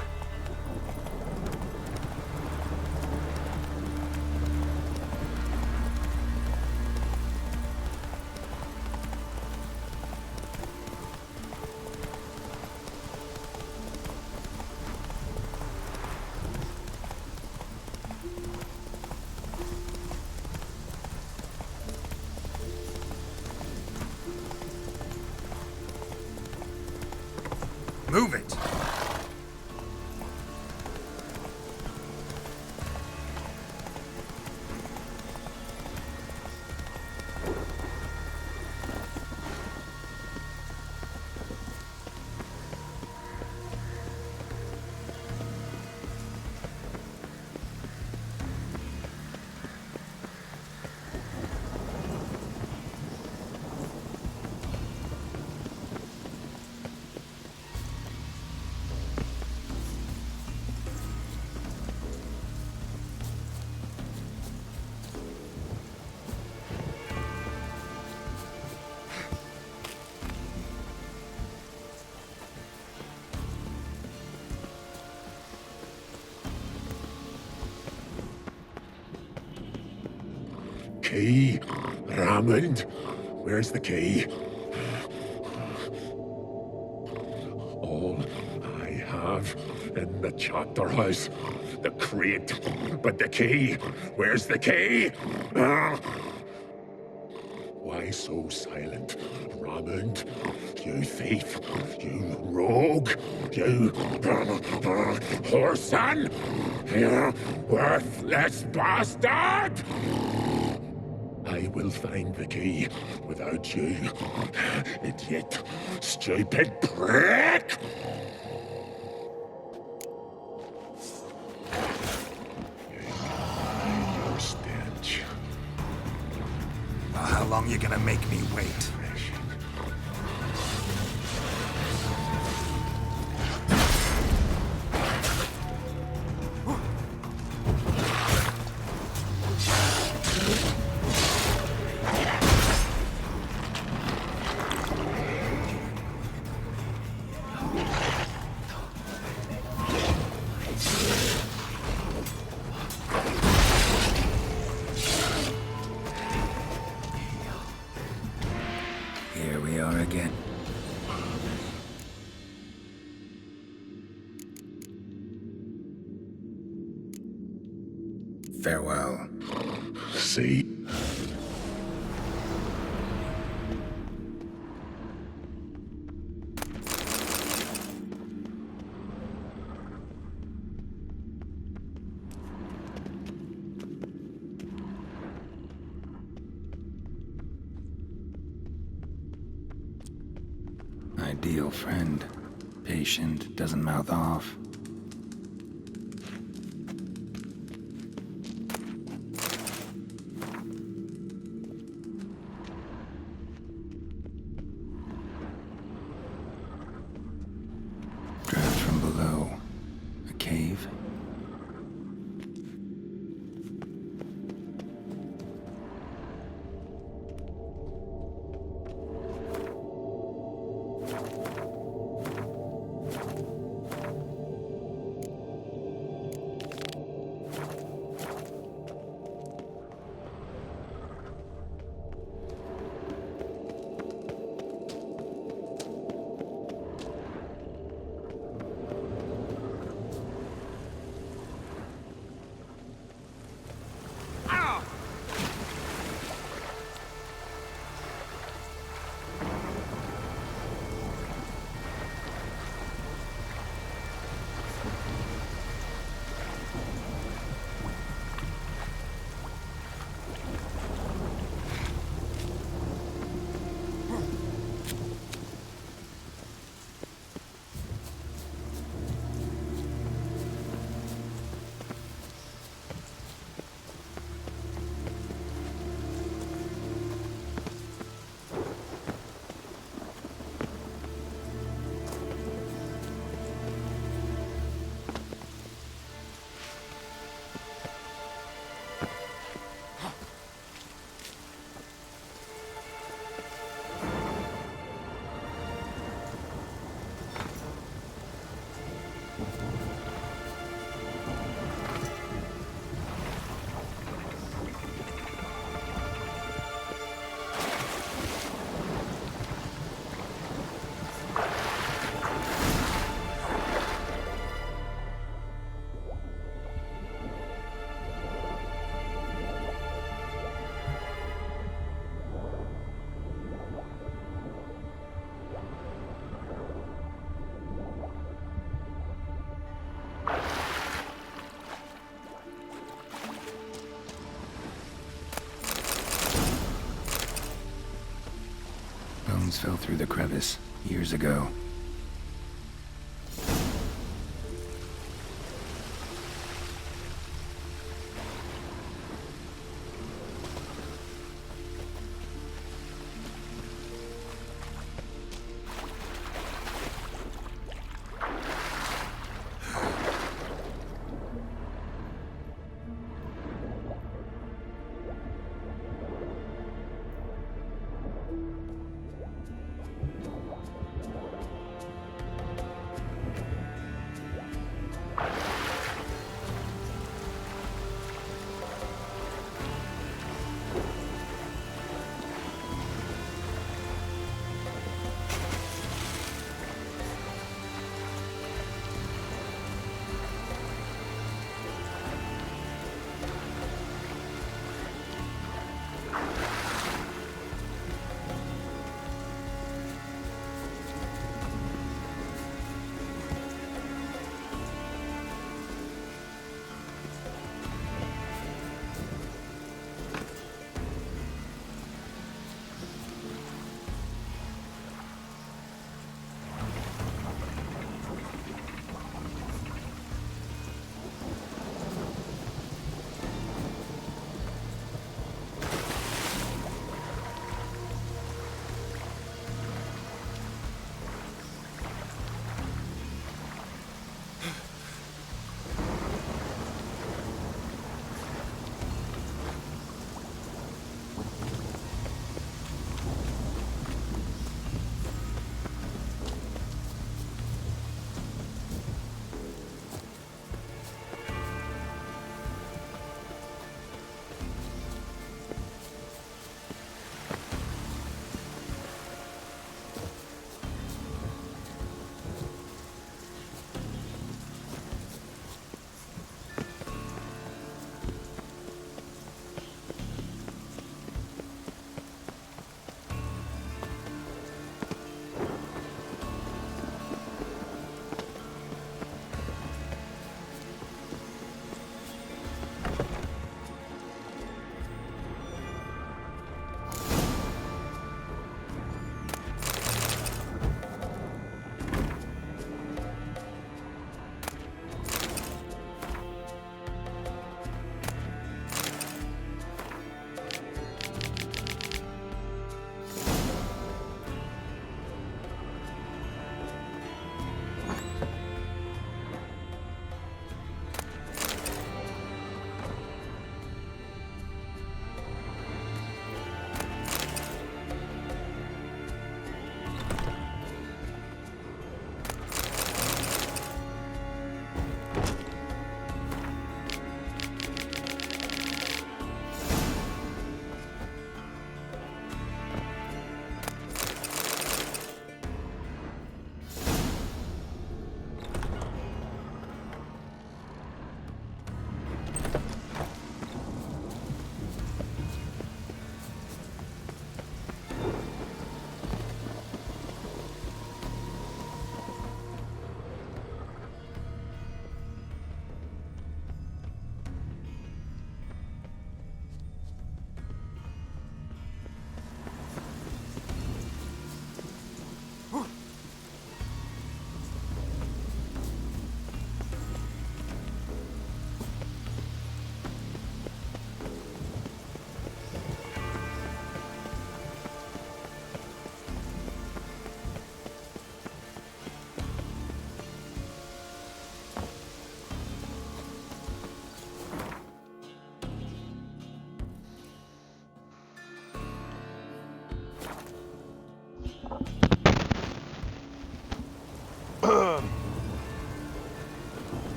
Move it! key? Raymond, where's the key? All I have in the chapter house, the crate, but the key, where's the key? Why so silent, Raymond? You thief, you rogue, you whoreson, you worthless bastard! I will find the key without you, idiot, stupid prick! Your stench. How long you gonna make me wait? Here we are again. Farewell. See? Ideal friend. Patient, doesn't mouth off. Draft from below. A cave? Bones fell through the crevice years ago.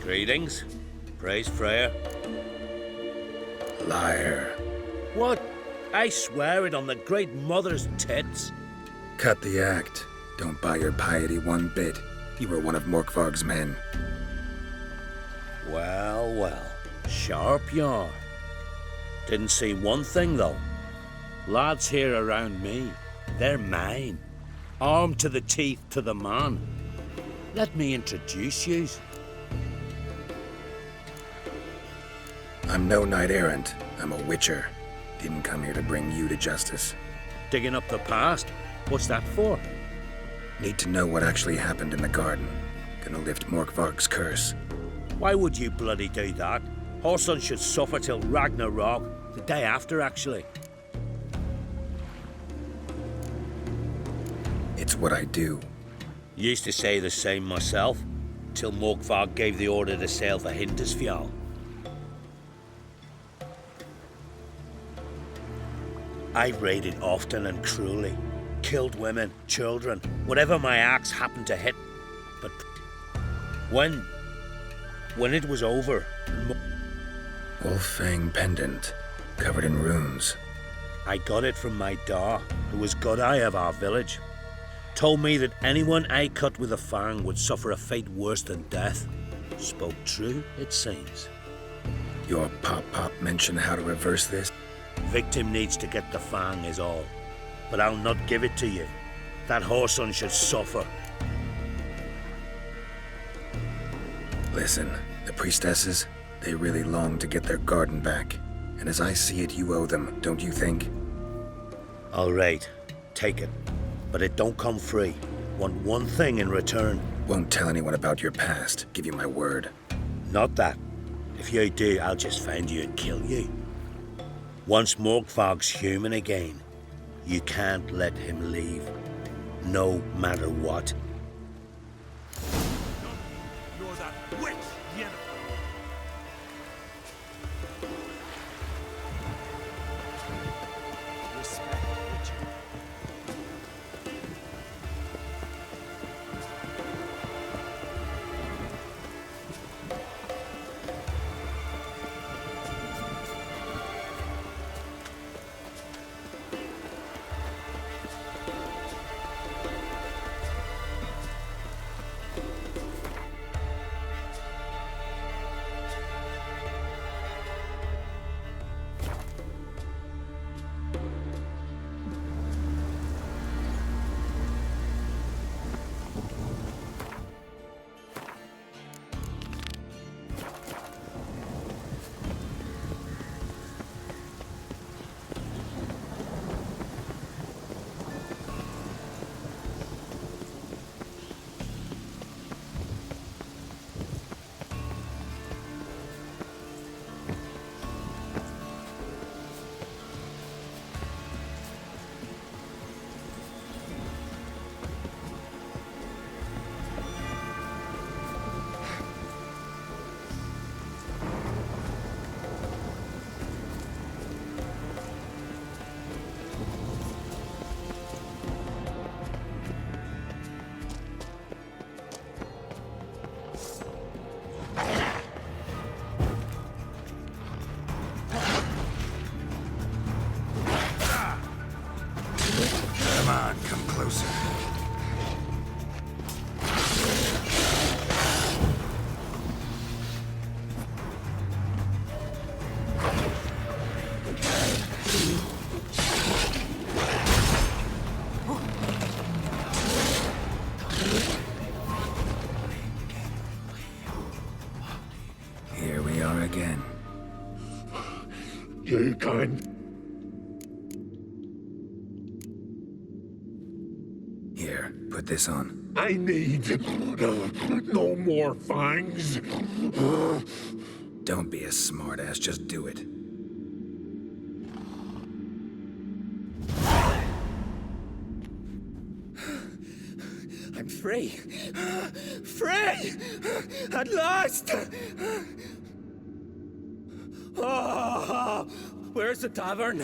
Greetings. Praise Freya. Liar. What? I swear it on the Great Mother's tits. Cut the act. Don't buy your piety one bit. You were one of Morkvarg's men. Well, well. Sharp yarn. Didn't see one thing, though. Lads here around me, they're mine. Armed to the teeth to the man. Let me introduce yous. I'm no knight-errant. I'm a witcher. Didn't come here to bring you to justice. Digging up the past? What's that for? Need to know what actually happened in the garden. Gonna lift Morkvarg's curse. Why would you bloody do that? Horson should suffer till Ragnarok. The day after, actually. It's what I do. Used to say the same myself, till Morkvarg gave the order to sail for Hindisfjall. I raided often and cruelly. Killed women, children, whatever my axe happened to hit. But when it was over... Wolf-fang pendant, covered in runes. I got it from my da, who was Godai of our village. Told me that anyone I cut with a fang would suffer a fate worse than death. Spoke true, it seems. Your pop-pop mentioned how to reverse this? Victim needs to get the fang is all. But I'll not give it to you. That Horson should suffer. Listen, the priestesses, they really long to get their garden back. And as I see it, you owe them, don't you think? All right, take it. But it don't come free. Want one thing in return. Won't tell anyone about your past, give you my word. Not that. If you do, I'll just find you and kill you. Once Morkvarg's human again, you can't let him leave. No matter what. You're that witch, Yennefer. Respect, witcher. Come on, come closer. Here we are again. You can't. Here, put this on. I need no more fangs. Don't be a smartass, just do it. I'm free. Free! At last! Oh, Where's the tavern?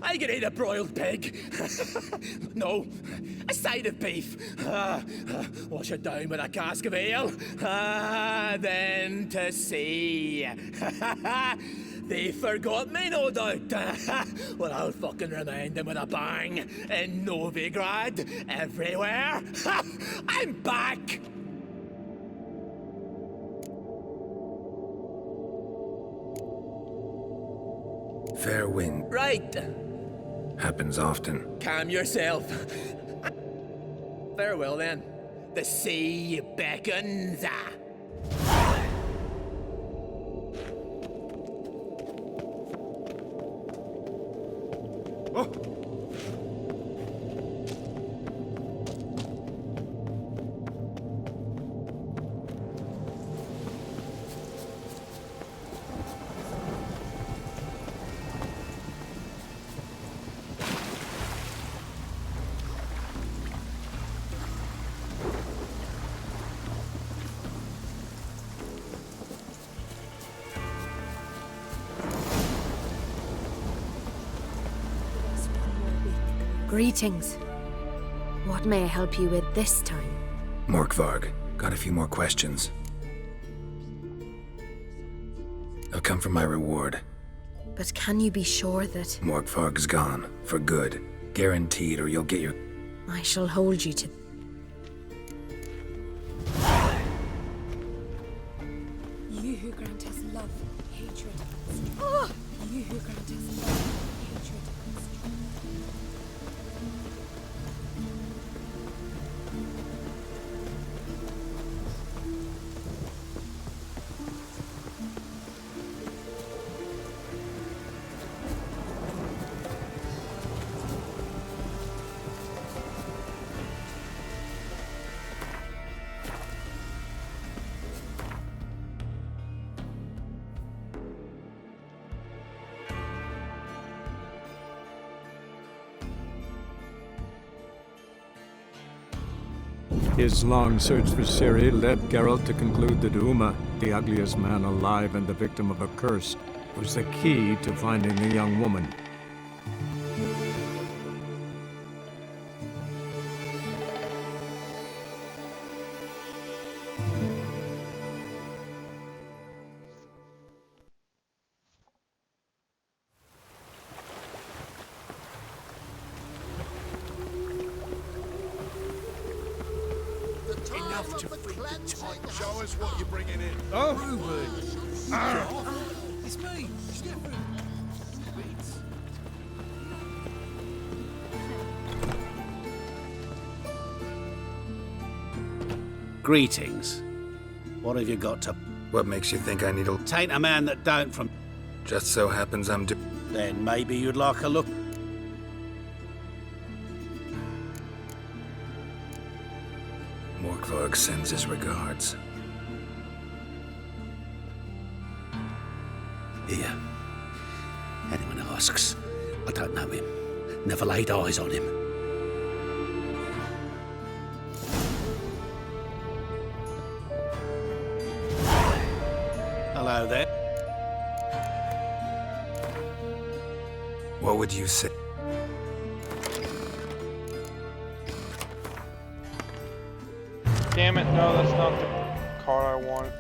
I can eat a broiled pig. No, a side of beef. Wash it down with a cask of ale. Then to sea. They forgot me, no doubt. Well, I'll fucking remind them with a bang. In Novigrad, everywhere. I'm back! Fair wind. Right. Happens often. Calm yourself. Farewell, then. The sea beckons. Greetings. What may I help you with this time? Morkvarg, got a few more questions. I'll come for my reward. But can you be sure that... Morkvarg's gone, for good. Guaranteed, or you'll get your... I shall hold you to... You who grant us love, hatred, and strength. You who grant us love, hatred, and strength. His long search for Ciri led Geralt to conclude that Uma, the ugliest man alive and the victim of a curse, was the key to finding the young woman. Enough to feed the time. Show us what you're bringing in. Oh, Ruben! It's me, Stefan. Greetings. What have you got to... What makes you think I need a... Taint a man that don't from... Just so happens I'm Then maybe you'd like a look... Morkvarg sends his regards. Here. Anyone asks, I don't know him. Never laid eyes on him. Hello there. What would you say? Damn it, no, that's not the card I wanted.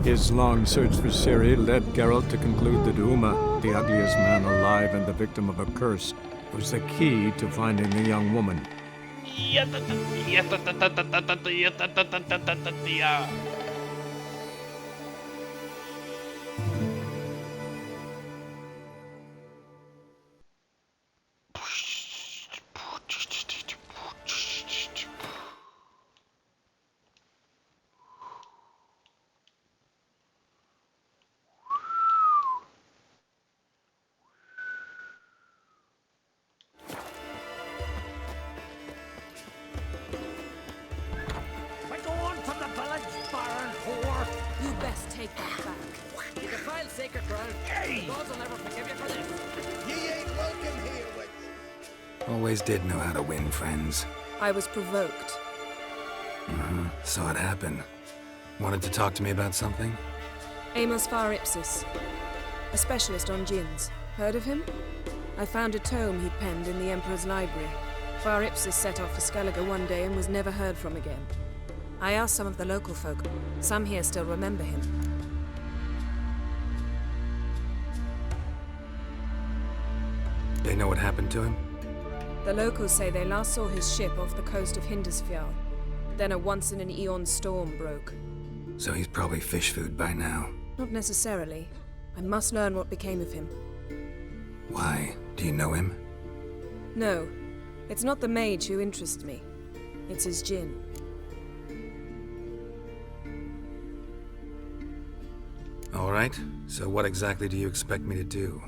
His long search for Ciri led Geralt to conclude that Uma, the ugliest man alive and the victim of a curse, was the key to finding the young woman. We're going from the village, baron whore. You best take that back. You defile sacred ground. The gods will never forgive you for this. Ye ain't welcome here, witch. Always did know how to win friends. I was provoked. Saw it happen. Wanted to talk to me about something? Amos Far Ipsis, a specialist on djinns. Heard of him? I found a tome he'd penned in the Emperor's library. Far Ipsis set off for Skellige one day and was never heard from again. I asked some of the local folk. Some here still remember him. They know what happened to him? The locals say they last saw his ship off the coast of Hindisfjall. Then a once-in-an-eon storm broke. So he's probably fish food by now. Not necessarily. I must learn what became of him. Why? Do you know him? No. It's not the mage who interests me. It's his djinn. All right. So what exactly do you expect me to do?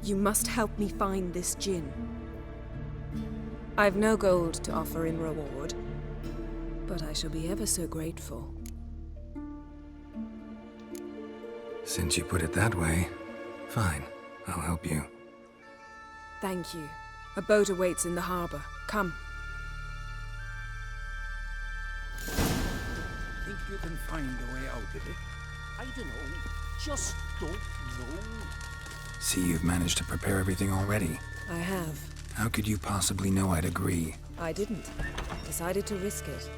You must help me find this djinn. I've no gold to offer in reward, but I shall be ever so grateful. Since you put it that way, fine. I'll help you. Thank you. A boat awaits in the harbor. Come. Think you can find a way out of it? I don't know. Just don't know. See, you've managed to prepare everything already. I have. How could you possibly know I'd agree? I didn't. Decided to risk it.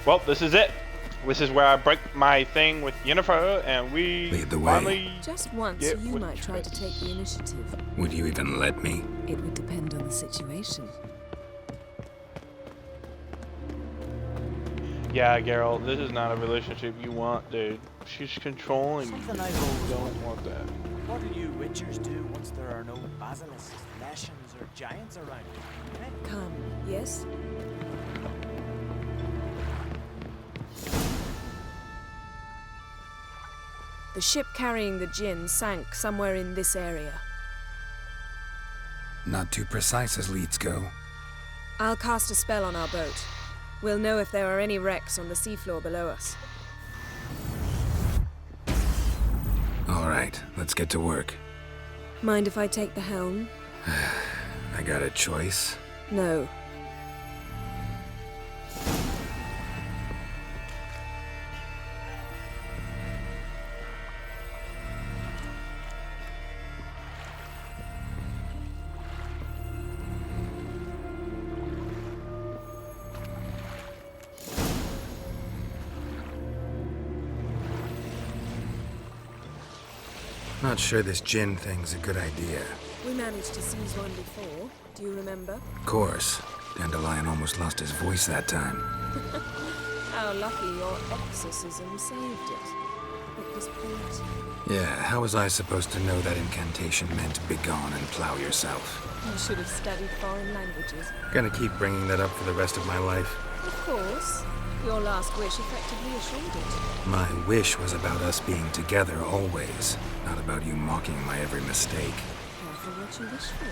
Well, this is it. This is where I break my thing with Yennefer, and we Lead the way. finally Just once, get you what might try to take the initiative. Would you even let me? It would depend on the situation. Yeah, Geralt, this is not a relationship you want, dude. She's controlling you. Something I You always don't want that. What do you witchers do once there are no basilisks, lashings, or giants around? Eh? Come, yes? The ship carrying the djinn sank somewhere in this area. Not too precise as leads go. I'll cast a spell on our boat. We'll know if there are any wrecks on the seafloor below us. All right, let's get to work. Mind if I take the helm? I got a choice. No. Not sure this djinn thing's a good idea. We managed to seize one before. Do you remember? Of course. Dandelion almost lost his voice that time. How lucky your exorcism saved it. It was poetic. Yeah, how was I supposed to know that incantation meant begone and plow yourself? You should have studied foreign languages. Gonna keep bringing that up for the rest of my life. Of course. Your last wish effectively assured it. My wish was about us being together always, not about you mocking my every mistake. Careful what you wish for.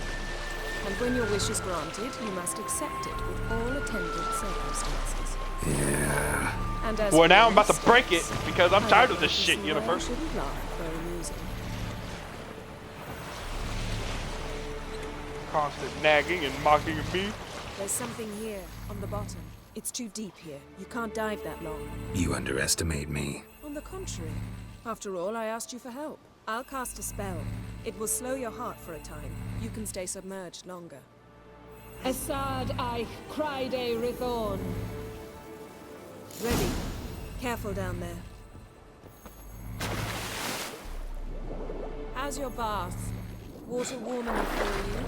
And when your wish is granted, you must accept it with all attendant circumstances. Yeah. And as Well, for now your I'm about to break it mistakes, because I'm I tired don't of this want to shit, see why Yennefer. you shouldn't laugh at very amusing. Constant nagging and mocking of me. There's something here, on the bottom. It's too deep here. You can't dive that long. You underestimate me. On the contrary. After all, I asked you for help. I'll cast a spell. It will slow your heart for a time. You can stay submerged longer. Assad I cried a Rithon. Ready. Careful down there. How's your bath? Water warm enough for you?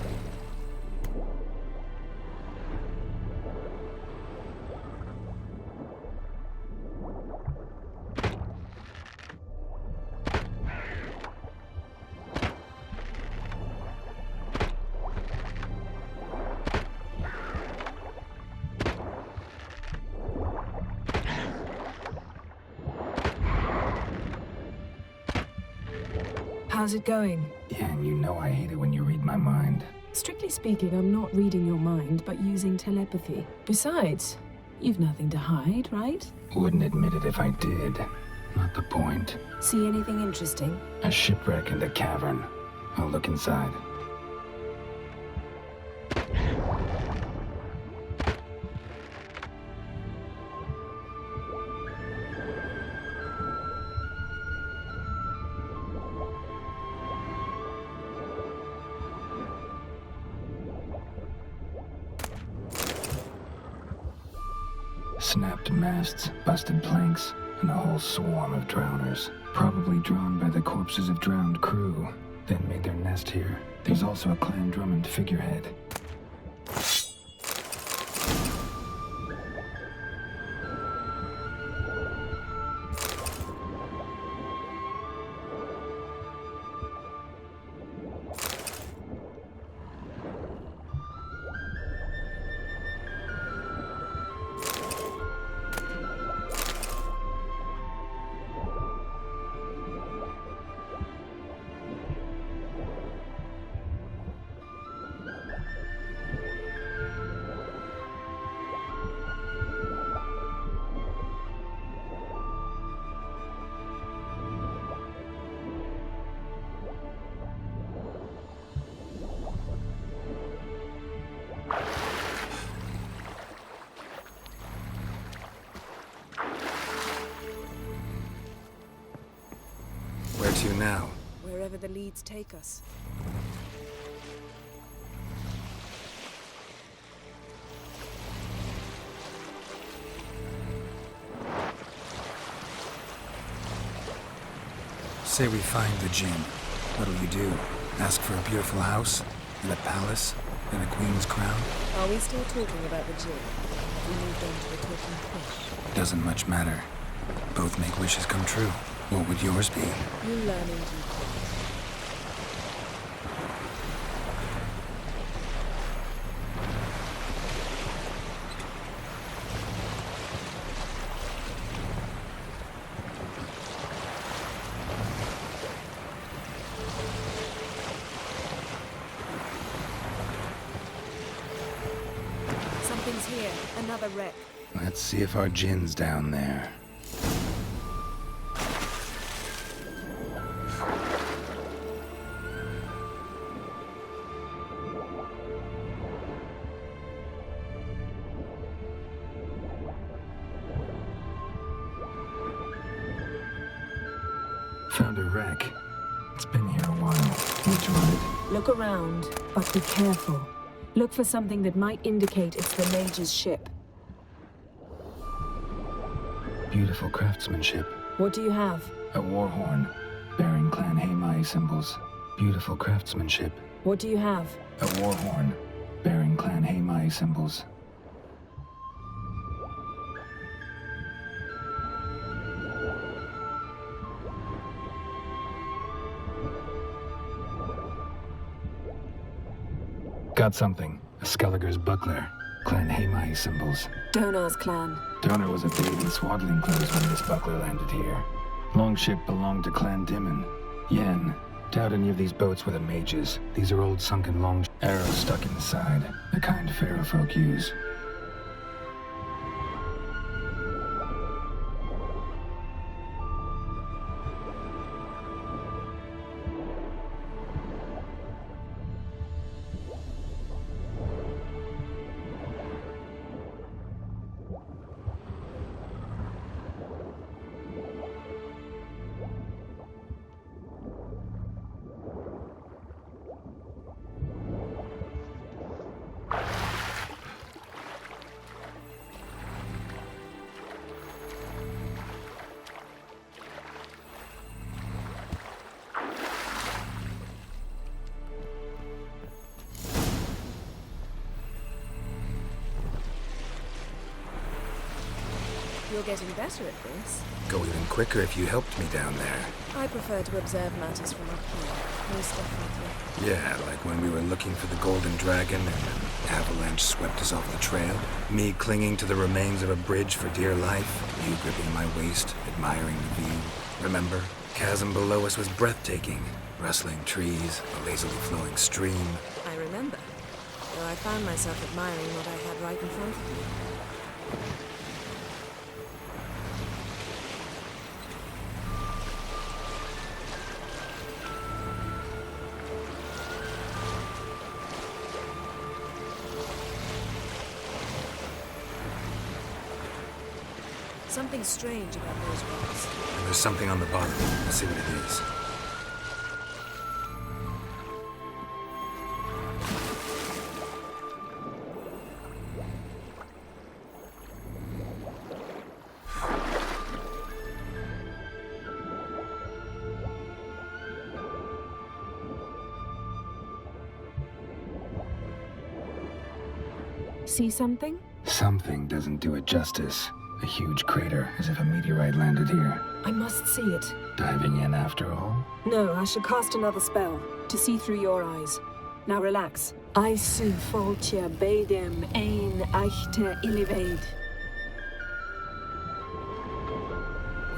How's it going? Yeah, and you know I hate it when you read my mind. Strictly speaking, I'm not reading your mind, but using telepathy. Besides, you've nothing to hide, right? Wouldn't admit it if I did. Not the point. See anything interesting? A shipwreck in the cavern. I'll look inside. Snapped masts, busted planks, and a whole swarm of drowners. Probably drawn by the corpses of drowned crew, then made their nest here. There's also a Clan Drummond figurehead. Where to now? Wherever the leads take us. Say we find the Jinn. What'll you do? Ask for a beautiful house? And a palace? And a queen's crown? Are we still talking about the Jinn? Have we moved on to the talking fish? Doesn't much matter. Both make wishes come true. What would yours be? You learn in due course. Something's here. Another wreck. Let's see if our Jinn's down there. Found a wreck. It's been here a while. Which right? Look around, but be careful. Look for something that might indicate it's the mage's ship. Beautiful craftsmanship. What do you have? A war horn, bearing Clan Haimai symbols. Beautiful craftsmanship. What do you have? A war horn, bearing Clan Haimai symbols. Got something. A Skelliger's buckler. Clan Haimai symbols. Donar's clan. Donar was a baby in swaddling clothes when this buckler landed here. Longship belonged to Clan Dimon. Yen. Doubt any of these boats were the mages. These are old sunken long arrows stuck in the side. The kind pharaoh folk use. you're getting better at this. Go even quicker if you helped me down there. I prefer to observe matters from up here, most definitely. Yeah, like when we were looking for the Golden Dragon and an avalanche swept us off the trail. Me clinging to the remains of a bridge for dear life. You gripping my waist, admiring the view. Remember? Chasm below us was breathtaking. Rustling trees, a lazily flowing stream. I remember, though I found myself admiring what I had right in front of me. Something strange about those rocks. And there's something on the bottom. Let's see what it is. See something? Something doesn't do it justice. A huge crater, as if a meteorite landed here. I must see it. Diving in after all? No, I shall cast another spell, to see through your eyes. Now relax. Aisu foltja beidem ein eichte iliveid.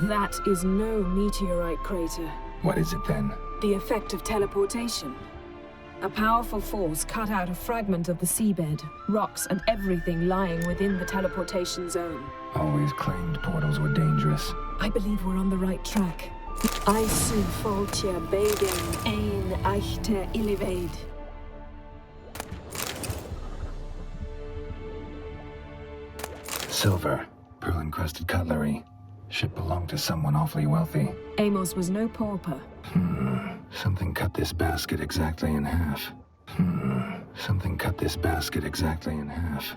That is no meteorite crater. What is it then? The effect of teleportation. A powerful force cut out a fragment of the seabed, rocks and everything lying within the teleportation zone. Always claimed portals were dangerous. I believe we're on the right track. Aisu foltja beidem ein eichte iliveid. Silver, pearl-encrusted cutlery. Should belong to someone awfully wealthy. Amos was no pauper. Something cut this basket exactly in half. Something cut this basket exactly in half.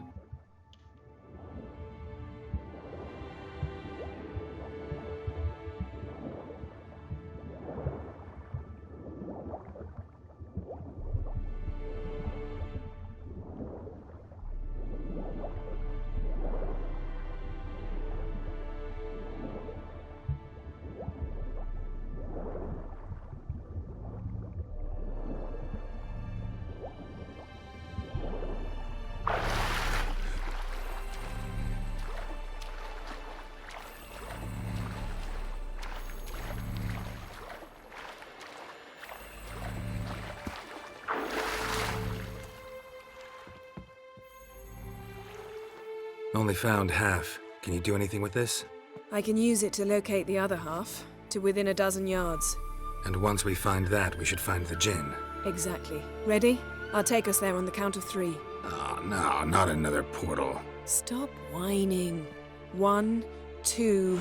Only found half. Can you do anything with this? I can use it to locate the other half, to within a dozen yards. And once we find that, we should find the gin. Exactly. Ready? I'll take us there on the count of 3. Oh, no, not another portal. Stop whining. 1, 2...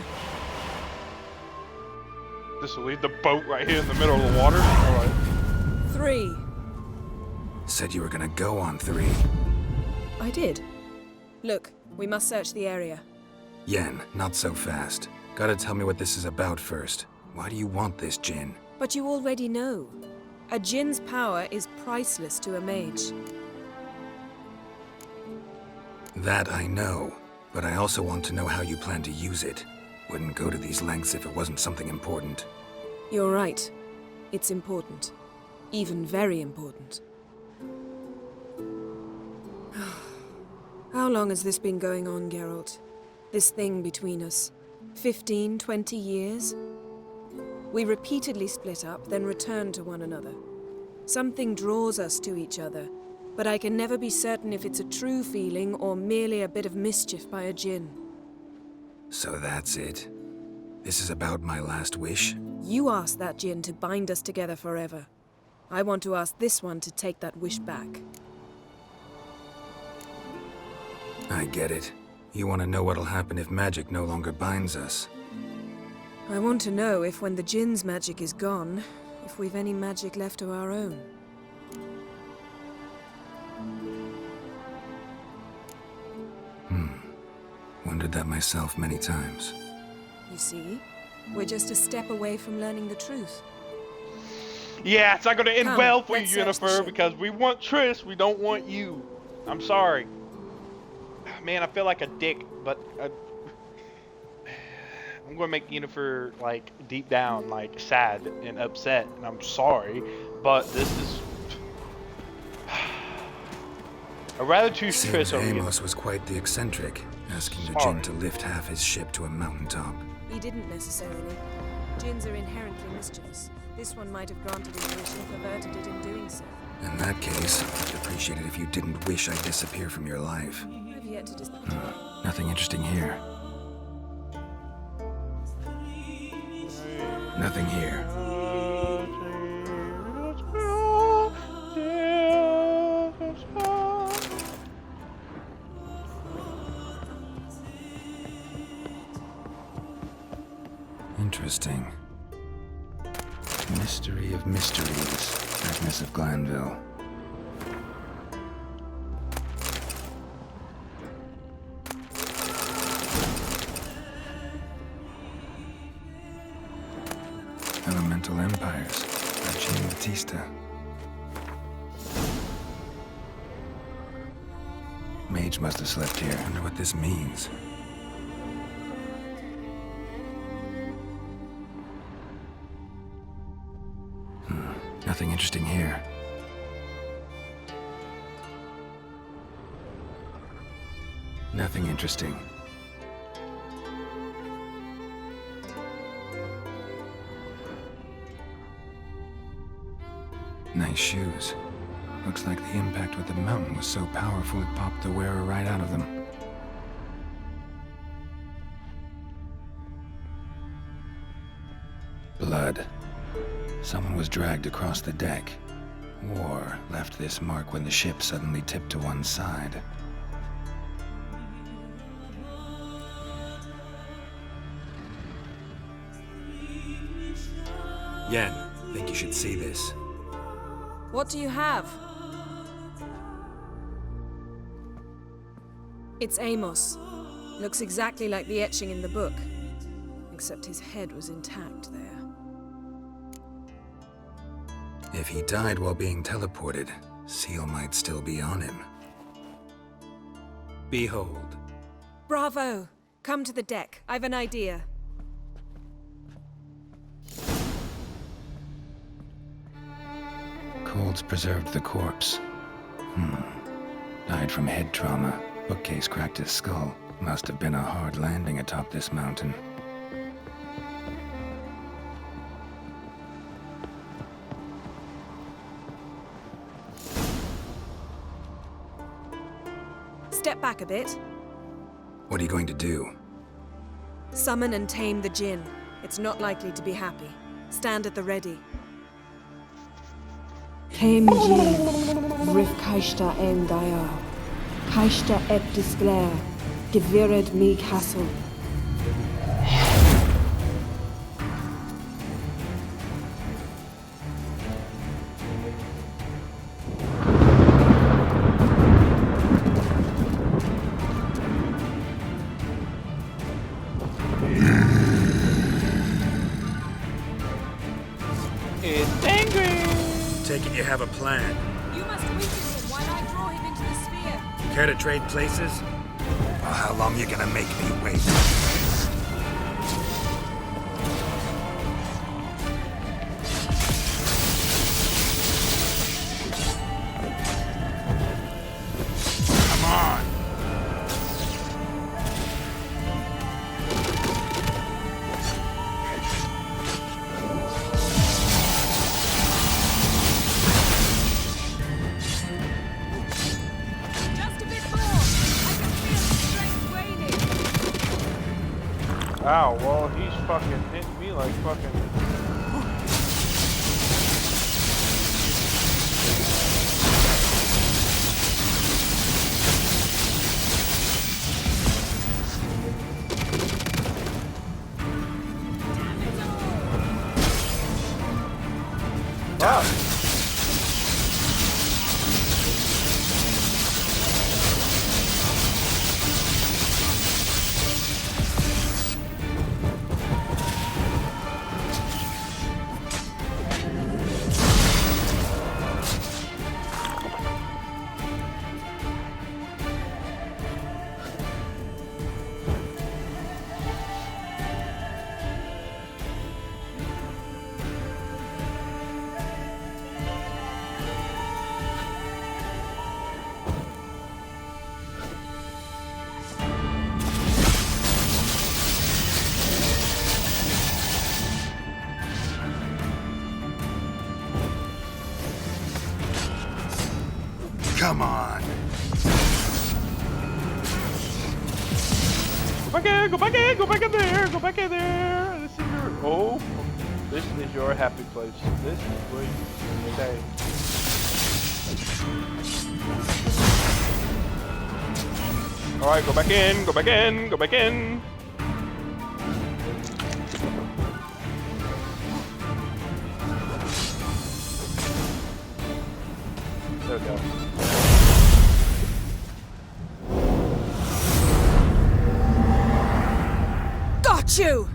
This will leave the boat right here in the middle of the water? Alright. 3. Said you were gonna go on 3. I did. Look, we must search the area. Yen, not so fast. Gotta tell me what this is about first. Why do you want this gin? But you already know. A djinn's power is priceless to a mage. That I know, but I also want to know how you plan to use it. Wouldn't go to these lengths if it wasn't something important. You're right. It's important. Even very important. How long has this been going on, Geralt? This thing between us? 15, 20 years? We repeatedly split up, then return to one another. Something draws us to each other, but I can never be certain if it's a true feeling or merely a bit of mischief by a djinn. So that's it? This is about my last wish? You asked that djinn to bind us together forever. I want to ask this one to take that wish back. I get it. You want to know what'll happen if magic no longer binds us. I want to know if when the djinn's magic is gone, if we've any magic left of our own. Wondered that myself many times. You see? We're just a step away from learning the truth. Yeah, it's not gonna end well for you, let's search the Jennifer, ship. because we want Triss, we don't want you. I'm sorry. Man, I feel like a dick, but I'm gonna make Yennefer like deep down like sad and upset, and I'm sorry, but this is. I'd rather choose Seems Triss over Amos Yennefer. was quite the eccentric, asking the Sorry. Jinn to lift half his ship to a mountaintop. He didn't necessarily. Jinns are inherently mischievous. This one might have granted his wish and perverted it in doing so. In that case, I'd appreciate it if you didn't wish I'd disappear from your life. I've yet to Nothing interesting here. Nothing here. Interesting. Mystery of mysteries, Agnes of Glanville. Elemental Empires by Jean Batista. Mage must have slept here. I wonder what this means. Nothing interesting here. Nothing interesting. Nice shoes. Looks like the impact with the mountain was so powerful it popped the wearer right out of them. Blood. Someone was dragged across the deck. War left this mark when the ship suddenly tipped to one side. Yen, think you should see this. What do you have? It's Amos. Looks exactly like the etching in the book. Except his head was intact there. If he died while being teleported, Seal might still be on him. Behold. Bravo! Come to the deck. I've an idea. Colds preserved the corpse. Died from head trauma. Bookcase cracked his skull. Must have been a hard landing atop this mountain. Step back a bit. What are you going to do? Summon and tame the Jinn. It's not likely to be happy. Stand at the ready. Came Jin, Rif Kaishta en Daya, Kaishta et Disglair, Gevired me Castle. It's angry! Take it you have a plan. You must weaken him while I draw him into the sphere. Care to trade places? Well, how long you gonna make me wait? Come on! Just a bit more. I can feel the strength waning. Wow, well, he's fucking hitting me like fucking... Wow. Come on. Go back in, go back in, go back in there, go back in there. This is your, oh, this is your happy place. This is where you stay. All right, go back in, go back in, go back in. There we go. Got you!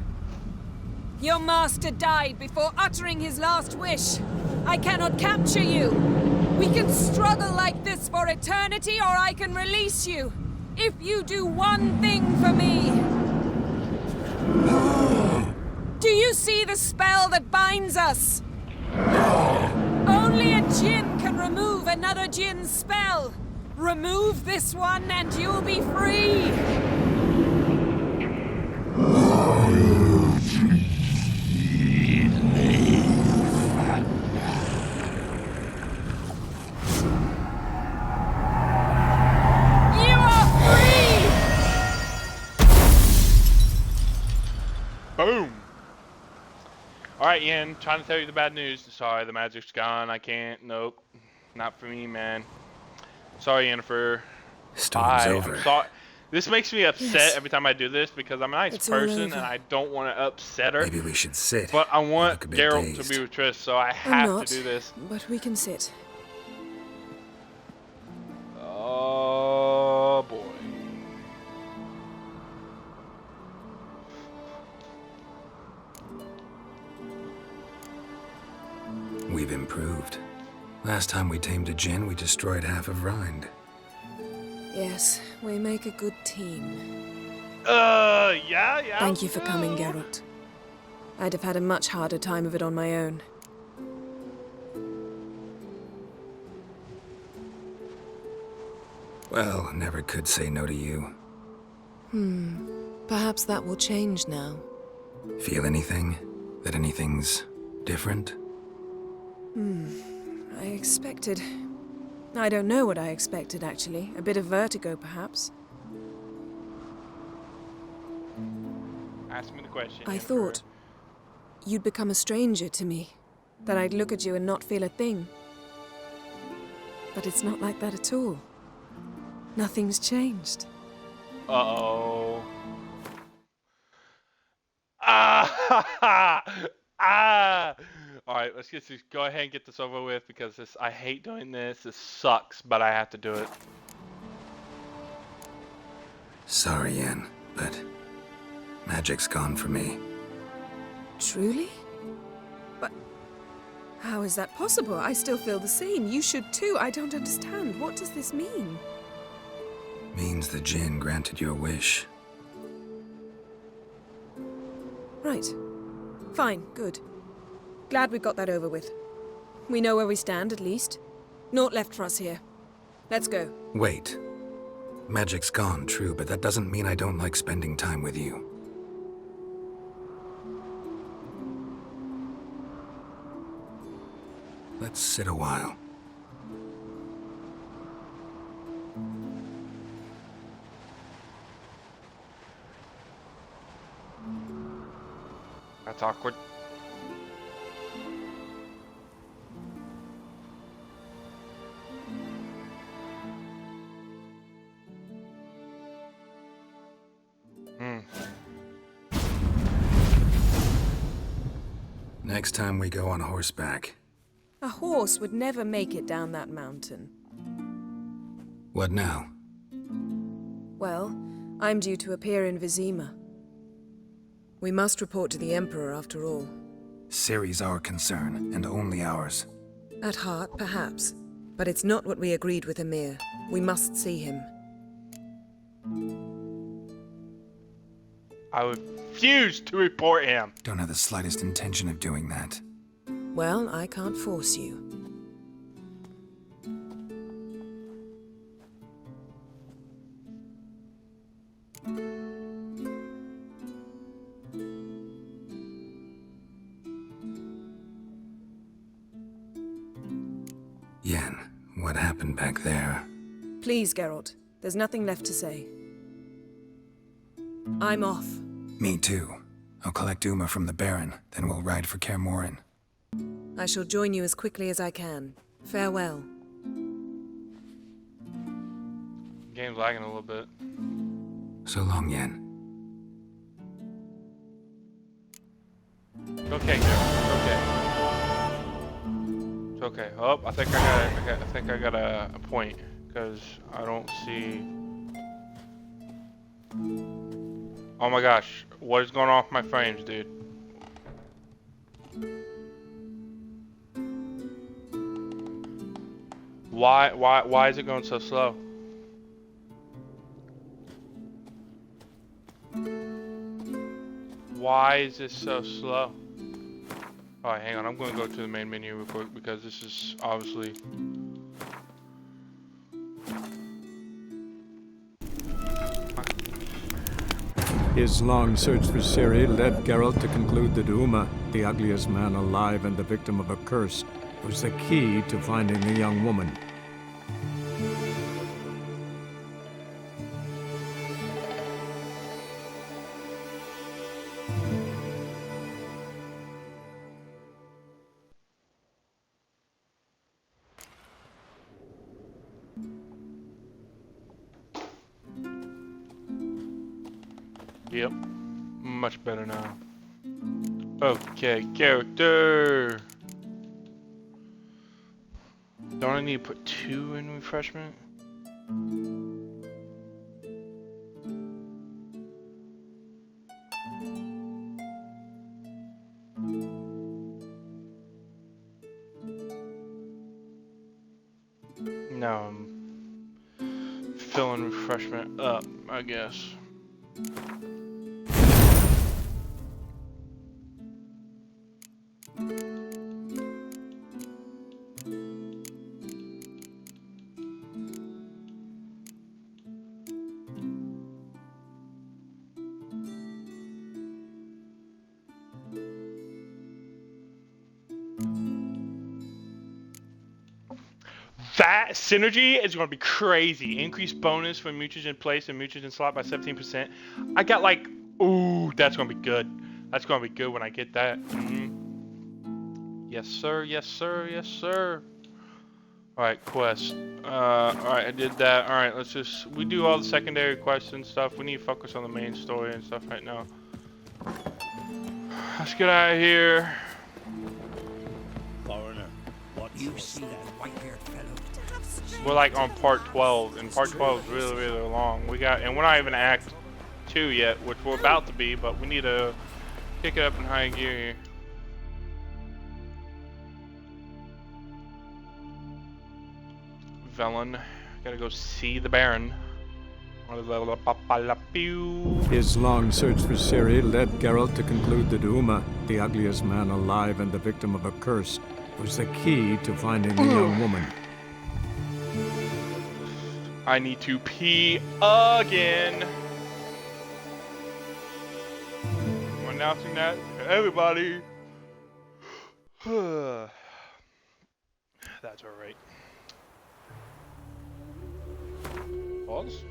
Your master died before uttering his last wish. I cannot capture you. We can struggle like this for eternity, or I can release you. If you do one thing for me. Do you see the spell that binds us? Only a djinn can remove another djinn's spell. Remove this one and you'll be free. Boom! Alright, Yen, trying to tell you the bad news. Sorry, the magic's gone. I can't. Nope. Not for me, man. Sorry, Yennefer. Storm's over. I'm sorry. This makes me upset every time I do this because I'm a nice person and I don't want to upset her. Maybe we should sit. But I want Geralt dazed. to be with Triss, so I have to do this. But we can sit. Oh, boy. We've improved. Last time we tamed a djinn, we destroyed half of Rind. Yes, we make a good team. Yeah. Thank you for coming, Geralt. I'd have had a much harder time of it on my own. Well, never could say no to you. Perhaps that will change now. Feel anything? That anything's different? I expected... I don't know what I expected, actually. A bit of vertigo, perhaps. Ask me the question. I thought you'd become a stranger to me. That I'd look at you and not feel a thing. But it's not like that at all. Nothing's changed. Uh-oh. Ah! Alright, let's just go ahead and get this over with because I hate doing this. This sucks, but I have to do it. Sorry, Yen, but magic's gone for me. Truly? But how is that possible? I still feel the same. You should too. I don't understand. What does this mean? Means the djinn granted your wish. Right. Fine, good. Glad we got that over with. We know where we stand, at least. Naught left for us here. Let's go. Wait. Magic's gone, true, but that doesn't mean I don't like spending time with you. Let's sit a while. That's awkward. Next time we go on horseback. A horse would never make it down that mountain. What now? Well, I'm due to appear in Vizima. We must report to the Emperor after all. Ciri's our concern, and only ours. At heart, perhaps. But it's not what we agreed with Emir. We must see him. I refuse to report him. Don't have the slightest intention of doing that. Well, I can't force you. Yen, what happened back there. Please, Geralt. There's nothing left to say. I'm off. Me too. I'll collect Uma from the Baron, then we'll ride for Kaer Morhen. I shall join you as quickly as I can. Farewell. Game's lagging a little bit. So long, Yen. Okay, Geralt. Okay. It's okay. Oh, I think I got a point because I don't see. Oh my gosh, what is going on with my frames, dude? Why is it going so slow? Why is this so slow? Alright, hang on, I'm gonna go to the main menu real quick because this is obviously... His long search for Ciri led Geralt to conclude that Uma, the ugliest man alive and the victim of a curse, was the key to finding the young woman. Yep, much better now. Okay, character. Don't I need to put 2 in refreshment? No, I'm filling refreshment up, I guess. That synergy is going to be crazy. Increased bonus for mutagen place and mutagen slot by 17%. I got like, ooh, that's going to be good. That's going to be good when I get that. Yes, sir. Yes, sir. Yes, sir. All right, quest. All right, I did that. All right, we do all the secondary quests and stuff. We need to focus on the main story and stuff right now. Let's get out of here. Foreigner, what you see that white-haired fellow? We're like on part 12, and part 12 is really, really long. We're not even Act 2 yet, which we're about to be, but we need to kick it up in high gear here. Velen, gotta go see the Baron. His long search for Ciri led Geralt to conclude that Uma, the ugliest man alive and the victim of a curse, was the key to finding the young woman. I need to pee again. I'm announcing that to everybody. That's alright. Pause.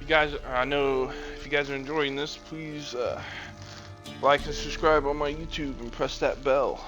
Guys, I know if you guys are enjoying this, please like and subscribe on my YouTube and press that bell.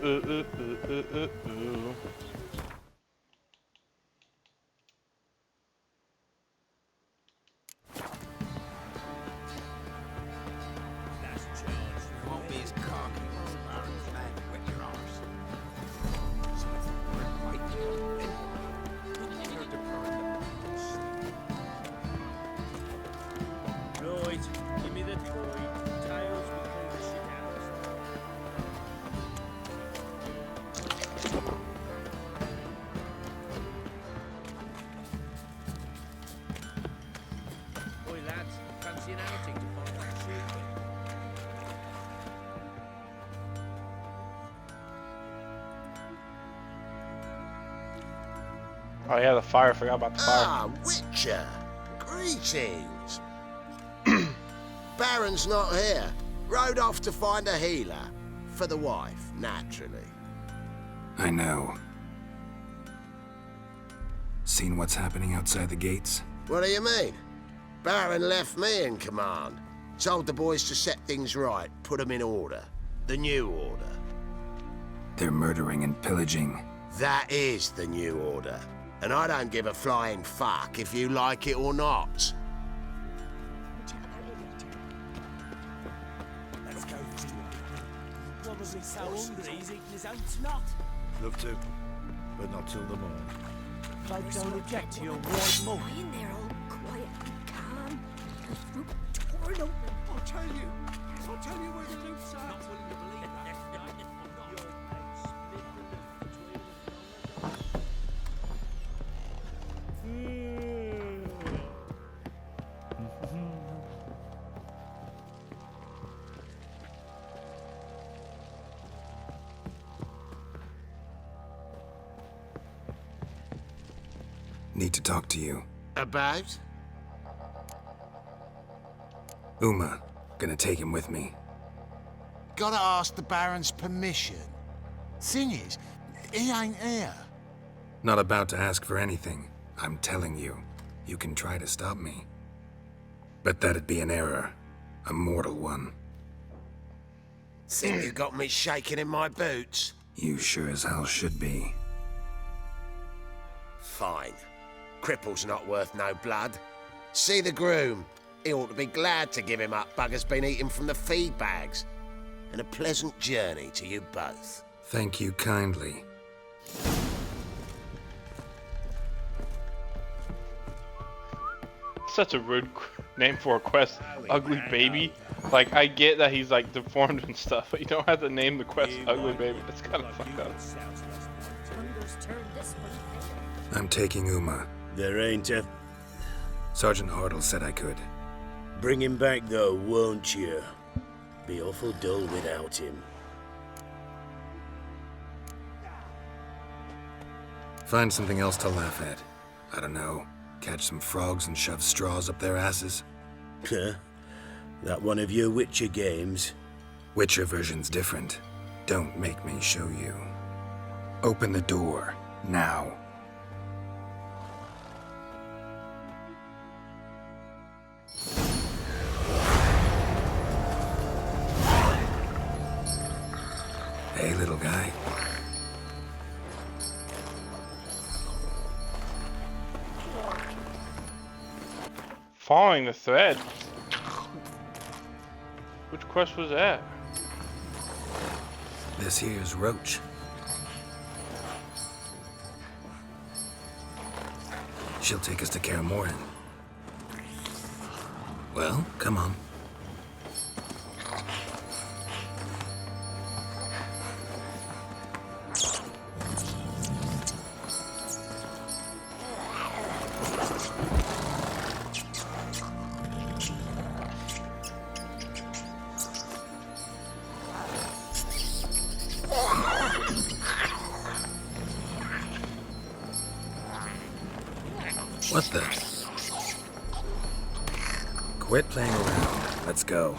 Won't be as cocky as the Baron's man with your arse. Some of them weren't quite dead. You're to burn Right, give me the toy. Tails will clean the shit out of us. Oi, lads, fancy an outing to find that shit? Oh yeah, the fire. I forgot about the fire. Ah, Witcher! Greetings! Baron's not here. Rode off to find a healer. For the wife, naturally. I know. Seen what's happening outside the gates? What do you mean? Baron left me in command. Told the boys to set things right, put them in order. The new order. They're murdering and pillaging. That is the new order. And I don't give a flying fuck if you like it or not. Let's go for it. Probably so hungry he's eating his own snot. Love to, but not till the morning. Folk don't object to your white milk. Lying there all quiet and calm. Her throat torn open. I'll tell you where the loot's at. Not willing to believe that. Need to talk to you. About? Uma. Gonna take him with me. Gotta ask the Baron's permission. Thing is, he ain't here. Not about to ask for anything. I'm telling you. You can try to stop me. But that'd be an error. A mortal one. Think you got me shaking in my boots? You sure as hell should be. Fine. Cripple's not worth no blood. See the groom. He ought to be glad to give him up. Bugger's been eating from the feed bags. And a pleasant journey to you both. Thank you kindly. Such a rude name for a quest. Ugly baby. Like, I get that he's like deformed and stuff, but you don't have to name the quest Ugly Baby. That's kind of fucked up. I'm taking Uma. There ain't a... Sergeant Hartle said I could. Bring him back though, won't you? Be awful dull without him. Find something else to laugh at. I don't know. Catch some frogs and shove straws up their asses. Huh? That one of your Witcher games? Witcher version's different. Don't make me show you. Open the door. Now. Hey, little guy. Following the thread. Which quest was that? This here's Roach. She'll take us to Kaer Morhen. Well, come on. What the? Quit playing around. Let's go.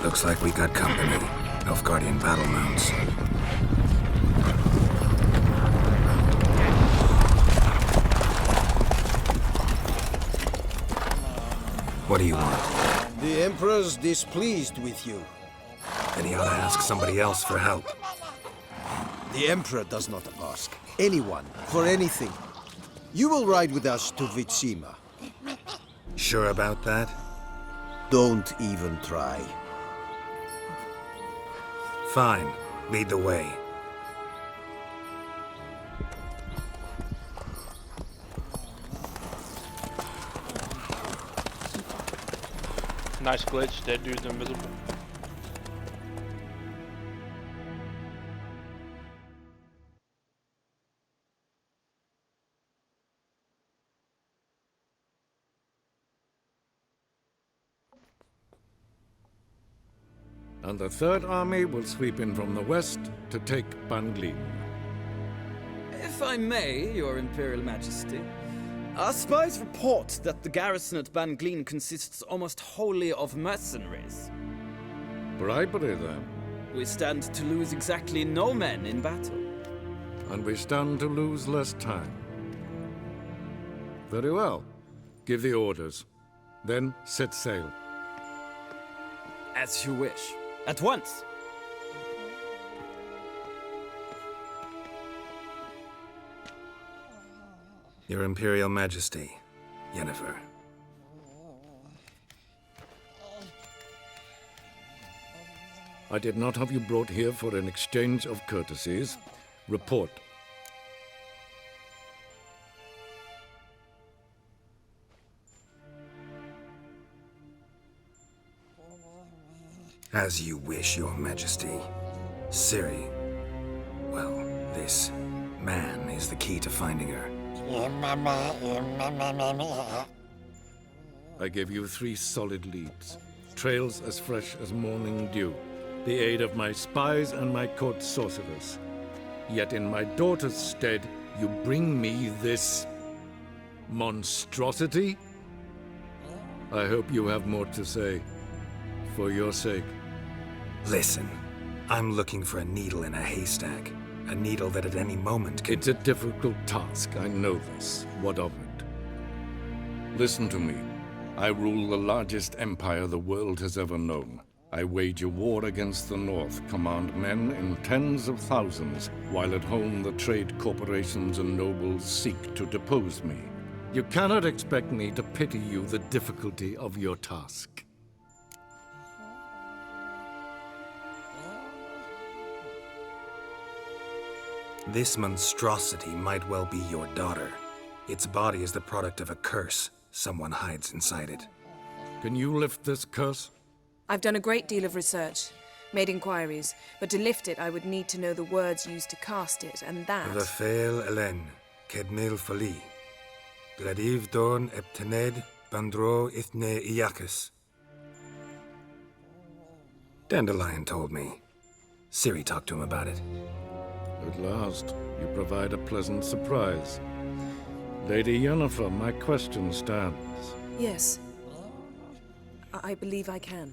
Looks like we got company. Nilfgaardian battle mounts. What do you want? The Emperor's displeased with you. Then he ought to ask somebody else for help. The Emperor does not ask anyone for anything. You will ride with us to Vitsima. Sure about that? Don't even try. Fine. Lead the way. Nice glitch, dead dude's invisible. And the Third Army will sweep in from the west to take Banglin. If I may, Your Imperial Majesty, our spies report that the garrison at Banglin consists almost wholly of mercenaries. Bribery, then. We stand to lose exactly no men in battle. And we stand to lose less time. Very well. Give the orders. Then set sail. As you wish. At once! Your Imperial Majesty, Yennefer. I did not have you brought here for an exchange of courtesies. Report. As you wish, Your Majesty. Ciri. Well, this man is the key to finding her. I gave you 3 solid leads. Trails as fresh as morning dew. The aid of my spies and my court sorcerers. Yet in my daughter's stead, you bring me this monstrosity? I hope you have more to say. For your sake. Listen, I'm looking for a needle in a haystack. A needle that at any moment can... It's a difficult task, I know this. What of it? Listen to me. I rule the largest empire the world has ever known. I wage a war against the North, command men in tens of thousands, while at home the trade corporations and nobles seek to depose me. You cannot expect me to pity you the difficulty of your task. This monstrosity might well be your daughter. Its body is the product of a curse. Someone hides inside it. Can you lift this curse? I've done a great deal of research, made inquiries, but to lift it I would need to know the words used to cast it, and that... Vafael Elen, Kedmil Fali. Gladiv Dorn Eptened, Bandro Ithne Iacus. Dandelion told me. Ciri talked to him about it. At last, you provide a pleasant surprise. Lady Yennefer, my question stands. Yes. I believe I can.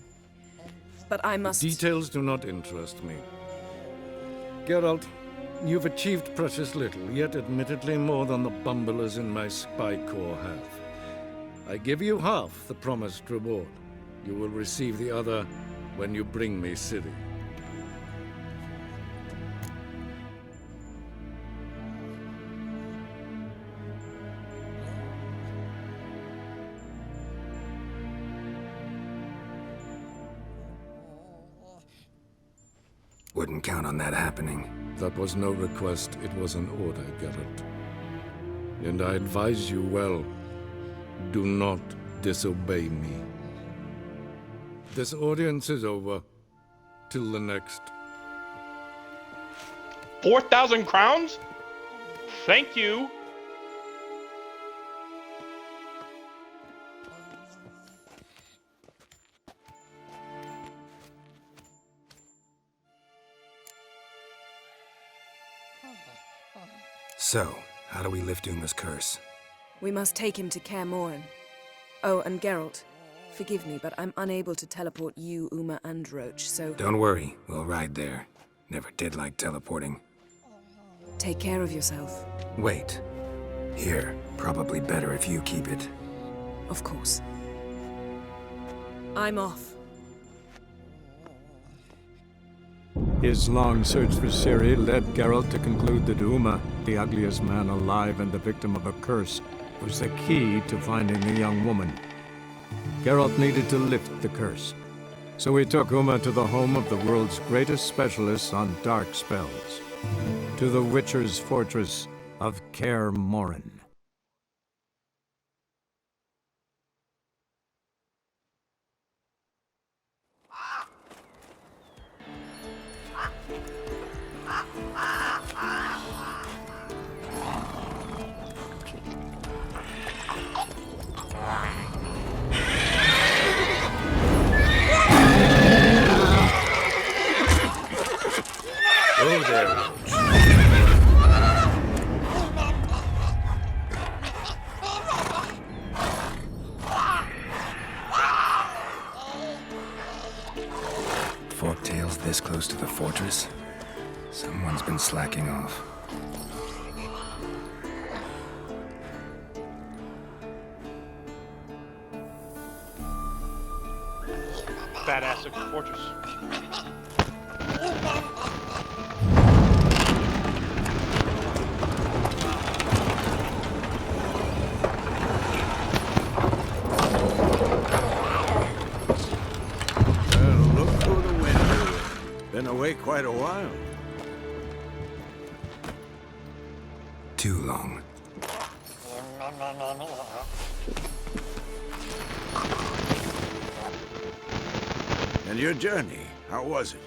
But I must... Details do not interest me. Geralt, you've achieved precious little, yet admittedly more than the bumblers in my spy corps have. I give you half the promised reward. You will receive the other when you bring me Ciri. Wouldn't count on that happening. That was no request, it was an order, Geralt. And I advise you well, do not disobey me. This audience is over. Till the next. 4,000 crowns? Thank you. So, how do we lift Uma's curse? We must take him to Kaer Morhen. Oh, and Geralt, Forgive me, but I'm unable to teleport you, Uma, and Roach, so Don't worry, we'll ride there. Never did like teleporting. take care of yourself. Wait. Here, probably better if you keep it. Of course. I'm off. His long search for Ciri led Geralt to conclude that Uma, the ugliest man alive and the victim of a curse, was the key to finding the young woman. Geralt needed to lift the curse, so he took Uma to the home of the world's greatest specialists on dark spells, to the Witcher's fortress of Kaer Morhen. Oh, there, Roach. Forktails this close to the fortress? Someone's been slacking off. Badass looking fortress. Look through the window. Been away quite a while. Too long. And your journey, how was it?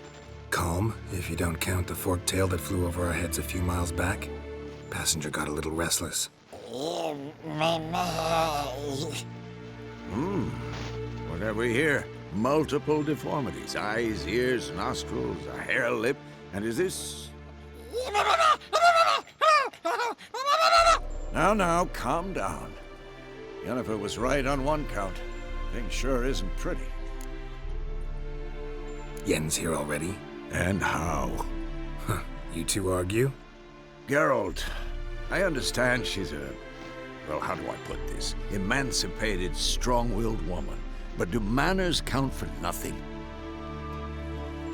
Calm, if you don't count the forktail that flew over our heads a few miles back. Passenger got a little restless. What have we here? Multiple deformities. Eyes, ears, nostrils, a hair lip. And is this... Now, calm down. Yennefer was right on one count. Thing sure isn't pretty. Yen's here already? And how? Huh. You two argue? Geralt, I understand she's a... Well, how do I put this? Emancipated, strong-willed woman. But do manners count for nothing?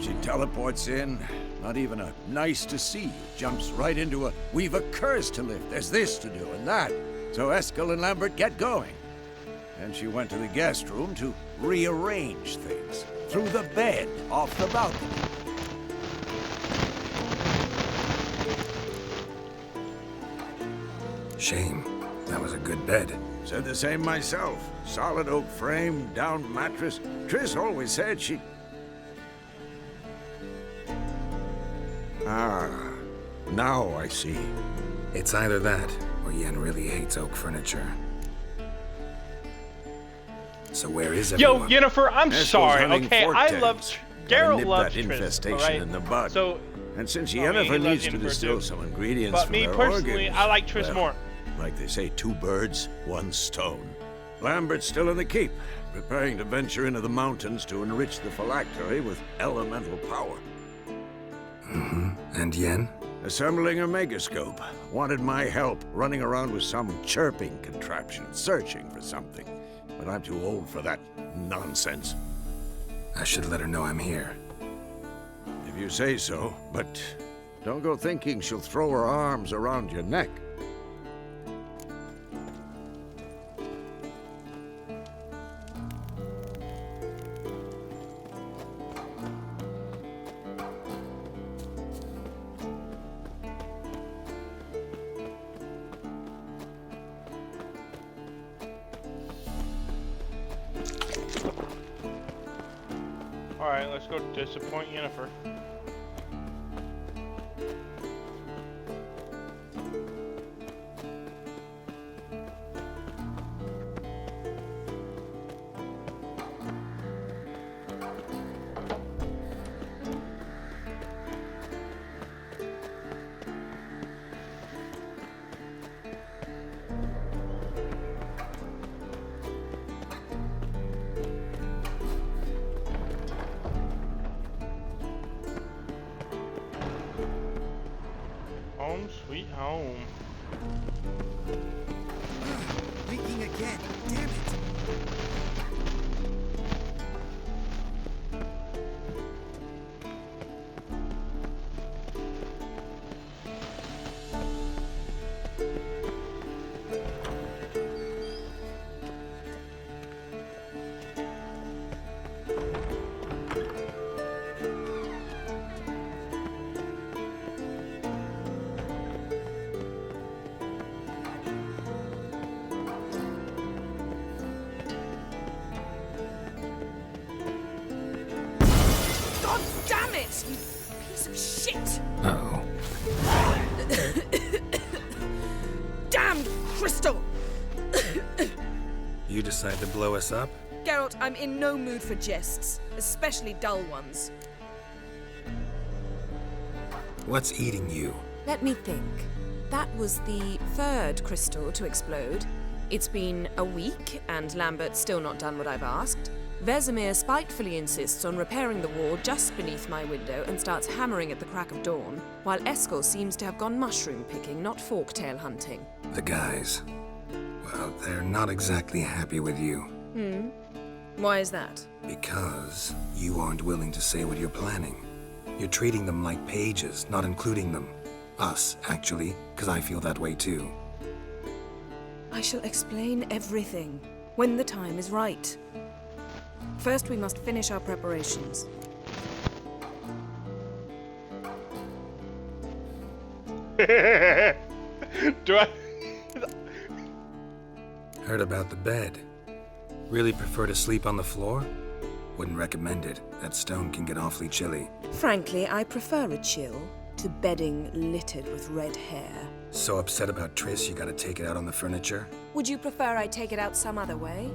She teleports in, not even a nice to see you, jumps right into a we've a curse to lift, there's this to do and that. So Eskel and Lambert get going. And she went to the guest room to rearrange things. Through the bed, off the balcony. Shame. That was a good bed. Said the same myself. Solid oak frame, down mattress. Triss always said she... Ah, now I see. It's either that, or Yen really hates oak furniture. So where is everyone? Yo, Yennefer, I'm Eskel's sorry, hunting okay? I forktails. love... Gotta Geralt nip loves that Triss, infestation alright? in the bud. So, and since I mean, Yennefer he loves needs to Yennefer distill too. some ingredients But from me their personally, organs, I like Triss well, more. Like they say, 2 birds, 1 stone. Lambert's still in the keep, preparing to venture into the mountains to enrich the phylactery with elemental power. And Yen? Assembling a megascope. Wanted my help running around with some chirping contraption, searching for something. But I'm too old for that nonsense. I should let her know I'm here. If you say so, but don't go thinking she'll throw her arms around your neck. Alright, let's go disappoint Yennefer. Home sweet home. Leaking again. Damn it. God damn it! You piece of shit! Uh-oh. Damn crystal! You decide to blow us up? Geralt, I'm in no mood for jests, especially dull ones. What's eating you? Let me think. That was the third crystal to explode. It's been a week, and Lambert's still not done what I've asked. Vesemir spitefully insists on repairing the wall just beneath my window and starts hammering at the crack of dawn, while Eskel seems to have gone mushroom picking, not forktail hunting. The guys. Well, they're not exactly happy with you. Why is that? Because you aren't willing to say what you're planning. You're treating them like pages, not including them. Us, actually, because I feel that way too. I shall explain everything when the time is right. First, we must finish our preparations. Do I? Heard about the bed. Really prefer to sleep on the floor? Wouldn't recommend it. That stone can get awfully chilly. Frankly, I prefer a chill to bedding littered with red hair. So upset about Triss, you gotta take it out on the furniture? Would you prefer I take it out some other way?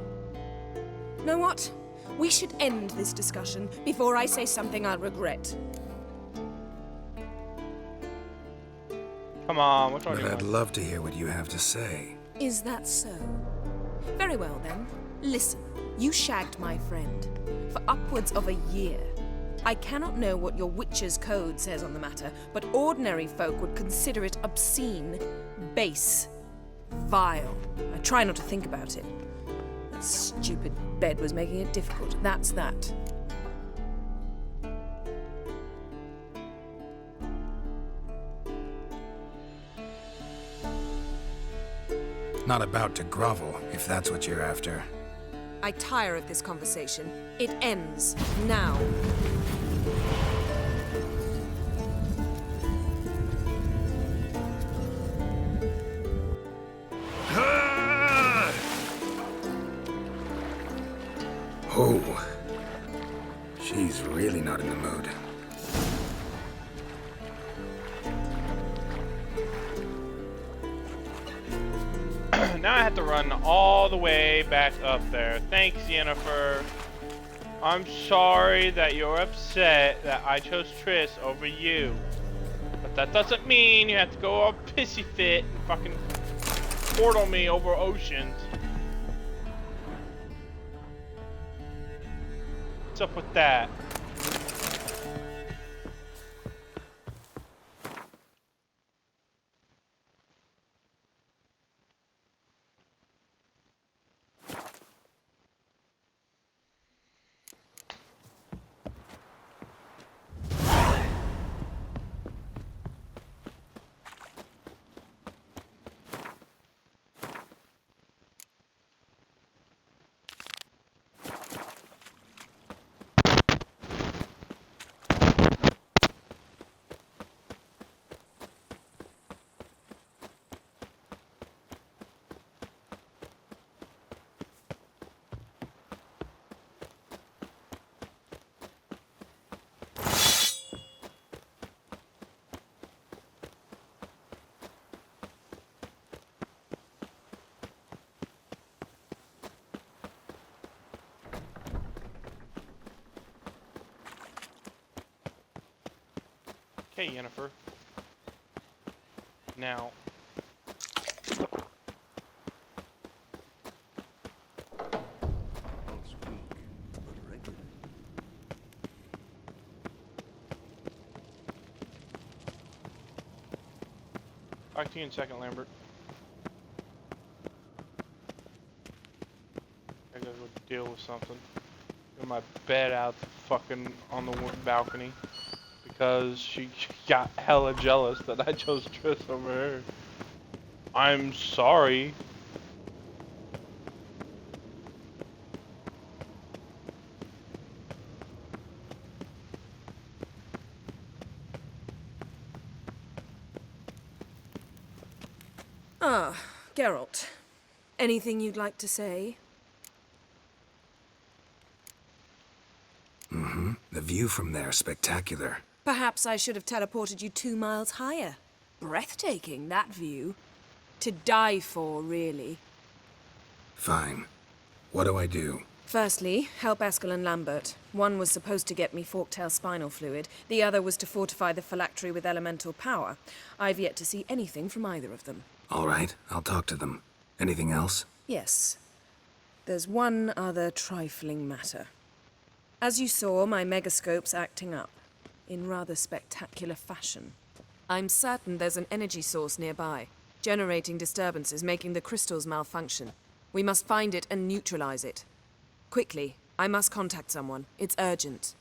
Know what? We should end this discussion before I say something I'll regret. Come on, which one But do you I'd want? love to hear what you have to say. Is that so? Very well then. Listen, you shagged my friend for upwards of a year. I cannot know what your witch's code says on the matter, but ordinary folk would consider it obscene, base, vile. I try not to think about it. That stupid bed was making it difficult. That's that. Not about to grovel, if that's what you're after. I tire of this conversation. It ends now. Oh. She's really not in the mood. Now I have to run all the way back up there. Thanks, Yennefer. I'm sorry that you're upset that I chose Triss over you. But that doesn't mean you have to go all pissy fit and fucking portal me over oceans. What's up with that? Okay, Yennefer. Now. Talk to you in a second, Lambert. I gotta go deal with something. Get my bed out fucking on the balcony because she got hella jealous that I chose Triss over her. I'm sorry. Ah, Geralt. Anything you'd like to say? Mm-hmm. The view from there, spectacular. Perhaps I should have teleported you 2 miles higher. Breathtaking, that view. To die for, really. Fine. What do I do? Firstly, help Eskel and Lambert. One was supposed to get me forktail spinal fluid. The other was to fortify the phylactery with elemental power. I've yet to see anything from either of them. All right, I'll talk to them. Anything else? Yes. There's one other trifling matter. As you saw, my megascope's acting up. In rather spectacular fashion. I'm certain there's an energy source nearby, generating disturbances, making the crystals malfunction. We must find it and neutralize it. Quickly, I must contact someone. It's urgent.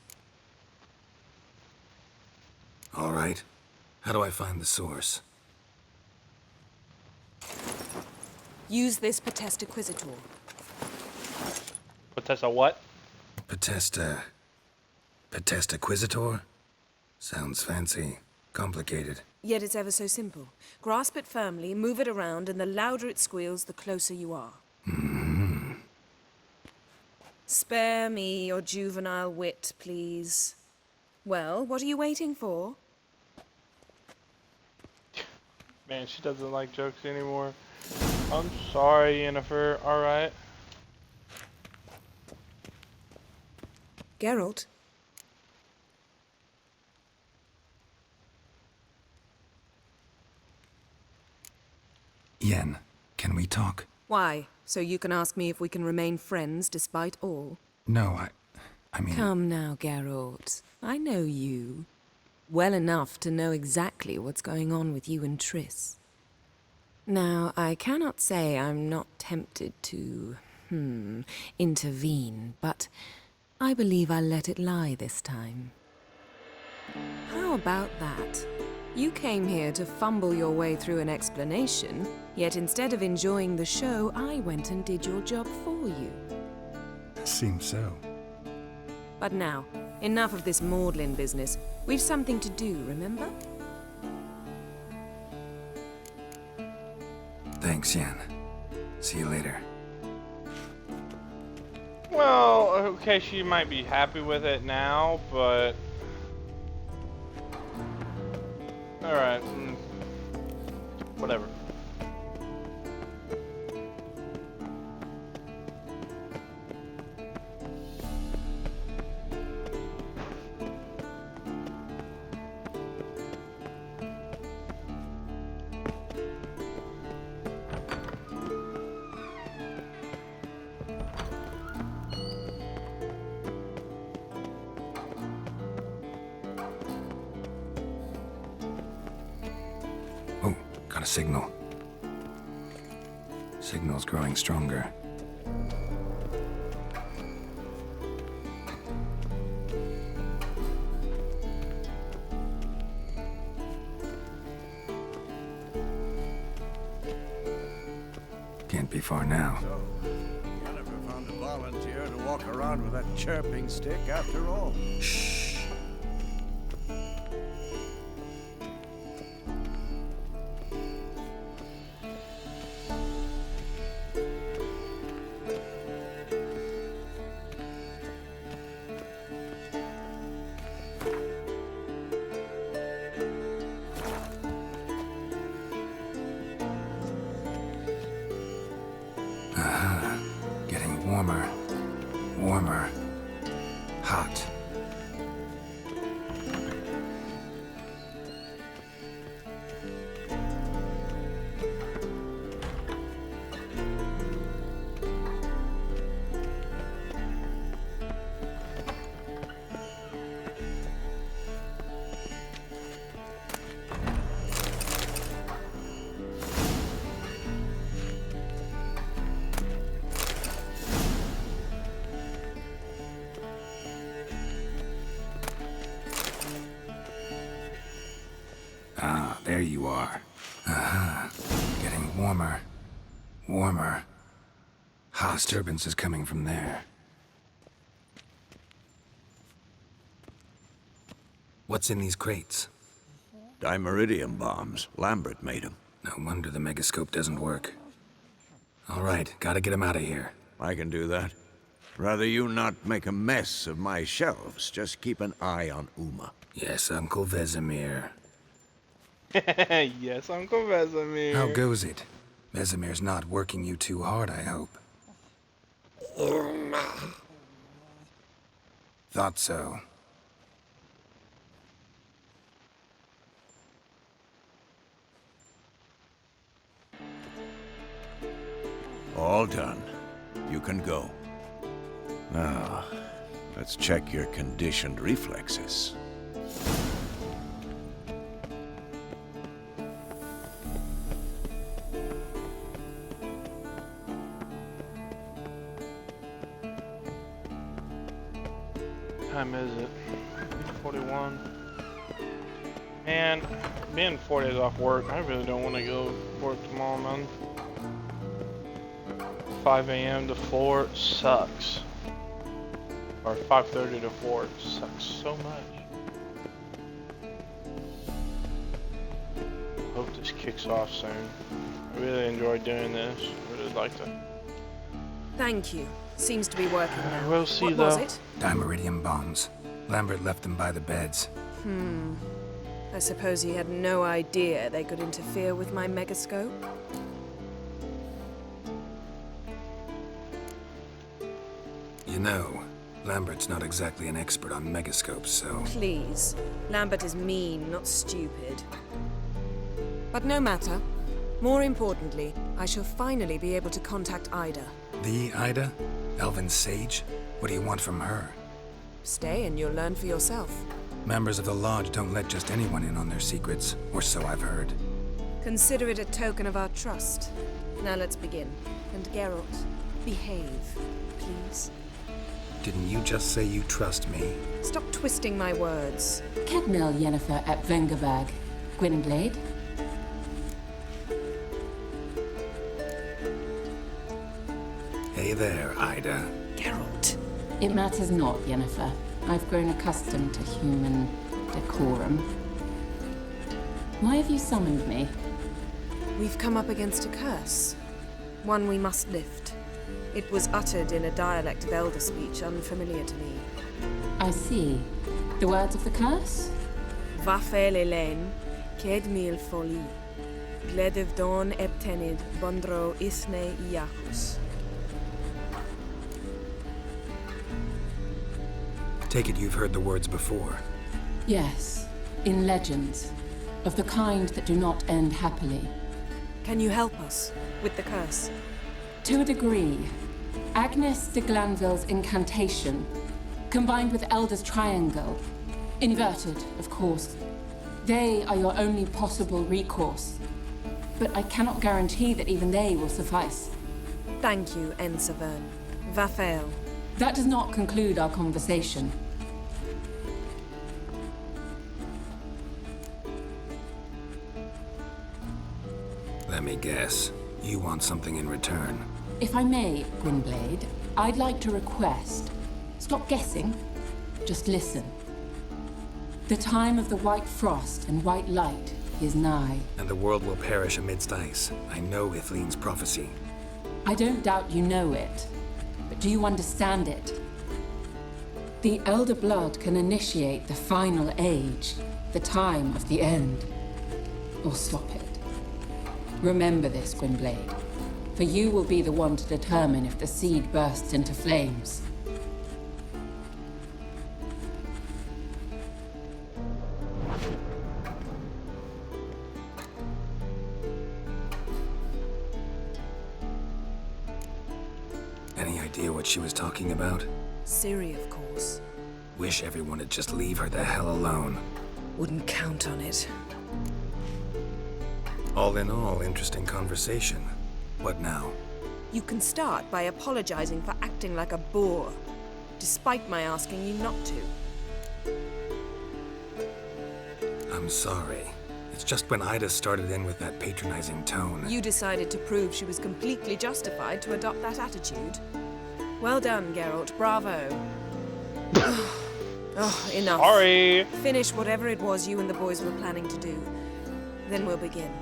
All right. How do I find the source? Use this Potesta Quisitor. Potesta what? Potesta Quisitor? Sounds fancy. Complicated. Yet it's ever so simple. Grasp it firmly, move it around, and the louder it squeals, the closer you are. Mm-hmm. Spare me your juvenile wit, please. Well, what are you waiting for? Man, she doesn't like jokes anymore. I'm sorry, Yennefer. Alright. Geralt? Yen, can we talk? Why? So you can ask me if we can remain friends despite all? No, I mean... Come now, Geralt. I know you. Well enough to know exactly what's going on with you and Triss. Now, I cannot say I'm not tempted to, intervene, but I believe I'll let it lie this time. How about that? You came here to fumble your way through an explanation, yet instead of enjoying the show, I went and did your job for you. Seems so. But now, enough of this maudlin business. We've something to do, remember? Thanks, Yen. See you later. Well, okay, she might be happy with it now, but... Alright, whatever. Got a signal. Signal's growing stronger. Can't be far now. So, Yennefer found a volunteer to walk around with that chirping stick after all. Shh. Getting warmer. Warmer. Hot. you are. Uh-huh. Getting warmer. Warmer. Hot disturbance is coming from there. What's in these crates? Dimeridium bombs. Lambert made them. No wonder the megascope doesn't work. All right, gotta get him out of here. I can do that. Rather you not make a mess of my shelves. Just keep an eye on Uma. Yes, Uncle Vesemir. Yes, Uncle Vesemir. How goes it? Vesemir's not working you too hard, I hope. Thought so. All done. You can go. Now, let's check your conditioned reflexes. Time is it? 41. Man, being 4 days off work, I really don't want to go work tomorrow, man. 5 a.m. to 4 sucks. Or 5:30 to 4 sucks so much. Hope this kicks off soon. I really enjoy doing this. I really like to. Thank you. Seems to be working now. We'll see, what though. was it? Dimeridium bombs. Lambert left them by the beds. I suppose he had no idea they could interfere with my megascope. You know, Lambert's not exactly an expert on megascopes, so... Please. Lambert is mean, not stupid. But no matter. More importantly, I shall finally be able to contact Ida. The Ida? Elven sage? What do you want from her? Stay and you'll learn for yourself. Members of the Lodge don't let just anyone in on their secrets, or so I've heard. Consider it a token of our trust. Now let's begin. And Geralt, behave, please. Didn't you just say you trust me? Stop twisting my words. Kedmel Yennefer at Vengerberg. Gwynblade. Hey there, Ida. Geralt. It matters not, Yennefer. I've grown accustomed to human decorum. Why have you summoned me? We've come up against a curse. One we must lift. It was uttered in a dialect of Elder speech unfamiliar to me. I see. The words of the curse? Vafel Elaine, Kedmil Foli, Gledev Don Eptenid, Bondro Isne Iacus. Take it you've heard the words before. Yes, in legends. Of the kind that do not end happily. Can you help us with the curse? To a degree. Agnes de Glanville's incantation, combined with Elder's triangle, inverted, of course. They are your only possible recourse. But I cannot guarantee that even they will suffice. Thank you, Ensavern. Vafel. That does not conclude our conversation. Let me guess. You want something in return. If I may, Gwynblade, I'd like to request. Stop guessing. Just listen. The time of the white frost and white light is nigh. And the world will perish amidst ice. I know Ithleen's prophecy. I don't doubt you know it. But do you understand it? The Elder Blood can initiate the final age, the time of the end, or stop it. Remember this, Gwynblade, for you will be the one to determine if the seed bursts into flames. Any idea what she was talking about? Ciri, of course. Wish everyone would just leave her the hell alone. Wouldn't count on it. All in all, interesting conversation. What now? You can start by apologizing for acting like a boor, despite my asking you not to. I'm sorry. It's just when Ida started in with that patronizing tone. You decided to prove she was completely justified to adopt that attitude. Well done, Geralt. Bravo. Oh, enough. Sorry. Finish whatever it was you and the boys were planning to do. Then we'll begin.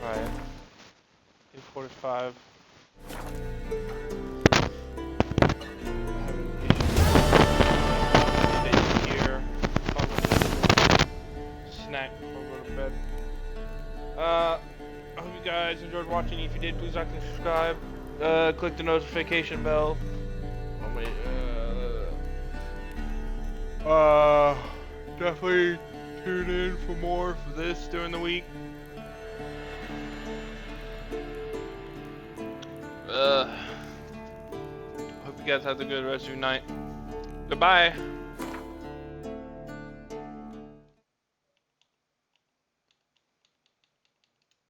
Alright. 8:45. Snack before I go to bed. I hope you guys enjoyed watching. If you did, please like and subscribe. Click the notification bell. Oh, wait, definitely tune in for more for this during the week. Hope you guys have a good rest of your night. Goodbye.